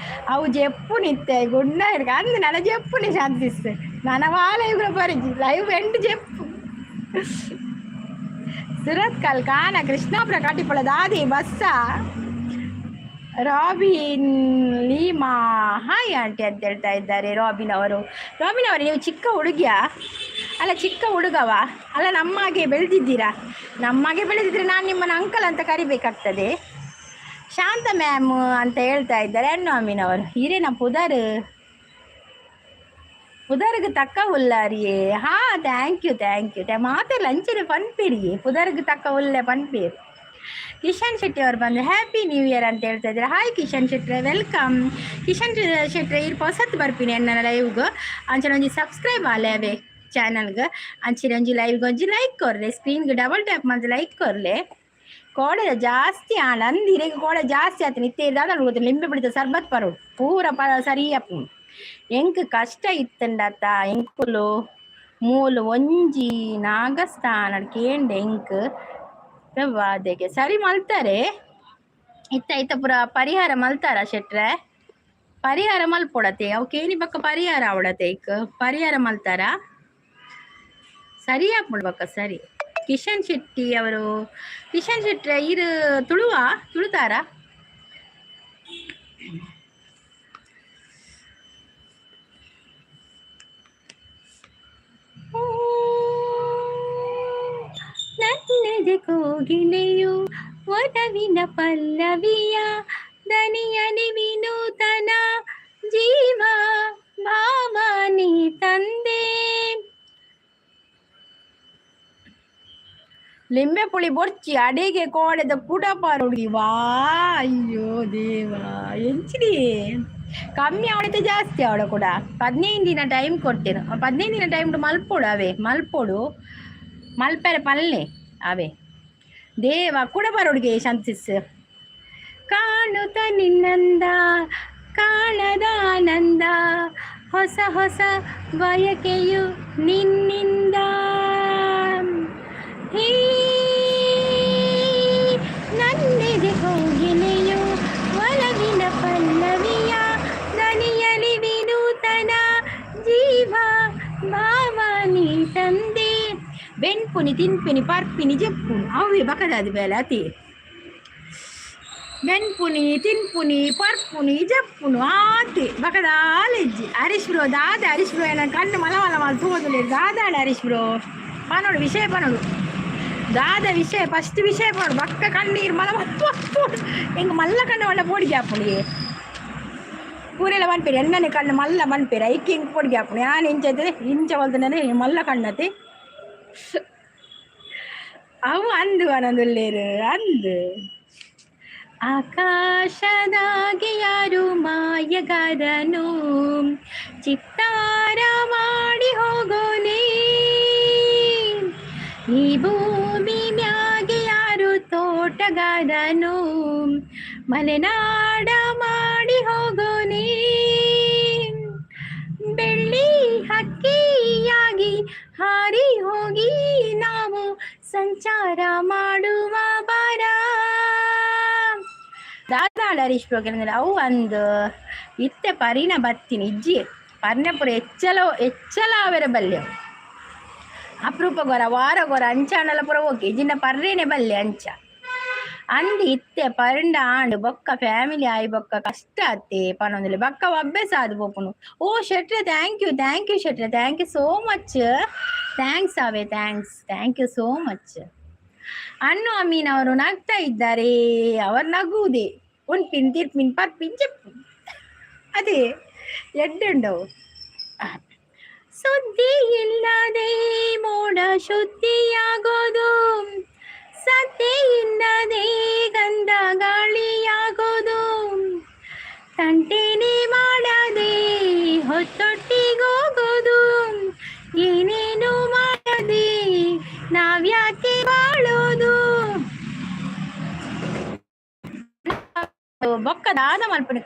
అవు చెప్పు నిత్య గుడ్ నైట్ అందు నన్న చెప్పుని శాంతిస్తే నన్న లైవ్ కూడా పరిచి లైవ్ ఎండ్ చెప్పు. ಸುರತ್ ಕಲ್ಕಾನ ಕೃಷ್ಣಾಪುರ ಕಾಟಿಪಳ ದಾದಿ ಬಸ್ಸ ರಾಬಿನ್ ಲೀಮಾ ಹಾಯ್ ಆಂಟಿ ಅಂತ ಹೇಳ್ತಾ ಇದ್ದಾರೆ ರಾಬಿನ್ ಅವರು. ನೀವು ಚಿಕ್ಕ ಹುಡುಗಿಯಾ? ಅಲ್ಲ ಚಿಕ್ಕ ಹುಡುಗವ ಅಲ್ಲ, ನಮ್ಮಾಗೆ ಬೆಳೆದಿದ್ದೀರಾ? ನಮ್ಮಾಗೆ ಬೆಳೆದಿದ್ರೆ ನಾನು ನಿಮ್ಮನ್ನು ಅಂಕಲ್ ಅಂತ ಕರಿಬೇಕಾಗ್ತದೆ. ಶಾಂತ ಮ್ಯಾಮ್ ಅಂತ ಹೇಳ್ತಾ ಇದ್ದಾರೆ ಅಣ್ಣಾಮಿನವರು. ಹಿರೇನ ಪುದರ್ಗೆ ತಕ್ಕ ಉಲ್ಲಾರಿಯೇ. ಹಾ ಥ್ಯಾಂಕ್ ಯು ಮಾತೆ ಲಂಚನೆ ಪನ್ಪೇರಿಯೇ ಪುದರ್ಗೆ ತಕ್ಕ ಉಲ್ಲೆ ಪನ್ಪೇರು. ಕಿಶನ್ ಶೆಟ್ಟಿ ಅವರು ಬಂದು ಹ್ಯಾಪಿ ನ್ಯೂ ಇಯರ್ ಅಂತ ಹೇಳ್ತಾ ಇದ್ದಾರೆ. Hi Kishan Shetty welcome. ಕಿಶನ್ ಶೆಟ್ಟಿ ಇರ್ ಹೊಸತ್ತು ಬರ್ತೀನಿ ನನ್ನ ಲೈವ್ಗೆ ಅಂಚನೆ ಒಂಜಿ ಸಬ್ಸ್ಕ್ರೈಬ್ ಆಲೆ ಅವೇ ಚಾನಲ್ಗೆ ಅಂಚಿನ ಒಂಜಿ ಲೈವ್ಗೆ ಒಂಜಿ ಲೈಕ್ ಕೊರ್ಲೆ, ಸ್ಕ್ರೀನ್ಗೆ ಡಬಲ್ ಟ್ಯಾಪ್ ಮಾಡಿ ಲೈಕ್ ಕೊರ್ಲೆ. ಕೋಡೆ ಜಾಸ್ತಿ ಆಲ ಅಂದಿರೆಗೆ ಕೋಡೆ ಜಾಸ್ತಿ ಆತ ನಿತ್ಯ ಇದ್ದಾದ ಲಿಂಬೆ ಬಿಡಿತ ಸರ್ಬತ್ ಪರು ಪೂರ ಸರಿಯಪ್ಪು ಎಂಕ್ ಕಷ್ಟ ಇತ್ತಂಡತ್ತ ಎಂಕುಲು ಮೂಲು ಒಂಜಿ ನಾಗಸ್ಥಾನ ಕೇಂಡೆ ಎಂಕ್ ಅದಕ್ಕೆ ಸರಿ ಮಲ್ತಾರೆ. ಇತ್ತ ಪುರ ಪರಿಹಾರ ಮಲ್ತಾರ ಶೆಟ್ರೆ? ಪರಿಹಾರ ಮಲ್ಪೊಡತೆ ಅವು ಕೇನಿ ಬಕ್ಕ ಪರಿಹಾರ ಅವಡತೆ ಇಕ್ ಪರಿಹಾರ ಮಲ್ತಾರ ಸರಿ ಹಾಕ್ಬಿಡ್ಬೇಕ ಸರಿ. ಕಿಶನ್ ಶೆಟ್ಟಿ ಅವರು ಕಿಶನ್ ಶೆಟ್ಟಿ ಇರು ತುಳುತಾರ? ನನ್ನದೆ ಕೋಗಿಲೆಯು ಒಡವಿನ ಪಲ್ಲವಿಯ ದನಿಯನಿ ವಿನೂತನ ಜೀವ ಭಾವನಿ ತಂದೆ. ಲಿಂಬೆ ಪುಳಿ ಬೊರ್ಚಿ ಅಡಿಗೆ ಕೋಡೆದ ಪುಡಪಾರುಡಿ ವಾ ಅಯ್ಯೋ ದೇವಾ ಎಂಚಿಡಿ ಕಮ್ಮಿ ಅವಳೈತೆ ಜಾಸ್ತಿ ಅವಳ ಕೂಡ 15 ದಿನ ಟೈಮ್ ಕೊಡ್ತೇನೆ. 15 ದಿನ ಟೈಮ್ ಮಲ್ಪೊಡು ಅವೇ ಮಲ್ಪೊಡು ಮಲ್ಪೆರೆ ಪಲ್ಲೆ ಅವೇ ದೇವ ಕುಡಬರೋಡಿಗೆ ಶಾಂತಿಸ್. ಕಾಣುತ್ತ ನಿನ್ನಂದ ಕಾಣದ ಆನಂದ ಹೊಸ ಹೊಸ ಬಯಕೆಯು ನಿನ್ನಿಂದ. ಹೇ ನನ್ನೆದೆ ಕೋಗಿಲೆಯು ಒಲವಿನ ಪಲ್ಲವಿಯ ದನಿಯಲಿ ವಿನೂತನ ಜೀವ ಭಾವನಿ ತಂದೆ. ಬೆನ್ಪುನಿ ತಿನ್ಪುನಿ ಪರ್ಪಿನಿ ಜಪ್ಪುನಿ ಅವೇ ಬಕದಾದ ಬೇಲೆ ಅತಿ ಬೆನ್ಪುನಿ ತಿನ್ಪುನಿ ಪರ್ಪುನಿ ಜಪ್ಪುನು ಆತಿ ಬಕದ ಆಲೆಜ್ಜಿ. ಹರೀಶ್ ಬ್ರೋ ದಾದ ಹರೀಶ್ ಬ್ರೋ ಏನ ಕಣ್ಣು ಮಲ ತೋದಲೆ ದಾದಾಡ ಹರೀಶ್ ಬ್ರೋ ಪನೋಡು ವಿಷಯ ಪನೋಡು ದಾದ ವಿಷಯ ಫಸ್ಟ್ ವಿಷಯ ಪನೋಡು ಬಕ್ಕ ಕಣ್ಣೀರು ಮಲ ಎಂಗ ಮಲ್ಲ ಕಣ್ಣು ಒಳ್ಳೆ ಪೋಡಿಗೆ ಹಾಪುನಿ ಪೂರೆಲ್ಲ ಮನ್ಪೇರಿ ಎಣ್ಣನೆ ಕಣ್ಣು ಮಲ್ಲ ಮನ್ಪೇರಿ ಐಕಿ ಹಿಂಗೆ ಪೋಡಿಗೆ ಹಾಪುನಿ ನಾನು ಇಂಚ ಹೊಲ್ತನೇ ಮಲ್ಲ ಕಣ್ಣತಿ ಅವು ಅಂದು ಅನ್ನೊಂದುಲ್ಲೇರು ಅಂದು. ಆಕಾಶದಾಗೆ ಯಾರು ಮಾಯಗಾರನು ಚಿತ್ತಾರ ಮಾಡಿ ಹೋಗೋನೇ, ಈ ಭೂಮಿ ಮ್ಯಾಗೆ ಯಾರು ತೋಟಗಾರನು ಮಲೆನಾಡ ಮಾಡಿ ಹೋಗೋನೇ. ಬೆಳ್ಳಿ ಹಕ್ಕಿಯಾಗಿ ಹಾರಿ ಹೋಗಿ ನಾವು ಸಂಚಾರ ಮಾಡುವ ಬಾರ. ದಾದಾಳ ಹರೀಶ್ ಪ್ರೋಗ್ರಾಮ್ ಅವು ಒಂದು ಇತ್ತೆ ಪರಿನ ಬತ್ತೀನಿ ಇಜ್ಜಿ ಪರ್ಣಪುರ ಎಚ್ಚಲ ಅವರ ಬಲ್ಯ ಅಪರೂಪ ಗೊರ ವಾರ ಗೊರ ಅಂಚಾಣಲ ಪುರ ಹೋಗಿ ಜಿನ್ನ ಪರ್ರೇನೆ ಬಲ್ಲೆ ಅಂಚ ಅಂದು ಇತ್ತೆ ಪರಂಡ ಆಂಡು ಬೊಕ್ಕ ಫ್ಯಾಮಿಲಿ ಆಯಿ ಬೊಕ್ಕ ಕಷ್ಟ ಅತ್ತೆ ಪನೊಂದಿಲ್ಲ ಬೊಕ್ಕ ಅಭ್ಯಾಸ ಆದು ಪೋಪುನು. ಓ ಶೆಟ್ರೆ ಥ್ಯಾಂಕ್ ಯು ಶೆಟ್ರೆ thank you so much. Thanks ಅವೇ ಥ್ಯಾಂಕ್ ಯು ಸೋ ಮಚ್. ಅನ್ನು ಅಮೀನ್ ಅವರು ನಗ್ತಾ ಇದ್ದಾರೆ. ಅವರು ನಗುವುದೇ ಉನ್ಪಿನ್ ತಿರ್ಪಿನ್ ಪರ್ಪಿನ್ ಚೆಪ್ಪು ಅದೇ ಎಡ್ಡುಂಡವು. ಸುದ್ದಿ ಇಲ್ಲದೆ ಮೋಡ ಶುದ್ಧಿಯಾಗೋದು, ಸದ್ದೆ ಇಲ್ಲದೆ ಗಂಧ ಗಾಳಿಯಾಗೋದು, ತಂಟೆನೇ ಮಾಡದೆ ಹೊತ್ತೊಟ್ಟಿಗೋಗೋದು, ಏನೇನು ಮಾಡದೆ ನಾವ್ಯಾಕೆ ಬಾಳೋದು. ಬೊಕ್ಕ ದಾದ ಮಲ್ಪನ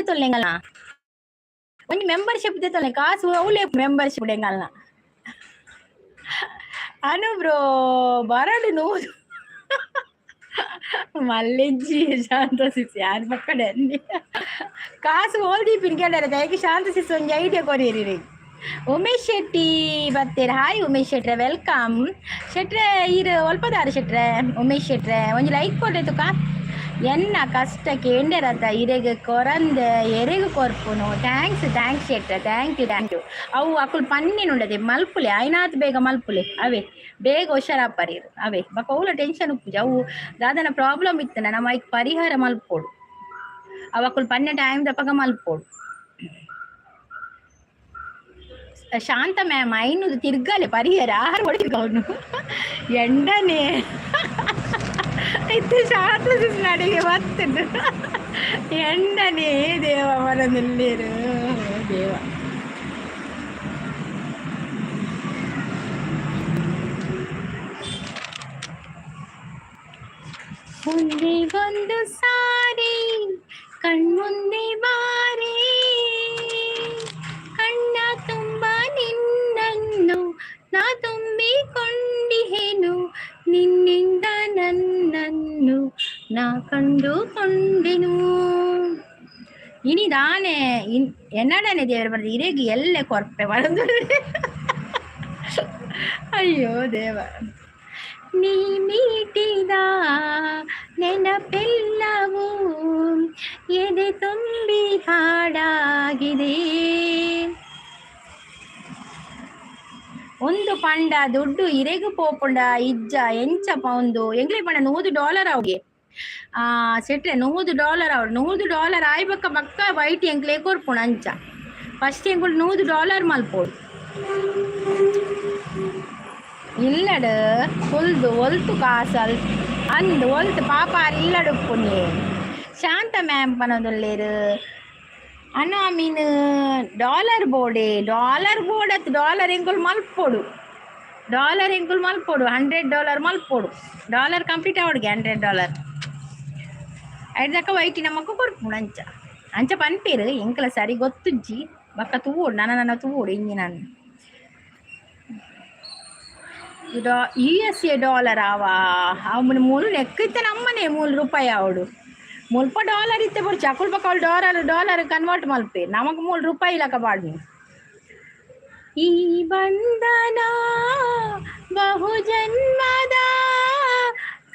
ತೊಲ್ಲೆಂಗಲ್ಲ ಒಂದು ಮೆಂಬರ್ಶಿಪ್ ತೊಲ್ಲೆ ಕಾಸು ಅವಲೇ ಮೆಂಬರ್ಶಿಪ್ ಎಂಗಲ್ಲ ಅನು ಬ್ರೋ ಬರಡು ನೂರು ಮಲ್ಲಿಜ್ಜಿ ಶಾಂತ ಸಿಸಿ ಯಾರು ಮಕ್ಕಳೇ ಅನ್ನಿ ಕಾಸು ಓಲ್ದಿ ಪಿನ್ಕೇಳಾರ ದಯಕ್ಕೆ ಶಾಂತ ಸಿಸಿ ಒಂದು ಐಡಿಯಾ ಕೊರಿಯರಿ ಉಮೇಶ್ ಶೆಟ್ಟಿ ಬರ್ತೀರ ಹಾಯ್ ಉಮೇಶ್ ಶೆಟ್ರೆ ವೆಲ್ಕಮ್ ಶೆಟ್ರೆ ಇರು ಒಲ್ಪದಾರು ಶೆಟ್ರೆ ಉಮೇಶ್ ಶೆಟ್ರೆ ಒಂದು ಲೈಕ್ ಕೊಡ್ರೆ ತುಕ ಎನ್ನ ಕಷ್ಟಕ್ಕೆ ಎಂಡರತ್ತ ಇರೆಗೆ ಕೊರಂದೆ ಎರೆಗೆ ಕೊರ್ಪುನು ಥ್ಯಾಂಕ್ಸ್ ಶೆಟ್ರೆ ಥ್ಯಾಂಕ್ ಯು ಅವು ಅಕ್ಕಳು ಪನ್ನಿನುಂಡದೆ ಮಲ್ಪುಲೆ ಐನಾತ್ ಬೇಗ ಮಲ್ಪುಲೆ ಅವೇ ಬೇಗ ಹುಷಾರಾಪರಿರು ಅವೇ ಬಕ್ಕ ಅವಳ ಟೆನ್ಷನ್ ಉಪ್ಪುಜ ಅವು ದಾದನ ಪ್ರಾಬ್ಲಮ್ ಇತ್ತನ ನಮ್ಮ ಐಕ್ ಪರಿಹಾರ ಮಲ್ಪೋಡು ಅವು ಅಕ್ಕಳು ಪನ್ನೆ ಟೈಮ್ ದಪ್ಪಗ ಮಲ್ಪೋಡು ಶಾಂತ ಮ್ಯಾಮ್ ಐನೂರು ತಿರ್ಗಾಲೆ ಪರಿಹಾರ ಆರು ಹೊಡಿಗ ಅವನು ಎಂಡನೇ ಇತ್ತು ಶಾಂತ ನಡಿಗೆ ಬರ್ತದೆ ಎಂಡನೇ ದೇವ ಮರದಲ್ಲಿರು ದೇವ ಮುಂದೆಗೊಂದು ಸಾರಿ ಕಣ್ಮುಂದೆ ಬಾರಿ ಕಣ್ಣ ತುಂಬ ನಿನ್ನನ್ನು ನಾ ತುಂಬಿಕೊಂಡಿಹೆನು ನಿನ್ನಿಂದ ನನ್ನನ್ನು ನಾ ಕಂಡುಕೊಂಡೆನು ಇನಿದಾನೆ ಎನ್ನಡನೆ ದೇವರ ಬರೆದು ಇರೇಗಿ ಎಲ್ಲೇ ಕೊರ್ಪೆ ಬರೆದು ಅಯ್ಯೋ ದೇವ ನೀ ಮೀಟಿದ ನೆನಪೆಲ್ಲವೂ ಎದೆ ತುಂಬಿ ಹಾಡಾಗಿದೆ ಒಂದು ಪಂಡ ದುಡ್ಡು ಇರೆಗು ಪೋಪುಂಡ ಇಜ್ಜ ಎಂಚ ಪೌಂದು ಎಂಗ್ಲಿ ಪಂಡ $100 ಅವ್ಗೆ ಸೆಟ್ರೆ $100 ಅವ್ರು $100 ಆಯ್ಬಕ್ಕ ಬಕ್ಕ ವೈಟ್ ಎಂಗ್ಲೇ ಕೊರ್ಪುಣ ಅಂಚ ಫಸ್ಟ್ ಎಂಗುಳು $100 ಮಲ್ಪೋಡು ಇಲ್ಲಡು ಹೊಲ್ದು ಒಲ್ತು ಕಾಸಲ್ ಅಂದು ಒಲ್ತು ಪಾಪಾರು ಇಲ್ಲಡು ಪುಣ್ಯ ಶಾಂತ ಮ್ಯಾಮ್ ಪನೊಂದುಲ್ಲೇರು ಅಣ್ಣ ಮೀನು ಡಾಲರ್ ಬೋರ್ಡ್ ಅತ್ತು ಡಾಲರ್ ಎಂಗುಳು ಮಲ್ಪೋಡು $100 ಮಲ್ಪೋಡು ಡಾಲರ್ ಕಂಪ್ಲೀಟ್ ಅವಡ್ಗೆ $100 ಐದಕ್ಕ ವೈಟಿ ನಮ್ಮಕ್ಕ ಕೊಡ್ಪುಡು ಅಂಚ ಪನ್ಪೇರು ಎಂಕಲ ಸರಿ ಗೊತ್ತುಜ್ಜಿ ಬಕ್ಕ ತೂವೋಡು ನನ್ನ ತೂವೋಡು ಇಂಜಿ ನಾನು USA ಡಾಲರ್ ಅವನು ಮೂರು ಲೆಕ್ಕ ಇತ್ತ ನಮ್ಮನೆ $3 ಅವಡು ಮುಲ್ಪ ಡಾಲರ್ ಇತ್ತೆ ಬರು ಚಕುಲ್ ಬಕ್ಕ ಅವಳು ಡಾಲರ್ ಕನ್ವರ್ಟ್ ಮಲ್ಪೆ ನಮಗೆ $3 ಲಕ ಬಾಡ್ನಿ ಈ ಬಂಧನ ಬಹುಜನ್ಮದ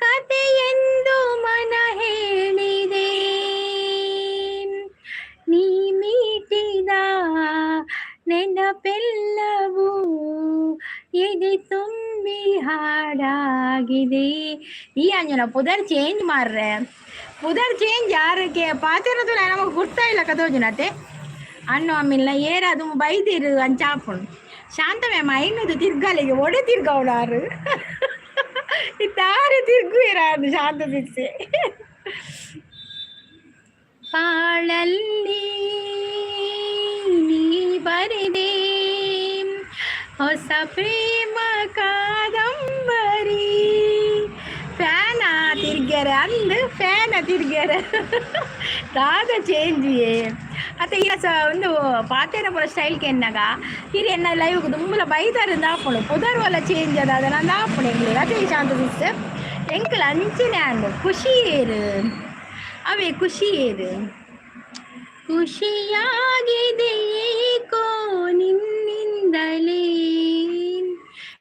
ಕತೆ ಎಂದು ಮನ ಹೇಳಿದೆ ನೀ ಮೀಟಿದ ನೆನಪೆಲ್ಲವೂ ಎದೆ ತುಂಬಿ ಹಾಡಾಗಿದೆ ಈ ಅಂಜನ ಪುದರ್ ಚೇಂಜ್ ಮಾರ್ರೆ ಪುದರ್ ಚೇಂಜ್ ಯಾರಕ್ಕೆ ಪಾತಿರದು ನಮಗೆ ಗುರ್ತಾ ಇಲ್ಲ ಕದೋಜನತೆ ಅನ್ನು ಆಮೇಲೆ ಏರಾದು ಬೈದಿರು ಅಂಚಾಪುಣ್ ಶಾಂತ ಮ್ಯಾಮ್ ಐನೂದು ತಿರ್ಗಾಲಿಗೆ ಒಡೆ ತಿರ್ಗವಳಾರು ಇತ್ತಾರು ತಿರ್ಗು ಇರಾದು ಶಾಂತ ಸಿಕ್ಸೆ ಪಾಳಲ್ಲಿ ನೀ ಬರೆದೆ ಹೊಸ ಪ್ರೇಮ ಕಾದಂಬರಿ ಫ್ಯಾನ ತಿರ್ಗ್ಯಾರ ದಾದ ಚೇಂಜಿಯೇ ಅತ್ತೆ ಈಗ ಒಂದು ಪಾತೇನ ಪುರ ಸ್ಟೈಲ್ಗೆ ಎನ್ನಾಗ ಹಿರಿ ಎನ್ನ ಲೈವ್ಗೆ ತುಂಬಲ ಬೈದಾರಿಂದ ಹಾಕೊಂಡು ಪುದರ್ ಒಲ್ಲ ಚೇಂಜ್ ಅದ ನಂದು ಹಾಕೊಂಡು ಎಂಗ್ಲಿ ಅದೇ ಶಾಂತ ದಿಸ್ ಎಂಕಲ್ ಅಂಚನೆ ಅಂದು ಖುಷಿ ಏರು ಖುಷಿಯಾಗಿದೆ ಏಕೋ ನಿನ್ನಿಂದಲೇ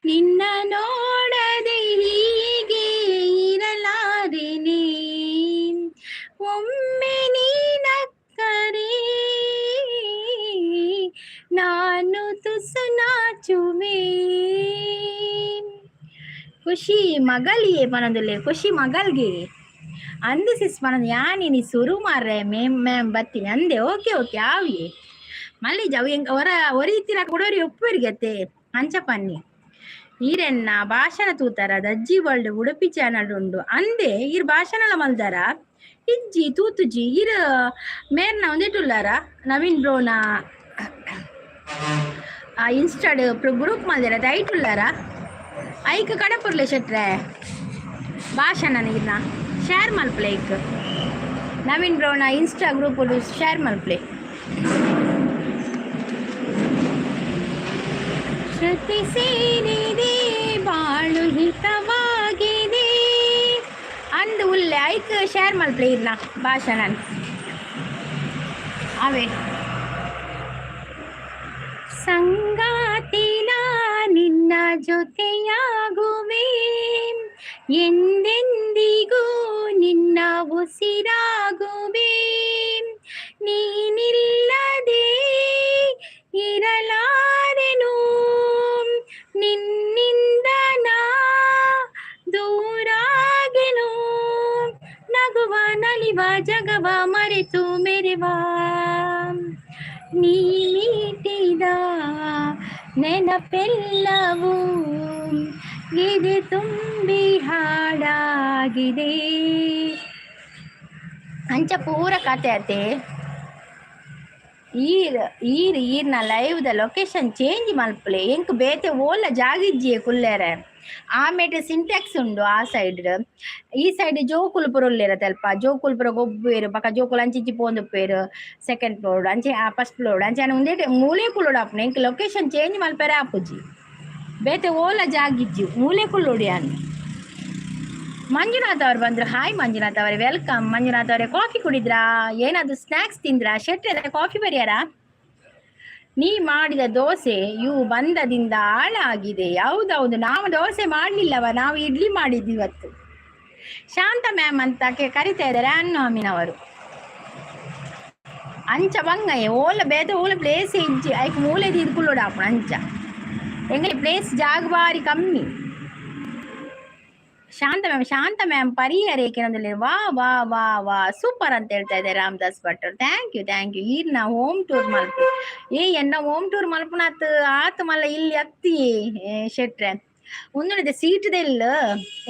ನಿನ್ನ ನೋಡದೆ ಹೀಗೆ ಇರಲಾರೆನೆ ಒಮ್ಮೆ ನೀನಕ್ಕರೆ ನಾನು ತುಸು ನಾಚುವೆ ಖುಷಿ ಮಗಲಿಗೆ ಪನದಲ್ಲೇ ಖುಷಿ ಮಗಲ್ಗೆ ಅಂದು ಸಿಸ್ ಪನದು ಯಾನಿ ನೀ ಸುರು ಮಾರ್ರೆ ಮೇಮ್ ಬತ್ತೀನಿ ಅಂದೆ ಓಕೆ ಆವಿಯೇ ಮಲ್ಲಿ ಜವ್ ಹೆಂಗ ಒರೀತಿರ ಕೊಡೋರಿ ಒಪ್ಪರಿಗತ್ತೆ ಅಂಚ ಪನ್ನಿ ಈರೆನ್ನ ಭಾಷಣ ತೂತಾರ ದಜ್ಜಿ ವರ್ಲ್ಡ್ ಉಡುಪಿ ಚಾನಲ್ ಉಂಡು ಅಂದೆ ಈರ್ ಭಾಷಣಲ ಮಲ್ದಾರ ಇಜ್ಜಿ ತೂತುಜಿ ಈರ್ ಮೇರ್ನ ಒಂದಿಟ್ಟುಲ್ಲಾರ ನವೀನ್ ಬ್ರೋನ ಇನ್ಸ್ಟಾಡ್ ಗ್ರೂಪ್ ಮಲ್ದಾರ ದೈಟುಲ್ಲಾರ ಐಕ್ ಕಡಪುರ್ಲೆ ಶೆಟ್ರೆ ಭಾಷಣ ನೀರ್ನ ಶೇರ್ ಮಲ್ಪಲೆ ಐಕ್ ನವೀನ್ ಬ್ರೋನ ಇನ್ಸ್ಟಾ ಗ್ರೂಪ್ ಶೇರ್ ಮಲ್ಪ್ಲೆ. ಶ್ರುತಿ ಸೇರಿದೆ ಬಾಳು ಹಿತವಾಗಿದೆ ಅಂದು ಉಲ್ಲೆ ಐಕ್ ಶೇರ್ ಮಲ್ಪ್ಲೆ ಇರ್ನ ಭಾಷಣ ಅವೇ ಸಂಗಾತಿನ ನಿನ್ನ ಜೊತೆಯಾಗುವೆ ಎಂದೆಂದಿಗೂ ನಿನ್ನ ಉಸಿರಾಗುವೆ ನೀನಿಲ್ಲದೆ ಇರಲಾರೆನು ನಿನ್ನಿಂದ ನಾ ದೂರಾಗೆನು ನಗುವ ನಲಿವ ಜಗವ ಮರೆತು ಮೆರೆವಾ ನೀ ಮೀಟಿದ ನೆನಪೆಲ್ಲವೂ ಗಿದೆ ತುಂಬಿ ಹಾಡಾಗಿದೆ ಅಂಚ ಪೂರ ಕತೆ ಅತೆ ಈರ್ನ ಲೈವ್ದ ಲೊಕೇಶನ್ ಚೇಂಜ್ ಮಲ್ಪಲೆ ಎಂಕ್ ಬೇತೆ ಓಲ ಜಾಗಿಜ್ಜಿಯೇ ಕುಲ್ಲೇರೆ ಆಮೇಲೆ ಸಿಂಟ್ಯಾಕ್ಸ್ ಉಂಡು ಆ ಸೈಡ್ ಈ ಸೈಡ್ ಜೋಕುಲ್ಪುರ ಉಳ್ಳೇರ ಅಲ್ಪ ಜೋಕುಲ್ಪುರ ಗೊಬ್ಬೇರು ಪಕ್ಕ ಜೋಕುಲ್ ಅಂಚಿಂಚಿ ಪೋಂದುಪ್ಪೇರು ಸೆಕೆಂಡ್ ಫ್ಲೋರ್ ಅಂಚೆ ಫಸ್ಟ್ ಫ್ಲೋರ್ ಅಂಚೆ ಒಂದೇ ಮೂಲೆ ಕುಲ್ಲೋಡು ಆಪುನ ಎಂಕ್ ಲೊಕೇಶನ್ ಚೇಂಜ್ ಮಲ್ಪೇರೆ ಆಪುಜಿ ಬೇತೆ ಓಲ ಜಾಗಿಜ್ಜಿ ಮೂಲೆ ಕುಲ್ಲೋಡಿ ಅನ್ ಮಂಜುನಾಥ್ ಅವ್ರು ಬಂದ್ರು. ಹಾಯ್ ಮಂಜುನಾಥ್ ಅವರೇ, ವೆಲ್ಕಮ್. ಮಂಜುನಾಥ್ ಅವರೇ, ಕಾಫಿ ಕುಡಿದ್ರಾ? ಏನಾದ್ರು ಸ್ನಾಕ್ಸ್ ತಿಂದ್ರಾ? ಶೆಟ್ಟಿ ಕಾಫಿ ಬರೆಯಾರಾ? ನೀ ಮಾಡಿದ ದೋಸೆ ಇವು ಬಂದದಿಂದ ಹಾಳಾಗಿದೆ. ಹೌದೌದು, ನಾವು ದೋಸೆ ಮಾಡ್ಲಿಲ್ಲವ, ನಾವು ಇಡ್ಲಿ ಮಾಡಿದ್ವಿ ಇವತ್ತು. ಶಾಂತ ಮ್ಯಾಮ್ ಅಂತ ಕರಿತಾ ಇದ್ದಾರೆ ಅಣ್ಣಾಮಿನವರು. ಅಂಚ ಬಂಗಯ್ಯ ಓಲ ಬೇದ ಓಲ ಪ್ಲೇಸ್ ಇಜ್ಜಿ ಐಕ್ ಮೂಲೆ ತಿದ್ಕೊಳ್ಳೋಡ ಅಂಚ ಎಂಗಲಿ ಪ್ಲೇಸ್ ಜಾಗ ಬಾರಿ ಕಮ್ಮಿ. ಶಾಂತ ಮ್ಯಾಮ್ ಪರಿಹರೇಕೆನದಲ್ಲಿ ವಾ ವಾ ವಾ ವಾ ಸೂಪರ್ ಅಂತ ಹೇಳ್ತಾ ಇದ್ದಾರೆ ರಾಮದಾಸ್ ಭಟ್ರು. Thank you. ಈರ್ನ ಹೋಮ್ ಟೂರ್ ಮಲ್ಪ ಎನ್ನ ಹೋಮ್ ಟೂರ್ ಮಲ್ಪನಾತ್ ಆತ ಮಲ್ಲ ಇಲ್ಲಿ ಅತ್ತಿ ಶೆಟ್ರೆ ಒಂದುಂಡಿದೆ ಸೀಟ್ದೆಲ್ಲ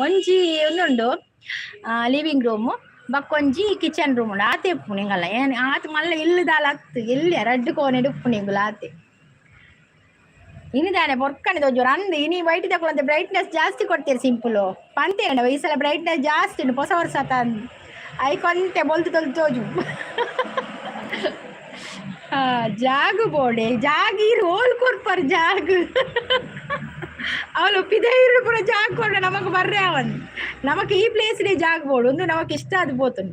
ಒಂಜಿ ಒಂದುಂಡು ಲಿವಿಂಗ್ ರೂಮು ಬಕ್ಕೊಂಜಿ ಕಿಚನ್ ರೂಮ್ ಉಂಡು ಆತೆ ಉಪ್ಪು ನಿಂಗಲ್ಲ ಏನ್ ಆತ ಮಲ್ಲ ಇಲ್ಲದಾಲ ಅತ್ತು ಎಲ್ಲಿ ರಡ್ಡು ಕೋಣೆಡು ಉಪ್ಪು ನಿಂಗುಲ ಆತೆ ಇನ್ನಿದಾನೆ ಬೊರ್ಕಣಿದ ಜೋರು ಅಂದು ಇನಿ ವೈಟ್ ತಗೊಳ್ಳಂತೆ ಬ್ರೈಟ್ನೆಸ್ ಜಾಸ್ತಿ ಕೊಡ್ತೀರಿ ಸಿಂಪಲ್ ಪಂತೆ ಈ ಸಲ ಬ್ರೈಟ್ನೆಸ್ ಜಾಸ್ತಿ ಉಂಟು ಹೊಸ ವರ್ಷ ತಂದು ಐಕೊಂತೆ ಬೊಲ್ತು ತೊಲ್ತೋಜು ಜಾಗು ಬೋಡೆ ಜಾಗೀರು ಓಲ್ ಕೊರ್ಪರ್ ಜಾಗು ಅವಳು ಪಿದೇರು ಕೂಡ ಜಾಗ ಕೊಡ ನಮಕ್ ಬರ್ರೆ ಅವನ್ ನಮಕ್ ಈ ಪ್ಲೇಸ್ನೇ ಜಾಗ ಬೋಡು ಒಂದು ನಮಕ್ ಇಷ್ಟ ಅದು ಬೋತು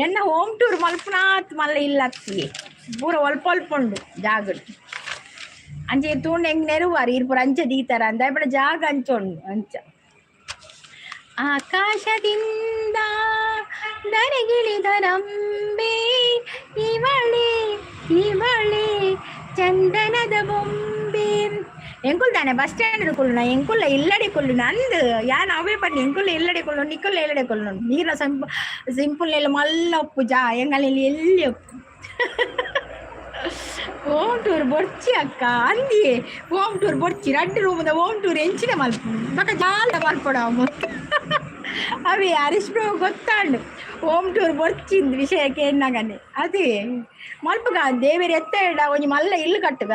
ಎನ್ನ ಹೋಮ್ ಟೂರ್ ಮಲ್ಪನಾತ್ ಮಲ್ಲ ಇಲ್ಲ ಅತ್ತಿ ಪೂರ ಒಲ್ಪೊಲ್ಪುಂಡು ಜಾಗ ಅಂಚೆ ತೂಂಡು ಹೆಂಗ್ ನೆರುವಾರು ಇರ್ಪುರ ಅಂಚೆ ದೀತಾರ ಅಂತ ಇಪ್ಪಡ ಜಾಗ ಅಂಚೊಂಡು ಅಂಚ ಆಕಾಶದಿಂದ ದರೆಗಿಳಿದರಂಬೆ ಇವಳೆ ಚಂದನದ ಬೊಂಬೆ ಎಂಕುಲ್ ತಾನೆ ಬಸ್ ಸ್ಟ್ಯಾಂಡ್ ಕೊಲ್ಲುನ ಎಂಕುಲ್ಲ ಇಲ್ಲಡೆ ಕೊಲ್ಲುನ ಅಂದು ಯಾನ್ ಅವೇ ಪನ್ನಿ ಎಂಕುಲ್ಲ ಇಲ್ಲಡೆ ಕೊಲ್ಲು ನಿಕ್ಕುಲ್ಲ ಇಲ್ಲಡೆ ಕೊಲ್ಲು ನೀರ ಸಿಂಪಲ್ ನೆಲ್ಲ ಮಲ್ಲ ಉಪ್ಪು ಜಾ ಎಂಗಲ್ಲಿ ಎಲ್ಲಿ ಉಪ್ಪು ಹೋಮ್ ಟೂರ್ ಬೊರ್ಚಿ ಅಕ್ಕ ಅಂದಿಯೇ ಹೋಮ್ ಟೂರ್ ಬೊರ್ಚಿ ರಡ್ಡು ರೂಮದ ಹೋಮ್ ಟೂರ್ ಎಂಚಿನ ಮಲ್ಪು ಬಕ್ಕ ಜಾಲ ಮಲ್ಪೊಡ ಅವೇ ಹರೀಶ್ ಬ್ರೋ ಗೊತ್ತಾಂಡು ಹೋಮ್ ಟೂರ್ ಬೊರ್ಚಿಂದು ವಿಷಯಕ್ಕೆ ಎನ್ನಾಗನೆ ಅದೇ ಮಲ್ಪಗ ದೇವೇರಿ ಎತ್ತ ಇಡ ಒಂಜಿ ಮಲ್ಲ ಇಲ್ಲು ಕಟ್ಟುಗ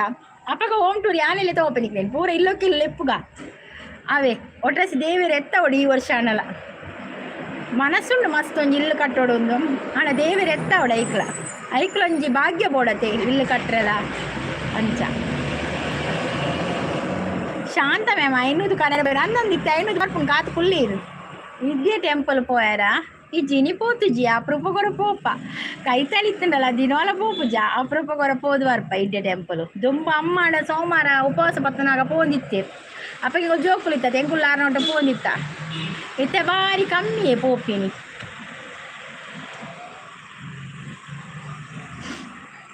ಅಪ್ಪಗ ಹೋಮ್ ಟೂರ್ ಯಾನೆಲ್ಲ ತಗೋಪನಿಕ್ನೇನು ಪೂರ ಇಲ್ಲೋಕ್ಕೆ ಇಲ್ಲ ಎಪ್ಪುಗ ಅವೇ ಒಟ್ರಸಿ ದೇವೇರಿ ಎತ್ತ ಒಡಿ ಈ ವರ್ಷ ಅನ್ನಲ್ಲ ಮನಸ್ಸುಂಡು ಮಸ್ತ್ ಒಂಜಿ ಇಲ್ಲು ಕಟ್ಟೋಡು ಒಂದು ಹಣ ದೇವೇರಿ ಎತ್ತ ಒಡ ಐಕ್ಲೊಂಜಿ ಭಾಗ್ಯ ಬೋಡತೆ ಇಲ್ಲು ಕಟ್ರಲ್ಲ ಅಂಚ ಶಾಂತ ಮ್ಯಾಮ್ ಐನೂದು ಕನ್ನಡ ಬೇರೆ ಅಂದೊಂದಿತ್ತು ಐನೂದು ಬರ್ಪುಂಡು ಕಾತು ಕುಳ್ಳೀರು ಇದೇ ಟೆಂಪಲ್ ಪೋಯಾರ ಈ ಜಿನಿ ಪೋತುಜಿ ಅಪರೂಪ ಕೊರ ಪೋಪ ಕೈ ತಳಿತ್ತುಂಡಲ್ಲ ದಿನೋಲ ಪೋಪುಜ ಅಪರೂಪ ಕೊರ ಪೋದು ಬರ್ಪ ಇಡ್ಡೆ ಟೆಂಪಲ್ ದುಂಬ ಅಮ್ಮಾಡ ಸೋಮವಾರ ಉಪವಾಸ ಪತ್ತನಾಗ ಪೋಂದಿತ್ತೇರು ಅಪ್ಪಗೆ ಜೋಕುಲಿತ್ತ ಎಂಕುಲ್ಲ ಆರ್ನೋಟ ಪೋಂದಿತ್ತ ಇತ್ತೆ ಬಾರಿ ಕಮ್ಮಿಯೇ ಪೋಪಿನಿ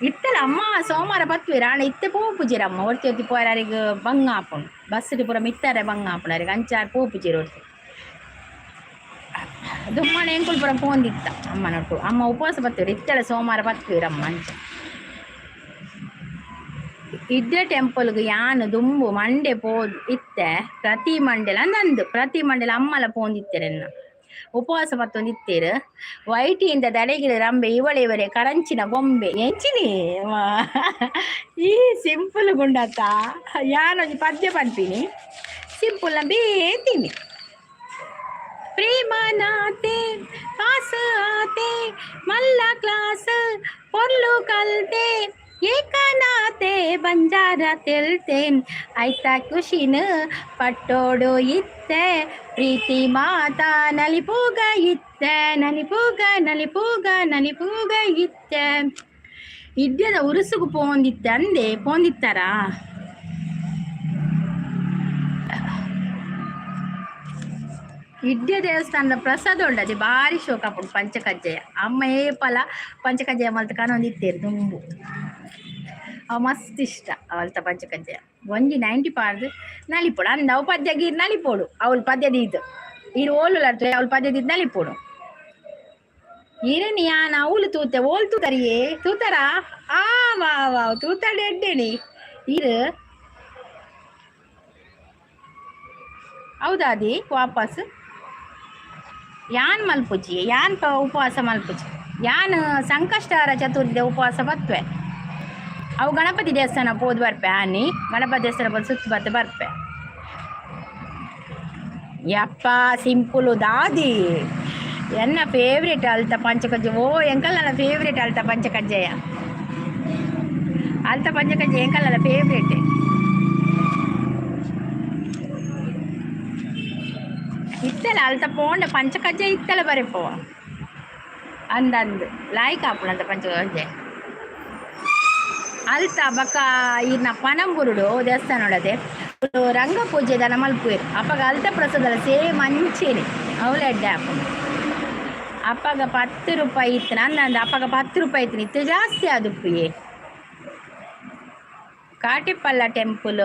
ಇತ್ತಲ್ಲ ಅಮ್ಮ ಸೋಮವಾರ ಬತ್ವೀರ ಆಣ ಇತ್ತೆ ಪೋಪುಜಿರಮ್ಮ ಒರ್ತಿ ಪೋಯರಿಗೆ ಬಂಗ ಹಾಪುಂಡು ಬಸ್ಸಿಗೆ ಪೂರ ಮಿತ್ತಾರೆ ಬಂಗ ಹಾಪುಣರಿಗೆ ಅಂಚಾರು ಪೋಪುಜಿರು ಒರ್ತಿ ದುಮ್ಮನ ಎಂಕುಲ್ ಪುರ ಪೋಂದಿತ್ತ ಅಮ್ಮನೊಟ್ಟು ಅಮ್ಮ ಉಪವಾಸ ಬತ್ತೀವ್ರಿ ಇತ್ತಳೆ ಸೋಮವಾರ ಬತ್ವೀರಮ್ಮ ಅಂಚ ಇದ್ದೆ ಟೆಂಪಲ್ಗೆ ಯಾನು ದುಂಬು ಮಂಡೆ ಪೋದು ಇತ್ತೆ ಪ್ರತಿ ಮಂಡೆಲ ನಂದು ಪ್ರತಿ ಮಂಡೆಲ ಅಮ್ಮಲ ಪೋಂದಿತ್ತೆರೆನ್ನ ಉಪವಾಸ ಮತ್ತೊಂದಿತ್ತೇರು ವೈಟಿಯಿಂದ ದಡೆಗಿಡ ರಂಬೆ ಇವಳೆ ಕರಂಚಿನ ಗೊಂಬೆ ಎಂಚಿನಿ ಈ ಸಿಂಪಲ್ ಗುಂಡತ್ತ ಯಾನೊಂದು ಪದ್ಯ ಪನ್ಪಿನಿ ಸಿಂಪಲ್ ಬೇತೀನಿ ಪ್ರೇಮನಾತೆ ಪಾಸ್ ಆತೆ ಮಲ್ಲ ಕ್ಲಾಸ್ ಪೊರ್ಲು ಕಲ್ತೆ ಏಕನಾತೆ ಬಂಜಾರ ತೆಲ್ತೆ ಆಯ್ತಾ ಖುಷಿನ ಪಟ್ಟೋಡು ಇತ್ತೆ ಪ್ರೀತಿ ಮಾತಾ ನಲಿಪೂಗ ಇತ್ತೆ ನಲಿಪೂಗ ಇತ್ತೆ ಇಡ್ಯದ ಉರುಸುಗು ಪೋಂದಿತ್ತೆ ಅಂದೆ ಪೋಂದಿತ್ತಾರಾ ಇಡ್ಯ ದೇವಸ್ಥಾನದ ಪ್ರಸಾದ ಉಂಡದೆ ಭಾರಿ ಶೋಕ ಪುಡು ಪಂಚಕಜ್ಜಯ ಅಮ್ಮ ಏಪಲ ಪಂಚಕಜ್ಜಯ ಮಲ್ತ ಕಾಣೊಂದಿತ್ತೇರು ತುಂಬು ಅವ ಮಸ್ತ್ ಇಷ್ಟ ಅವಲ್ತ ಪಂಚಕಜ್ಜಯ ಒಂಜಿ 90 ಪಾರ್ದು ನಲಿಪೋಡು ಅಂದ ಅವು ಪದ್ಯ ಗೀರು ನಲಿಪೋಡು ಅವಳು ಪದ್ಯ ದೀತು ಈರು ಓಲು ಅವಳು ಪದ್ಯ ದೀತು ನಲಿಪೋಡು ಈರನಿ ಯಾನ ಅವಳು ತೂತೆ ಓಲ್ ತೂತರಿಯೇ ತೂತಾರ ಆ ವಾ ತೂತಾಡೆ ಎಡ್ಡೆನಿ ಈರು ಹೌದಾದಿ ವಾಪಸ್ ಯಾನ್ ಮಲ್ಪುಜಿ ಯಾನ್ ಉಪವಾಸ ಮಲ್ಪುಜಿ ಯಾನ್ ಸಂಕಷ್ಟಹರ ಚತುರ್ಥಿ ಉಪವಾಸ ಬತ್ವೆ ಅವು ಗಣಪತಿ ದೇವಸ್ಥಾನ ಹೋದ್ ಬರ್ಪೆ ಆನಿ ಗಣಪತಿ ದೇವಸ್ಥಾನ ಬಂದು ಸುತ್ತ ಬತ್ತು ಬರ್ಪೆ ಯಪ್ಪ ಸಿಂಪುಲು ದಾದಿ ಎನ್ನ ಫೇವ್ರೇಟ್ ಅಲ್ತ ಪಂಚಕಜ್ಜೆ ಓ ಎಂಕಲ್ಲ ಫೇವ್ರೇಟ್ ಅಲ್ತ ಪಂಚಕಜ್ಜೆಯ ಎಂಕಲ್ಲ ಫೇವ್ರೇಟ್ ಇತ್ತಲ್ಲ ಅಲ್ತ ಪೋಂಡ ಪಂಚಕಜ್ಜೆ ಇತ್ತಲ್ಲ ಬರೆಪವ ಅಂದಂದು ಲಾಯ್ಕ ಆಪುಣಂತ ಪಂಚಕಜ್ಜೆ ಅಲ್ತ ಬಕ್ಕ ಇನ್ನ ಪನಂಬುರುಡು ದೇವಸ್ಥಾನ ನೋಡದೆ ರಂಗ ಪೂಜೆ ದನ ಮಲ್ಪುವೇರು ಅಪ್ಪಗ ಅಲ್ತ ಪ್ರಸಾದಲ್ಲ ಸೇಮ್ ಅಂಚೇನೆ ಅವಳೆ ಅಡ್ಡೆ ಹಾಕೊಂಡು ಅಪ್ಪಗ 10 ರೂಪಾಯಿ ಇತ್ತು ನಂದು ಅಪ್ಪಗ 10 ರೂಪಾಯಿ ಇತ್ತು ಇತ್ತು ಜಾಸ್ತಿ ಆದುಪ್ಪುಯೇ ಕಾಟಿಪಲ್ಲ ಟೆಂಪಲ್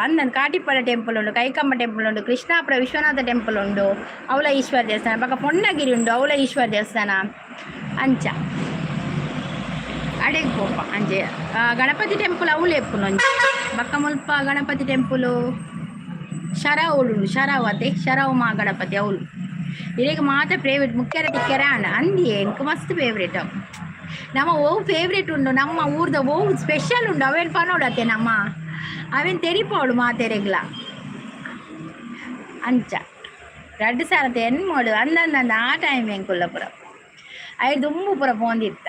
ಅಂದನ್ ಕಾಟಿಪಲ್ಲ ಟೆಂಪಲ್ ಉಂಡು ಕೈಕಮ್ಮ ಟೆಂಪಲ್ ಉಂಡು ಕೃಷ್ಣಾಪುರ ವಿಶ್ವನಾಥ ಟೆಂಪಲ್ ಉಂಡು ಅವಳ ಈಶ್ವರ ದೇವಸ್ಥಾನ ಪಕ್ಕ ಪೊನ್ನಗಿರಿ ಉಂಡು ಅವಳ ಈಶ್ವರ ದೇವಸ್ಥಾನ ಅಂಚ ಅಡೆಗೆ ಪೋಪ ಅಂಚೆ ಗಣಪತಿ ಟೆಂಪಲ್ ಅವಳು ಎಪ್ಪುನೊಂಜಿ ಬಕ್ಕ ಮುಲ್ಪ ಗಣಪತಿ ಟೆಂಪಲು ಶರಾವ್ ಉಂಡು ಶರಾವ್ ಅತ್ತೆ ಶರಾವ್ ಮಾ ಗಣಪತಿ ಅವಳು ಇರೇಗ ಮಾತ್ರ ಫೇವ್ರೇಟ್ ಮುಖ್ಯರ ತಿಕ್ಕೆರ ಅಂದಿ ಎಂಕ್ ಮಸ್ತ್ ಫೇವ್ರೇಟ್ ಅವು ನಮ್ಮ ಓವು ಫೇವ್ರೇಟ್ ಉಂಡು ನಮ್ಮ ಊರ್ದ ಓವು ಸ್ಪೆಷಲ್ ಉಂಡು ಅವೇನು ಪನೋಡತ್ತೆ ನಮ್ಮ ಅವೇನು ತೆರಿಪೋಡು ಮಾತೆರೆಗ್ಲ ಅಂಚ 2 ಸಾರತೆ ಎನ್ ಮಾಡು ಅಂದಂದ ಆ ಟೈಮ್ ಎಂಕುಲ್ಲಪುರ ಐದು ದುಂಬು ಪುರ ಪೋಂದಿತ್ತ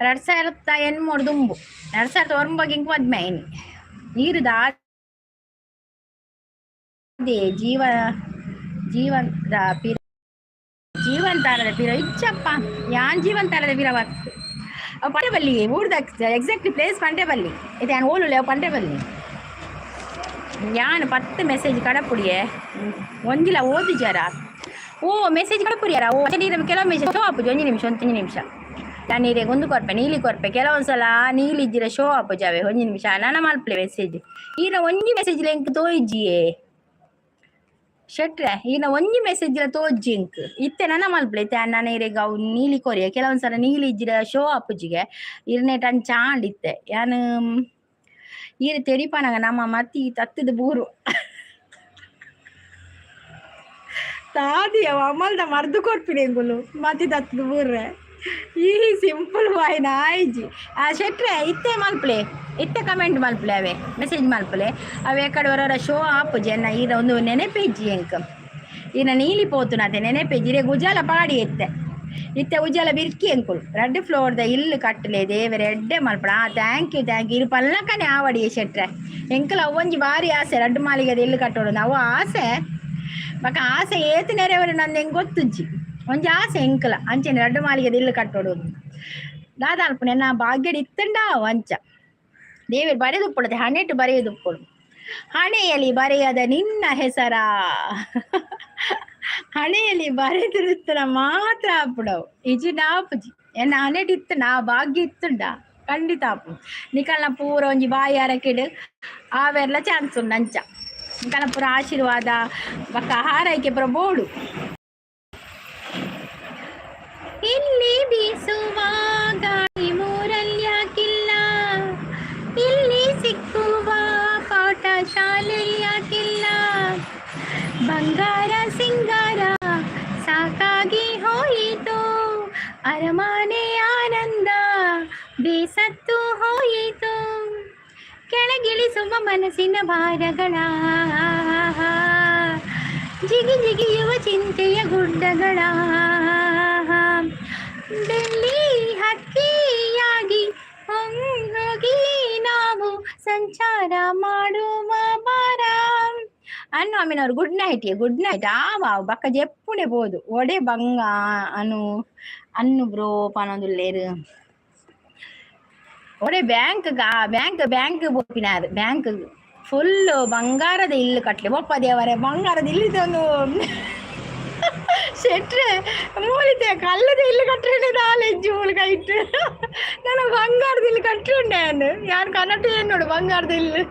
2000 ಎನ್ ಮಾಡು ದುಂಬು 2009 ಇಂಕ್ ಮದ್ಮೆ ಐನಿ ನೀರುದ ಅದೇ ಜೀವಂತ ಜೀವಂತಾರದ ಪಿರ ಇಚ್ಚಪ್ಪ ಯಾನ್ ಜೀವಂತಾರದ ಪಿರ ಬತ್ತು ಅವು ಪಂಡೆ ಬಲ್ಲಿ ಊರ್ದ ಎಕ್ಸಾಕ್ಟ್ಲಿ ಪ್ಲೇಸ್ ಪಂಡೆ ಬಲ್ಲಿ ಇದು ಯಾನ್ ಓಲು ಪಂಡೆ ಬಲ್ಲಿ ಯಾನ್ 10 ಮೆಸೇಜ್ ಕಡಪುಡಿಯೇ ಒಂದಿಲ್ಲ ಓದಿ ಜರ ಓ ಮೆಸೇಜ್ ಕಡಪುಡಿಯಾರ ಓ ಕೆಲವು ಮೆಸೇಜ್ ಶೋ ಆಪುಜಿ 1 ನಿಮಿಷ ನಾನು ನೀರಿಗೆ ಒಂದು ಕೊರ್ಪೆ ನೀಲಿ ಕೊರ್ಪೆ ಕೆಲವೊಂದ್ಸಲ ನೀಲಿ ಇಜ್ಜಿರ ಶೋ ಆಪುಜಾವೆ 1 ನಿಮಿಷ ನಾನು ಮಲ್ಪಲೆ ಮೆಸೇಜ್ ಈಗ ಒಂಜಿ ಮೆಸೇಜ್ ಎಂಕ್ ತೋಯಿಜ್ಜಿಯೇ ಶೆಟ್ರೆ ಈಗ ಒಂಜಿ ಮೆಸೇಜ್ ತೋಜ್ಜಿಂಕ್ ಇತ್ತೆ ನನ್ನ ಮಲ್ಪಲೆ ಇತ್ತೆ ನಾನು ಇರೇಗ ಅವು ನೀಲಿ ಕೊರಿಯ ಕೆಲವೊಂದ್ಸಲ ನೀಲಿ ಇಜ್ಜಿರ ಶೋ ಅಪ್ಪುಜಿಗೆ ಇರ್ನೇಟ್ ಅಂಚಾಂಡಿತ್ತೆ ಯಾನು ಈರು ತೆರಿಪನಾಗ ನಮ್ಮ ಮತ್ತಿ ತತ್ತದ ಬೂರು ತಾದಿ ಅವ ಅಮ್ಮಲ್ದ ಮರ್ದು ಕೊರ್ಪಿನಿ ಎಂಗುಲು ಮತ್ತಿ ತತ್ತದ ಬೂರ್ರೆ ಈ ಸಿಂಪಲ್ ಬಾಯ್ನ ಆಯ್ಜಿ ಆ ಶೆಟ್ರೆ ಇತ್ತೆ ಮಲ್ಪಲೆ ಇತ್ತೆ ಕಮೆಂಟ್ ಮಲ್ಪಲೆ ಅವೇ ಮೆಸೇಜ್ ಮಲ್ಪಲೆ ಅವೇ ಕಡೆ ವರ ಶೋ ಆಪುಜಿ ಅನ್ನ ಈಗ ಒಂದು ನೆನೆಪೇಜಿ ಎಂಕ ಈಗ ನೀಲಿ ಪೋತುನತೆ ನೆನೆಪೇಜಿ ಇರೇ ಉಜಾಲ ಪಾಡಿ ಇತ್ತೆ ಉಜಾಲ ಬಿರ್ಕಿ ಎಂಕುಲು 2 ಫ್ಲೋರ್ದ ಇಲ್ಲು ಕಟ್ಟಲೆ ದೇವರ ಎಡ್ಡೆ ಮಲ್ಪಡ ಥ್ಯಾಂಕ್ ಯು ಇರು ಪಲ್ಲಕನೆ ಆವಡಿಯೇ ಶೆಟ್ರೆ ಎಂಕಲ ಒಂಜಿ ಭಾರಿ ಆಸೆ 2 ಮಾಲಿಗೆದ ಇಲ್ಲು ಕಟ್ಟೋಡು ನಾವು ಆಸೆ ಬಕ ಆಸೆ ಏತು ನೆರೆವರು ನಂದು ಹೆಂಗೆ ಗೊತ್ತುಜ್ಜಿ ಒಂಜಿ ಆಸೆ ಎಂಕಲ ಅಂಚೆನೆ 2 ಮಾಲಿಗೆದ ಇಲ್ಲು ಕಟ್ಟೋಡು ದಾದಾಲ್ಪ ನನ್ನ ಭಾಗ್ಯಡ್ ಇತ್ತಂಡ ಅಂಚ ದೇವರು ಬರೆದುಪ್ಪುಡದೆ ಹಣೆಟ್ಟು ಬರೆಯುದುಪ್ಪುಡು ಹಣೆಯಲ್ಲಿ ಬರೆಯದ ನಿನ್ನ ಹೆಸರ ಹಣೆಯಲ್ಲಿ ಬರೆದಿರುತ್ತನ ಮಾತ್ರ ಆಪುಡವು ಇಜಿ ನಾಪುಜಿ ಎನ್ನ ಹಣೆಟ್ ಇತ್ತು ನಾ ಭಾಗ್ಯ ಇತ್ತುಂಡ ಖಂಡಿತ ಆಪು ನಿಕಲ್ನ ಪೂರ ಒಂಜಿ ಬಾಯಿ ಅರಕೆಡು ಆವೆರ್ಲ ಚಾನ್ಸ್ ಉಂಡು ಅಂಚ ನಿಕಲ್ನ ಪೂರ ಆಶೀರ್ವಾದ ಬಕ್ಕ ಹಾರೈಕೆ ಪುರ ಬೋಡು ಇಲ್ಲಿ ಬೀಸುವ ಗಾಳಿ ಮೂರಲ್ಯಾಕಿಲ್ಲ ಇಲ್ಲಿ ಸಿಕ್ಕುವ ಪಾಠ ಶಾಲೆಯಾಕಿಲ್ಲ ಬಂಗಾರ ಸಿಂಗಾರ ಸಾಕಾಗಿ ಹೋಯಿತು ಅರಮಾನೆ ಆನಂದ ಬೇಸತ್ತು ಹೋಯಿತು ಕೆಳಗಿಳಿಸುವ ಮನಸ್ಸಿನ ಭಾರಗಳ ಜಿಗಿ ಜಿಗಿಯುವ ಚಿಂತೆಯ ಗುಡ್ಡಗಳ ಡೆಲ್ಲಿ ಹಕ್ಕಿಯಾಗಿ ಹೋಗಿ ನಾವು ಸಂಚಾರ ಮಾಡುವ ಬಾರ అను ఆమెనವರು గుడ్ నైట్ బక్క చెప్పుడే పోదు ఒడే బంగ అను అన్ను బ్రో పనొందులేరు ఒడే ಬ್ಯಾಂಕ್ ಹೋಗಿನಾರು ಬ್ಯಾಂಕ್ ಫುಲ್ ಬಂಗಾರದ ಇಲ್ಲು ಕಟ್ಲೆ ಒಪ್ಪ ದೇವರೇ ಬಂಗಾರದ ಇಲ್ಲಿದೊಂದು ಶೆಟ್ರೆ ಮೂಲಿತೆ ಕಲ್ಲದ ಇಲ್ಲು ಕಟ್ಟರೆ ನಾಲೆಜ್ಜು ಮೂಲಿಕ ಇಟ್ಟು ನಾನು ಬಂಗಾರದ ಇಲ್ಲು ಕಟ್ಟುಂಡೆ ಅನ್ನು ಯಾರು ಕನ್ನಡ ಏನು ನೋಡು ಬಂಗಾರದ ಇಲ್ಲು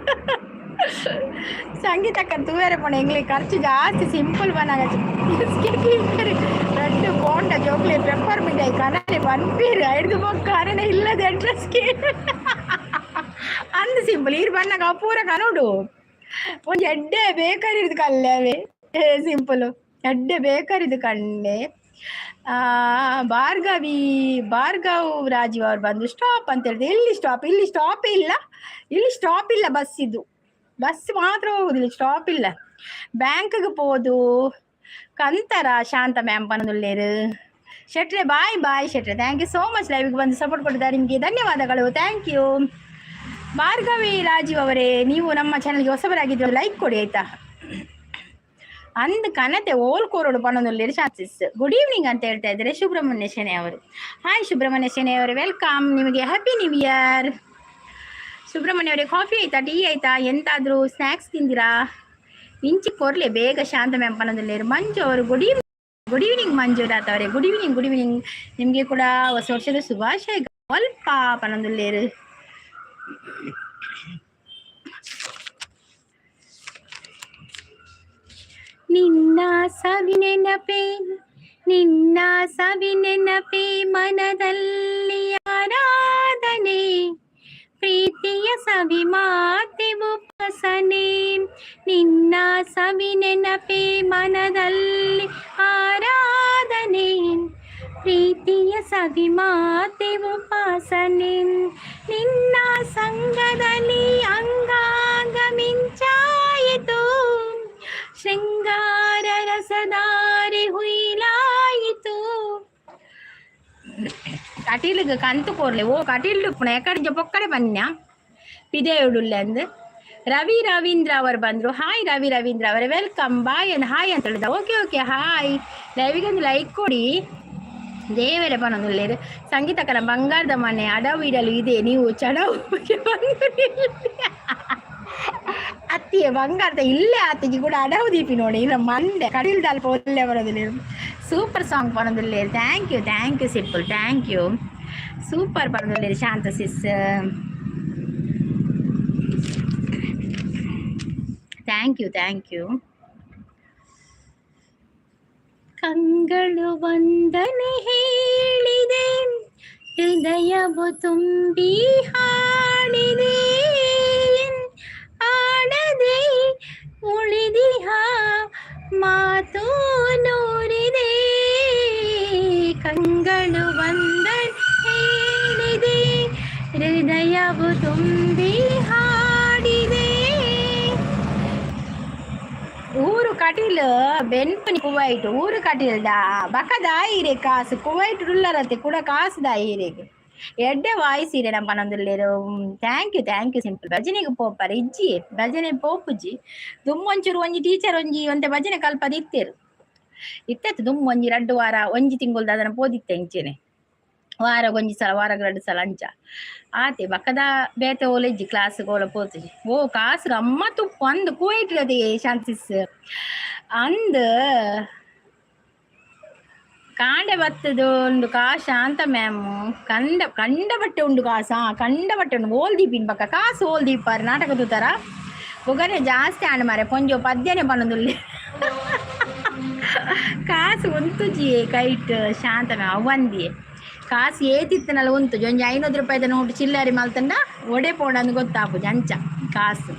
ಸಂಗೀತಕ್ಕ ತೂವೇರೆ ಪೋಣ எங்களுக்கு ಖರ್ಚು ಜಾಸ್ತಿ ಸಿಂಪಲ್ பண்ணாங்க ரெண்டு போண்டா சாக்லேட் பெப்பர் மிட்டாய் கனாலே பன்பீர் எடுத்து போக்காரன இல்லದ ಅಡ್ರೆಸ್ಗೆ ಅಂದ ಸಿಂಪಲ್ ಇರ್ ಬಣ್ಣಗ ಪೂರ ಕನೋಡು ಒಂದು ಎಡ್ಡೆ ಬೇಕರಿ ಇರ್ದು ಕಲ್ಲವೇ ಸಿಂಪಲ್ ಎಡ್ಡೆ ಬೇಕರಿ ಇದು ಕಣ್ಣೆ ಭಾರ್ಗವ್ ರಾಜೀವ್ ಅವ್ರು ಬಂದು ಸ್ಟಾಪ್ ಅಂತ ಹೇಳಿದೆ ಇಲ್ಲಿ ಸ್ಟಾಪ್ ಇಲ್ಲ ಬಸ್ ಇದು ಬಸ್ ಮಾತ್ರ ಹೋಗುದಿಲ್ಲ ಸ್ಟಾಪ್ ಇಲ್ಲ ಬ್ಯಾಂಕ್ಗೆ ಹೋದು ಕಂತರ ಶಾಂತ ಮ್ಯಾಮ್ ಪನದುಲ್ಲೇರು ಶೆಟ್ರೆ ಬಾಯ್ ಶೆಟ್ರೆ ಥ್ಯಾಂಕ್ ಯು ಸೋ ಮಚ್ ಲೈವ್ಗೆ ಬಂದು ಸಪೋರ್ಟ್ ಕೊಟ್ಟಿದ್ದಾರೆ ನಿಮಗೆ ಧನ್ಯವಾದಗಳು ಥ್ಯಾಂಕ್ ಯು ಭಾರ್ಗವಿ ರಾಜೀವ್ ಅವರೇ ನೀವು ನಮ್ಮ ಚಾನಲ್ಗೆ ಹೊಸಬರಾಗಿದ್ದು ಲೈಕ್ ಕೊಡಿ ಆಯ್ತಾ ಅಂದ್ ಕನತೆ ಓಲ್ಕೋರೋಡು ಪನದುಲ್ಲೇರು ಚಾನ್ಸಸ್ ಗುಡ್ ಈವ್ನಿಂಗ್ ಅಂತ ಹೇಳ್ತಾ ಇದ್ದಾರೆ ಸುಬ್ರಹ್ಮಣ್ಯ ಶೆನೆ ಅವರು ಹಾಯ್ ಸುಬ್ರಹ್ಮಣ್ಯ ಶೆನೆ ಅವರು ವೆಲ್ಕಮ್ ನಿಮಗೆ ಹ್ಯಾಪಿ ನ್ಯೂ ಇಯರ್ ಸುಬ್ರಹ್ಮಣ್ಯ ಅವರೇ ಕಾಫಿ ಆಯ್ತಾ ಟೀ ಆಯ್ತಾ ಎಂತಾದರೂ ಸ್ನ್ಯಾಕ್ಸ್ ತಿಂದಿರಾ ಇಂಚಿ ಕೊರ್ಲೆ ಬೇಗ ಶಾಂತ ಮ್ಯಾಮ್ ಪನದಲ್ಲೇರು ಮಂಜು ಅವರು ಗುಡ್ ಈವ್ನಿಂಗ್ ಮಂಜುನಾಥ್ ಅವರೇ ಗುಡ್ ಈವ್ನಿಂಗ್ ನಿಮಗೆ ಕೂಡ ಹೊಸ ವರ್ಷದ ಶುಭಾಶಯ ಸ್ವಲ್ಪ ಪನದಲ್ಲೇರು ನಿನ್ನ ಸವಿನೆನಪೆ ಮನದಲ್ಲಿ ಆರಾಧನೆ ಪ್ರೀತಿಯ ಸವಿ ಮಾತೆ ಉಪಾಸನೆ ನಿನ್ನ ಸವಿನೆನಪೆ ಮನದಲ್ಲಿ ಆರಾಧನೆ ಪ್ರೀತಿಯ ಸವಿ ಮಾತೆ ಉಪಾಸನೆ ನಿನ್ನ ಸಂಗದಲ್ಲಿ ಅಂಗಾಂಗ ಮಿಂಚಾಯಿತು ಶೃಂಗಾರ ರಸದಾರಿ ಹುಯಿಲಾಯಿತು ಕಟೀಲಿಗೆ ಕಂತು ಕೋರ್ಲೆ ಕಟೀಲು ಎಕಡೆ ಪೊಕ್ಕಡೆ ಬನ್ಯ ಪಿದೇಯುಡುಲ್ಲೆಂದು ರವಿ ರವೀಂದ್ರ ಅವರು ಬಂದರು ಹಾಯ್ ರವಿ ರವೀಂದ್ರ ಅವರೇ ವೆಲ್ಕಮ್ ಬಾಯ್ ಅಂದ್ ಹಾಯ್ ಅಂತ ಹೇಳಿದ ಓಕೆ ಹಾಯ್ ಲೈವಿಗೆ ಒಂದು ಲೈಕ್ ಕೊಡಿ ದೇವರೇ ಪನೊಂದುಲ್ಲೇರು ಸಂಗೀತಕರ ಬಂಗಾರದ ಮನೆ ಅಡವು ಇಡಲು ಇದೆ ನೀವು ಚಡವು ಅತ್ತಿಯ ಬಂಗಾರದ ಇಲ್ಲೇ ಆತಿಗೆ ಕೂಡ ಅಡವು ದೀಪಿ ನೋಡಿ ಇಲ್ಲ ಮಂಡೆ ಕಡಿಲ್ದಲ್ಲಿ ಒಳ್ಳೆ ಬರೋದಿಲ್ಲ ಸೂಪರ್ ಸಾಂಗ್ ಪನೊಂದುಲ್ಲೇರು thank you simple thank you super ಪನೊಂದುಲ್ಲೇರು ಶಾಂತ ಸಿಸ್ ಥ್ಯಾಂಕ್ ಯು ಕಂಗಳು ವಂದನೆ ಹೇಳಿದೆ ಹೃದಯವು ತುಂಬಿ ಹಾಡಿದೆ ಆಡದೆ ಉಳಿದಿಹ ಮಾತು ನೂರಿದೆ ಕಂಗಳು ವಂದನೆ ಹೇಳಿದೆ ಹೃದಯವು ತುಂಬಿ ಹಾಡಿದೆ ಊರು ಕಟೀಲ್ ಬೆನ್ಪನಿ ಕುವೈಟ್ ಊರು ಕಟೀಲ್ದ ಬಕದಾಯಿರೆ ಕಾಸು ಕುವೈಟ್ ರುಲ್ಲರತ್ತೆ ಕೂಡ ಕಾಸು ದಾಯಿರೆಗೆ ಎಡ್ಡೆ ವಾಯಿಸಿರೆ ನಮ್ಮ ಪನೊಂದುಲ್ಲೇರು ಥ್ಯಾಂಕ್ ಯು ಸಿಂಪಲ್ ಭಜನೆಗೆ ಪೋಪಾರ ಇಜ್ಜಿ ಭಜನೆ ಪೋಪುಜಿ ದುಮ್ಮೊಂಚೂರು ಒಂಜಿ ಟೀಚರ್ ಒಂತೆ ಭಜನೆ ಕಲ್ಪದ ಇತ್ತೆತ್ತು ದುಮ್ಮ ಒಂಜಿ 2 ವಾರ ಒಂಜಿ ತಿಂಗೊಲ್ದ ಅದನ್ನ ಪೋದಿತ್ತೆ ಇಂಚೆನೆ ವಾರಗೊಂಜಿ ಸಲ ವಾರಗ 2 ಸಲ ಅಂಚ ಆತೆ ಬಕ್ಕದ ಬೇತೆ ಓಲೆಜ್ಜಿ ಕ್ಲಾಸ್ ಗೋಲ ಪೋತುಜಿ ಕಾಸು ಗಮ್ಮತ್ತು ಒಂದು ಕುವೈಟ್ಲದೆ ಶಾಂತಿಸ್ ಅಂದ್ ಕಾಂಡೆ ಬತ್ತದು ಉಂಡು ಕಾಶ ಅಂತ ಮ್ಯಾಮ್ ಕಂಡ ಬಟ್ಟೆ ಉಂಡು ಕಾಸ ಕಂಡ ಬಟ್ಟೆ ಉಂಡು ಓಲ್ ದೀಪಿನ ಪಕ್ಕ ಕಾಸು ಓಲ್ ದೀಪಾರ ನಾಟಕದ ತರ ಒಗನೆ ಜಾಸ್ತಿ ಆಂಡ್ ಮಾರೆ ಪೊಂಜೋ ಪದ್ಯನೆ ಬನ್ನದುಲ್ಲಿ ಕಾಸು ಒಂತುಜಿ ಕೈಟ್ ಶಾಂತ ಮ್ಯಾಮ್ ಅವಂದಿ ಕಾಸು ಏತಿತ್ತನಲ್ಲ ಉಂಟು ಒಂಜಿ 500 ರೂಪಾಯಿದ ನೋಟು ಚಿಲ್ಲರಿ ಮಲ್ತಂಡ ಒಡೆ ಪೋಂಡ ಗೊತ್ತಾಪುಜಿ ಅಂಚ ಕಾಸು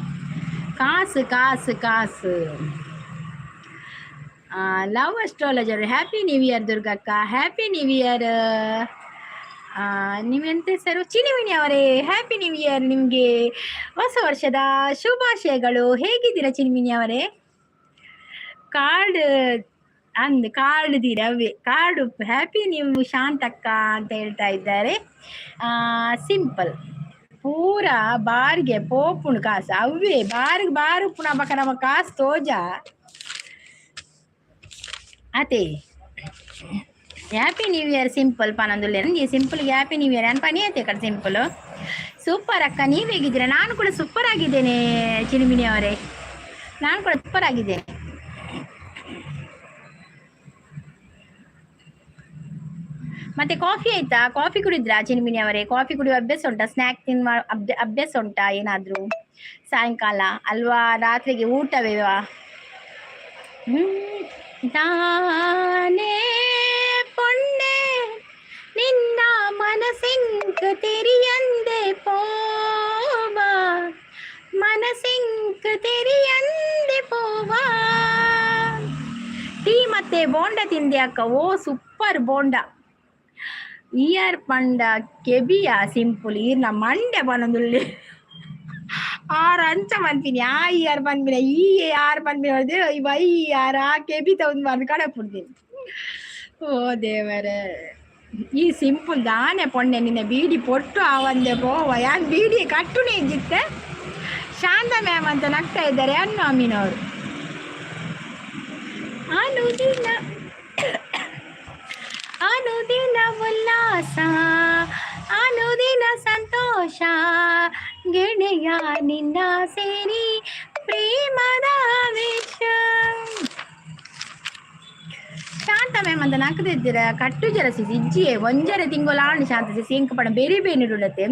love astrologer happy new year ದುರ್ಗಕ್ಕ ಹ್ಯಾಪಿ ನ್ಯೂ ಇಯರ್ ನೀವೆಂತ ಹೆಸರು ಚಿನಿಮಿನಿ ಅವರೇ ಹ್ಯಾಪಿ ನ್ಯೂ ಇಯರ್ ನಿಮಗೆ ಹೊಸ ವರ್ಷದ ಶುಭಾಶಯಗಳು ಹೇಗಿದ್ದೀರಾ ಚಿನಿಮಿನಿ ಅವರೇ ಕಾರ್ಡ್ ಅಂದ್ ಕಾರ್ಡ್ ದಿರವೇ ಕಾರ್ಡು ಹ್ಯಾಪಿ ನೀವು ಶಾಂತಕ್ಕ ಅಂತ ಹೇಳ್ತಾ ಇದ್ದಾರೆ. ಸಿಂಪಲ್ ಪೂರ ಬಾರ್ಗೆ ಪೋಪುಣು ಕಾಸು ಅವೇ ಬಾರ್ಗ್ ಬಾರು ಪುಣ ಬಕ ನಮ್ಮ ಕಾಸು ತೋಜ ಅದೇ ಹ್ಯಾಪಿ ನ್ಯೂ ಇಯರ್ ಸಿಂಪಲ್ ಪನಂದುಲ್ಲೆ ನನಗೆ ಸಿಂಪಲ್ಗೆ ಹ್ಯಾಪಿ ನ್ಯೂ ಇಯರ್ ಅನ್ಪನಿ ಐತೆ ಕಡೆ ಸಿಂಪಲ್. ಸೂಪರ್ ಅಕ್ಕ, ನೀವು ಹೇಗಿದ್ದೀರಾ? ನಾನು ಕೂಡ ಸೂಪರ್ ಆಗಿದ್ದೇನೆ ಚಿನಿಮಿನಿ ಅವರೇ, ನಾನು ಕೂಡ ಸೂಪರ್ ಆಗಿದ್ದೇನೆ. ಮತ್ತೆ ಕಾಫಿ ಆಯ್ತಾ? ಕಾಫಿ ಕುಡಿದ್ರಾ ಚಿನಿಮಿನಿ ಅವರೇ? ಕಾಫಿ ಕುಡಿಯುವ ಅಭ್ಯಾಸ ಉಂಟಾ? ಸ್ನ್ಯಾಕ್ ತಿನ್ನುವ ಅಭ್ಯಾಸ ಉಂಟಾ ಏನಾದ್ರು ಸಾಯಂಕಾಲ ಅಲ್ವಾ ರಾತ್ರಿಗೆ ಊಟವೇವಾ? ತಾನೇ ಪೊಣ್ಣೆ ನಿನ್ನ ಮನಸಿಂಕ್ ತೆರಿಯಂದೆ ಪೋವಾ, ಮನಸಿಂಕ್ ತೆರಿಯಂದೆ ಪೋವಾ. ಟೀ ಮತ್ತೆ ಬೋಂಡ ತಿಂದೆ ಅಕ್ಕ? ಓ ಸೂಪರ್ ಬೋಂಡ. ಇಯರ್ ಪಂಡ ಕೆಬಿಯ ಸಿಂಪಲ್ ಈರ್ನ ಮಂಡೆ ಬನ್ನೊಂದುಲ್ಲೆ ಆರು ಅಂಚ ಬಂತೀನಿ. ಆ ಇಯರ್ ಬಂದ್ಬಿಡ ಈ ಯಾರು ಬಂದ್ಬಿಡ ಇವ ಈ ಯಾರ ಕೆಬಿ ತಗೊಂಡ್ ಬಂದು ಕಡೆ ಪುಡ್ತೀನಿ. ಓ ದೇವರ, ಈ ಸಿಂಪಲ್ ದಾನೆ ಪೊಣ್ಣೆ ನಿನ್ನೆ ಬೀಡಿ ಪೊಟ್ಟು ಆವಂದೆ ಪೋವ. ಯಾಕೆ ಬೀಡಿ ಕಟ್ಟುನೇ ಇದ್ದಿತ್ತೆ? ಶಾಂತ ಮ್ಯಾಮ್ ಅಂತ ನಗ್ತಾ ಇದ್ದಾರೆ ಅನ್ನು ಅಮೀನವರು. ಅನುದಿನ ಅನುದಿನ ಉಲ್ಲಾಸ, ಅನುದಿನ ಸಂತೋಷ, ಗೆಳೆಯ ನಿನ್ನ ಸೇರಿ ಪ್ರೇಮದ ವಿಷ. ಶಾಂತ ಮ್ಯಾಮ್ ಅಂತ ನಕ್ಕದಿದ್ದೀರ ಕಟ್ಟು ಜರಸಿ ಇಜ್ಜಿಯೇ ಒಂಜರ ತಿಂಗೊಲಾಂಡು ಶಾಂತ ಸಿಸಿ ಎಂಕ ಪಣ ಬೇರೆ ಬೇನಿಡುಳತೆ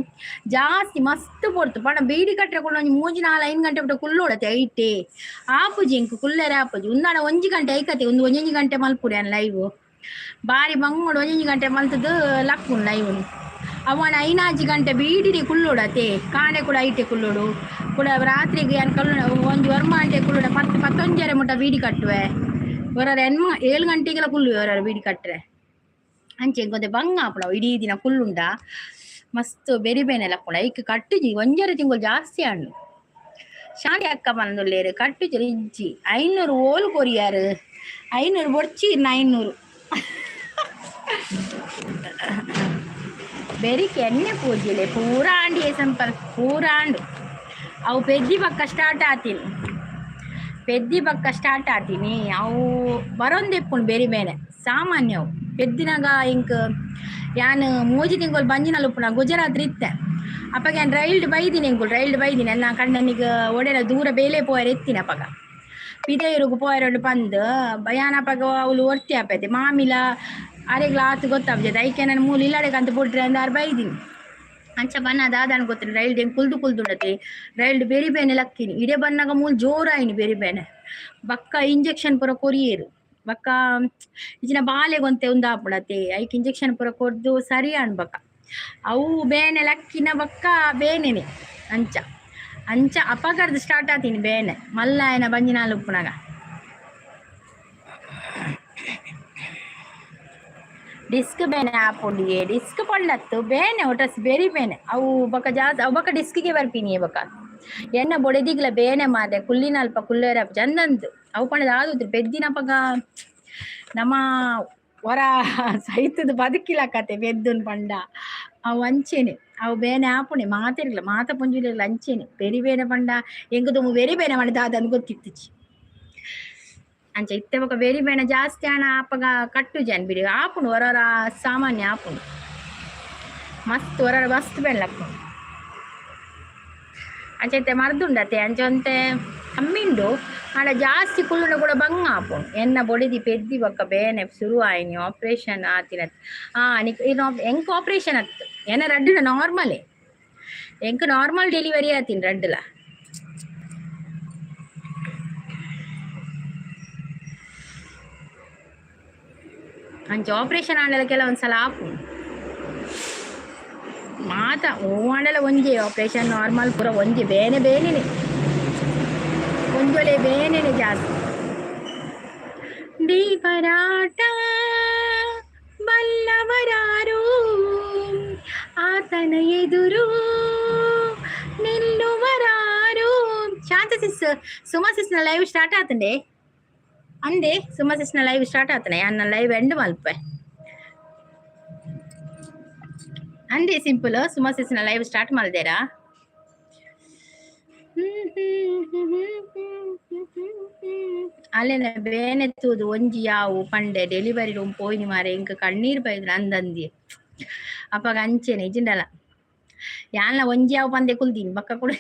ಜಾಸ್ತಿ ಮಸ್ತ್ ಪೊರ್ತು ಪಣ ಬೀಡಿ ಕಟ್ಟಕೊಂಡು ಒಂದು 3-4-5 ಗಂಟೆ ಬಿಟ್ಟು ಕುಲ್ಲೋಡತೆ ಐಟೆ ಆಪುಜಿ ಎಂಕು ಕುಲ್ಲರೆ ಆಪುಜಿ ಉಂದಾಣ 1 ಗಂಟೆ ಐಕತೆ ಒಂದು 1 ಗಂಟೆ ಮಲ್ಪುಡೆ ಅನ್ ಲೈವ್ ಬಾರಿ ಬಂಗೋಡು 1 ಗಂಟೆ ಮಲ್ತದ್ದು ಲಕ್ಕುನ್ ಲೈವ್ ಅವನ 5 ಗಂಟೆ ಬೀಡಿರಿ ಕುಲ್ಲೋಡತೆ ಕಾಣೆ ಕೂಡ ಐಟೆ ಕುಲ್ಲೋಡು ಕೂಡ ರಾತ್ರಿಗೆ ಏನು ಕಲ್ಲು ಒಂದು ವರ್ಮ ಗಂಟೆ ಕುಲ್ಲೋಡ 10-11 ಮುಟ್ಟ ಬೀಡಿ ಕಟ್ಟುವೆ ಹೊರ 7 ಗಂಟೆಗೆಲ್ಲ ಕುಲ್ಲು ಹೊರ ಬೀಡಿ ಕಟ್ಟರೆ ಅಂಚೆ ಗೊಂದೆ ಬಂಗ ಆಪುಣ ಇಡೀ ದಿನ ಕುಲ್ಲುಂಡ ಮಸ್ತ್ ಬೆರಿಬೇನೆಲ್ಲ ಕೂಡ ಈಗ ಕಟ್ಟುಜಿ 1 ತಿಂಗಳು ಜಾಸ್ತಿ ಹಣ್ಣು ಶಾಂತಿ ಅಕ್ಕ ಬಂದುಲ್ಲೇರು ಕಟ್ಟುಜಿ ಇಜ್ಜಿ 500 ಓಲು ಕೊರಿಯಾರು 500 ಬೊಡ್ಚಿ 900 ಬೆರಿಕೆ ಎಣ್ಣೆ ಪೂಜಿಲೆ ಪೂರ ಆಂಡಿ ಸಂಪಲ್ ಪೂರ ಆಂಡು ಅವು ಪೆದ್ದಿ ಪಕ್ಕ ಸ್ಟಾರ್ಟ್ ಆತೀನಿ ಅವು ಬರೋಂದೆಪ್ಪುಂಡು ಬೇರೆ ಬೇರೆ ಸಾಮಾನ್ಯ ಅವು ಪೆದ್ದಿನಾಗ ಇಂಕ ಯಾನು 3 ತಿಂಗಳು ಬಂಜಿನಲ್ಲಿ ಉಪ್ಪುನ ಗುಜರಾತ್ ಇತ್ತೆ ಅಪ್ಪಗೆ ನಾನು ರೈಲ್ಡ್ ಬೈದಿನಿ ನನ್ನ ಕಣ್ಣನಿಗೆ ಒಡೆಲ ದೂರ ಬೇಲೆ ಪೋಯರ್ ಎತ್ತಿನ ಅಪ್ಪಗ ಪಿದೇರುಗು ಪೋಯರೊಂಡು ಬಂದು ಯಾನಪ್ಪಗ ಅವಳು ಒರ್ತಿ ಆಪೈತೆ ಮಾಮಿಲ ಅರೆ ಗ್ಲಾಸ್ ಗೊತ್ತಾಗ್ತದೆ ಐಕೆ ನಾನು ಮೂಲ ಇಲ್ಲಡೆಗೆ ಅಂತ ಬಿಟ್ರೆ ಅಂದಾರು ಬೈದಿನಿ ಅಂಚ ಬನ್ನದ ಅದನ್ನು ಗೊತ್ತಿಲ್ಲ ರೈಲ್ಡ್ ಹೆಂಗೆ ಕುಲ್ದುಂಡತಿ ರೈಲ್ಡ್ ಬೇರೆ ಬೇನೆ ಲಕ್ಕಿನಿ ಇಡೇ ಬನ್ನಾಗ ಮೂಲ ಜೋರಾಯಿನಿ ಬೇರೆ ಬೇನೆ ಬಕ್ಕ ಇಂಜೆಕ್ಷನ್ ಪೂರ ಕೊರಿಯೇರು ಬಕ್ಕ ಇಜಿನ ಬಾಲೆಗೊಂತೆ ಉಂದಾಪುಡತೆ ಐಕ್ ಇಂಜೆಕ್ಷನ್ ಪೂರ ಕೊರ್ದು ಸರಿ ಅನ್ಬಕ್ಕ ಅವು ಬೇನೆ ಲಕ್ಕಿನ ಬಕ್ಕ ಬೇನೆನೆ ಅಂಚ ಅಪಕರ್ದು ಸ್ಟಾರ್ಟ್ ಆತೀನಿ ಬೇನೆ ಮಲ್ಲಾಯನ ಬಂಜಿನಾಲು ಉಪ್ಪುನಾಗ ಡಿಸ್ಕ್ ಬೇನೆ ಆಪುಂಡಿಗೆ ಡಿಸ್ಕ್ ಪಂಡತ್ತು ಬೇನೆ ಒಟಸ್ ಬೇರೆ ಬೇನೆ ಅವು ಬಕ್ಕ ಜಾಸ್ತಿ ಅವು ಬಕ್ಕ ಡಿಸ್ಕಿಗೆ ಬರ್ತೀನಿ ಬಕ್ಕ ಎಣ್ಣೆ ಬೊಡೆದಿಗ್ಲ ಬೇನೆ ಮಾದೆ ಕುಲ್ಲಿನ ಅಲ್ಪ ಕುಲ್ಲೇರ ಚಂದಂದು ಅವು ಪಂಡದ ಆದುದ್ರಿ ಬೆದ್ದಿನಪ್ಪಗ ನಮ್ಮ ಹೊರ ಸಹಿತದ ಬದುಕಿಲ್ಲ ಕತೆ ಬೆದ್ದನ್ ಪಂಡ ಅವು ಅಂಚೆನೆ ಅವು ಬೇನೆ ಆಪುಣೆ ಮಾತಿರ್ಲಿಲ್ಲ ಮಾತ ಪುಂಜಿಲಿಲ್ಲ ಅಂಚೆನೆ ಬೆರಿ ಬೇನೆ ಪಂಡ ಎಂಗದು ಬೇರೆ ಬೇನೆ ಮಾಡಿದ ಅದನ್ನು ಗೊತ್ತಿತ್ತಿಚ್ಚಿ ಅಂಚೆ ಇತ್ತೆ ಬೊಕ ಬೇರೆ ಬೇನೆ ಜಾಸ್ತಿ ಹಣ ಆಪಗ ಕಟ್ಟು ಜನ್ ಬಿಡಿ ಆಪುಂಡು ಹೊರ ಸಾಮಾನ್ಯ ಆಪುಂಡು ಮಸ್ತ್ ಹೊರ ಮಸ್ತ್ ಬೆಳ್ಳಪ್ಪು ಅಂಚೆ ಮರ್ದುಂಡತೆ ಅಂಚೆ ಕಮ್ಮಿಂಡು ಆಡ ಜಾಸ್ತಿ ಕುಳ್ಳುಂಡ ಕೂಡ ಬಂಗ ಆಪುಂಡು ಎನ್ನ ಬೊಡಿದಿ ಪೆದ್ದಿ ಬೊಕ್ಕ ಬೇನೆ ಶುರು ಆಯ್ನಿ ಆಪ್ರೇಷನ್ ಆತಿನತ್ ಎಂಕ್ ಆಪ್ರೇಷನ್ ಅತ್ತು ಏನ ರಡ್ಡುಲ ನಾರ್ಮಲೇ ಎಂಕ್ ನಾರ್ಮಲ್ ಡೆಲಿವರಿ ಆತೀನಿ ರಡ್ಡುಲ ಅಂಚೆ ಆಪ್ರೇಷನ್ ಆಂಡಲ ಕೆಲವೊಂದ್ಸಲ ಆಪುಂಡು ಮಾತ ಆಂಡಲ ಒಂಜೆ ಆಪ್ರೇಷನ್ ನಾರ್ಮಲ್ ಪೂರ ಒಂಜೆ ಬೇನೆನೆ ಒಂಜೊಲೆ ಬೇನೆನೆ ಜಾಸ್ತಿ ದೀಪರಾಟ ಬಲ್ಲವರಾರು ಆತನ ಎದುರು ನಿಲ್ಲುವರಾರು ಶಾಂತ ಸಿಸ್ ಸುಮಾ ಸಿಸ್ನ ಲೈವ್ ಸ್ಟಾರ್ಟ್ ಆತಂಡೆ ಅಂದೆ ಸುಮ್ಮ ಸಿಸ್ನ ಲೈವ್ ಸ್ಟಾರ್ಟ್ ಆತನೆ ಅನ್ನ ಲೈವ್ ಎಂಡ್ ಮಲ್ಪೆ ಅಂದೆ ಸಿಂಪಲ್ ಸುಮ್ಮ ಸಿಸ್ನ ಲೈವ್ ಸ್ಟಾರ್ಟ್ ಮಲ್ದೇರಾ ಅಲ್ಲೆನ ಬೇನೆತ್ತುದು ಒಂಜಿ ಯಾವು ಪಂಡೆ ಡೆಲಿವರಿ ರೂಮ್ ಪೋಯಿನಿ ಮಾರೆ ಇಂಕ ಕಣ್ಣೀರ್ ಬೈದ್ರು ಅಂದಂದಿ ಅಪ್ಪಗ ಅಂಚೆನೆ ಇಜಿಂಡಲ ಯಾನ್ಲ ಒಂಜಿ ಯಾವು ಪಂದೆ ಕುಲ್ದೀನಿ ಬಕ್ಕ ಕೂಡ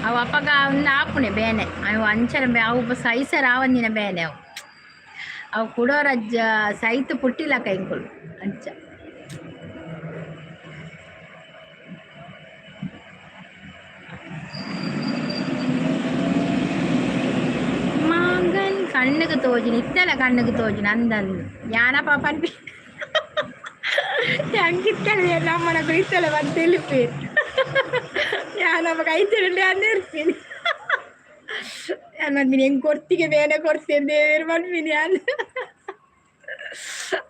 ಅವು ಅಪ್ಪಗ ಒಂದು ಆಪುಣೆ ಬೇನೆ ಅವು ಅಂಚನ ಅವು ಸೈಸರ ಆವಂದಿನ ಬೇನೆ ಅವು ಕುಡೋರಜ್ಜ ಸೈತ್ ಪುಟ್ಟಿಲ್ಲ ಕೈಂಕುಳು ಅಂಚ മാങ്ങൻ കണ്ണുക്ക് തോജിന് ഇത്തല കണ്ണുക്ക് തോജിന് അന്തന്ന് ഞാനപ്പ പന്നി ഞങ്ങിത്തല നമ്മളെ ഇത്തല വന്നിപ്പേ ഞാനപ്പ കൈത്തലുണ്ട് അന്നിರ್ತೀನಿ ഞാൻ മന്മിനി ಹೆಂಗ್ ಕೊರ್ತಿಗೆ ಬೇನೆ ಕೊಡ್ತೇನೆ ಮನ್ಮಿನಿ ನಾನು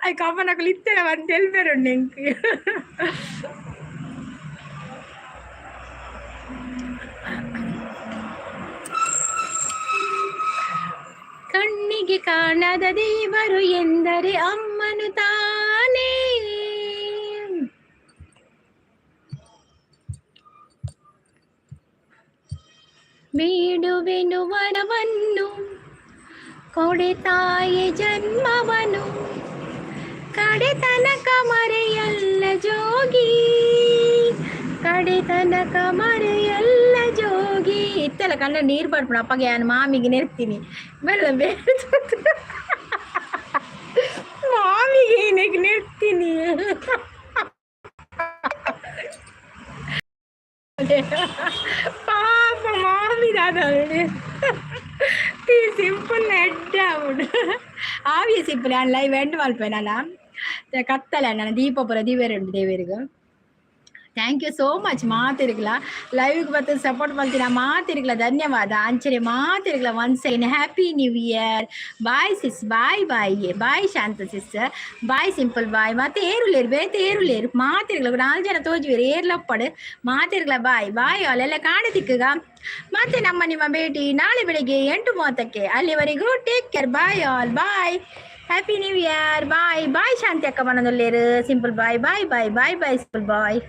ಅಯ್ಯ ಕಮ್ಮನಕ್ಕಳು ಇತ್ತಲ ಬಂದು ಎಲ್ಬೇರುಂಡು ಹೆಂಗೆ ಕಣ್ಣಿಗೆ ಕಾಣದ ದೇವರು ಎಂದರೆ ಅಮ್ಮನು ತಾನೇ ಬೇಡುವೆನು ವರವನ್ನು ಕೊಡೆ ತಾಯಿ ಜನ್ಮವನು ಕಡೆತನಕ ಮರೆಯಲ್ಲ ಜೋಗಿ ಕಡೆತನಕ ಮರೆಯಲ್ಲ ಜೋಗಿ ಇತ್ತಲ್ಲ ಕಣ್ಣ ನೀರು ಪಡ್ಬಿಡ ಅಪ್ಪಗೆ ನಾನು ಮಾಮಿಗೆ ನೆರ್ತೀನಿ ಬೆಲ್ಲ ಬೇರೆ ಮಾಮಿಗೆ ಏನಕ್ಕೆ ನೆರ್ತೀನಿ ಪಾಪ ಮಾಮಿ ದಾದವಳು ಸಿಂಪಲ್ ಎಡ್ಡ ಅವಡು ಆವಿಯ ಸಿಂಪಲ್ ನಾನು ಲೈವ್ ಎಂಡ್ ಮಲ್ಪೇನಲ್ಲ ಕತ್ತಲೆ ನಾನು ದೀಪಪುರ ದಿವೇರುಂಡು ದೇವರಿಗೆ ಥ್ಯಾಂಕ್ ಯು ಸೋ ಮಚ್ ಮಾತಿರ್ಗಲ ಲೈವ್ಗೆ ಬರ್ತ ಸಪೋರ್ಟ್ ಮಾಡ್ತೀರಾ ಮಾತಿರ್ಗಲ ಧನ್ಯವಾದ ಅಂಚನೆ ಮಾತಿರ್ಗಲ once again happy new year bye sis bye bye bye Shanta sis bye simple bye ಮತ್ತೆ ಏರುಲೇರು ಬೇತೆ ಏರುಲೇರು ಮಾತಿರ್ಗಲ 4 ಜನ ತೋಜುವೇರು ಏರ್ಲಪ್ಪಡು ಮಾತಿರ್ಗಲ ಬಾಯ್ ಬಾಯ್ ಅಲ್ಲೆಲ್ಲ ಕಾಣತಿಕ್ಕಗ ಮತ್ತೆ ನಿಮ್ಮ ಭೇಟಿ ನಾಳೆ ಬೆಳಿಗ್ಗೆ 8:30ಕ್ಕೆ ಅಲ್ಲಿವರೆಗೂ take care bye all bye happy new year bye bye Shanti ಅಕ್ಕ ಮನದಲ್ಲೇರು ಸಿಂಪಲ್ ಬಾಯ್ ಬಾಯ್ ಬಾಯ್ ಬಾಯ್ ಬಾಯ್ ಸಿಂಪಲ್ ಬಾಯ್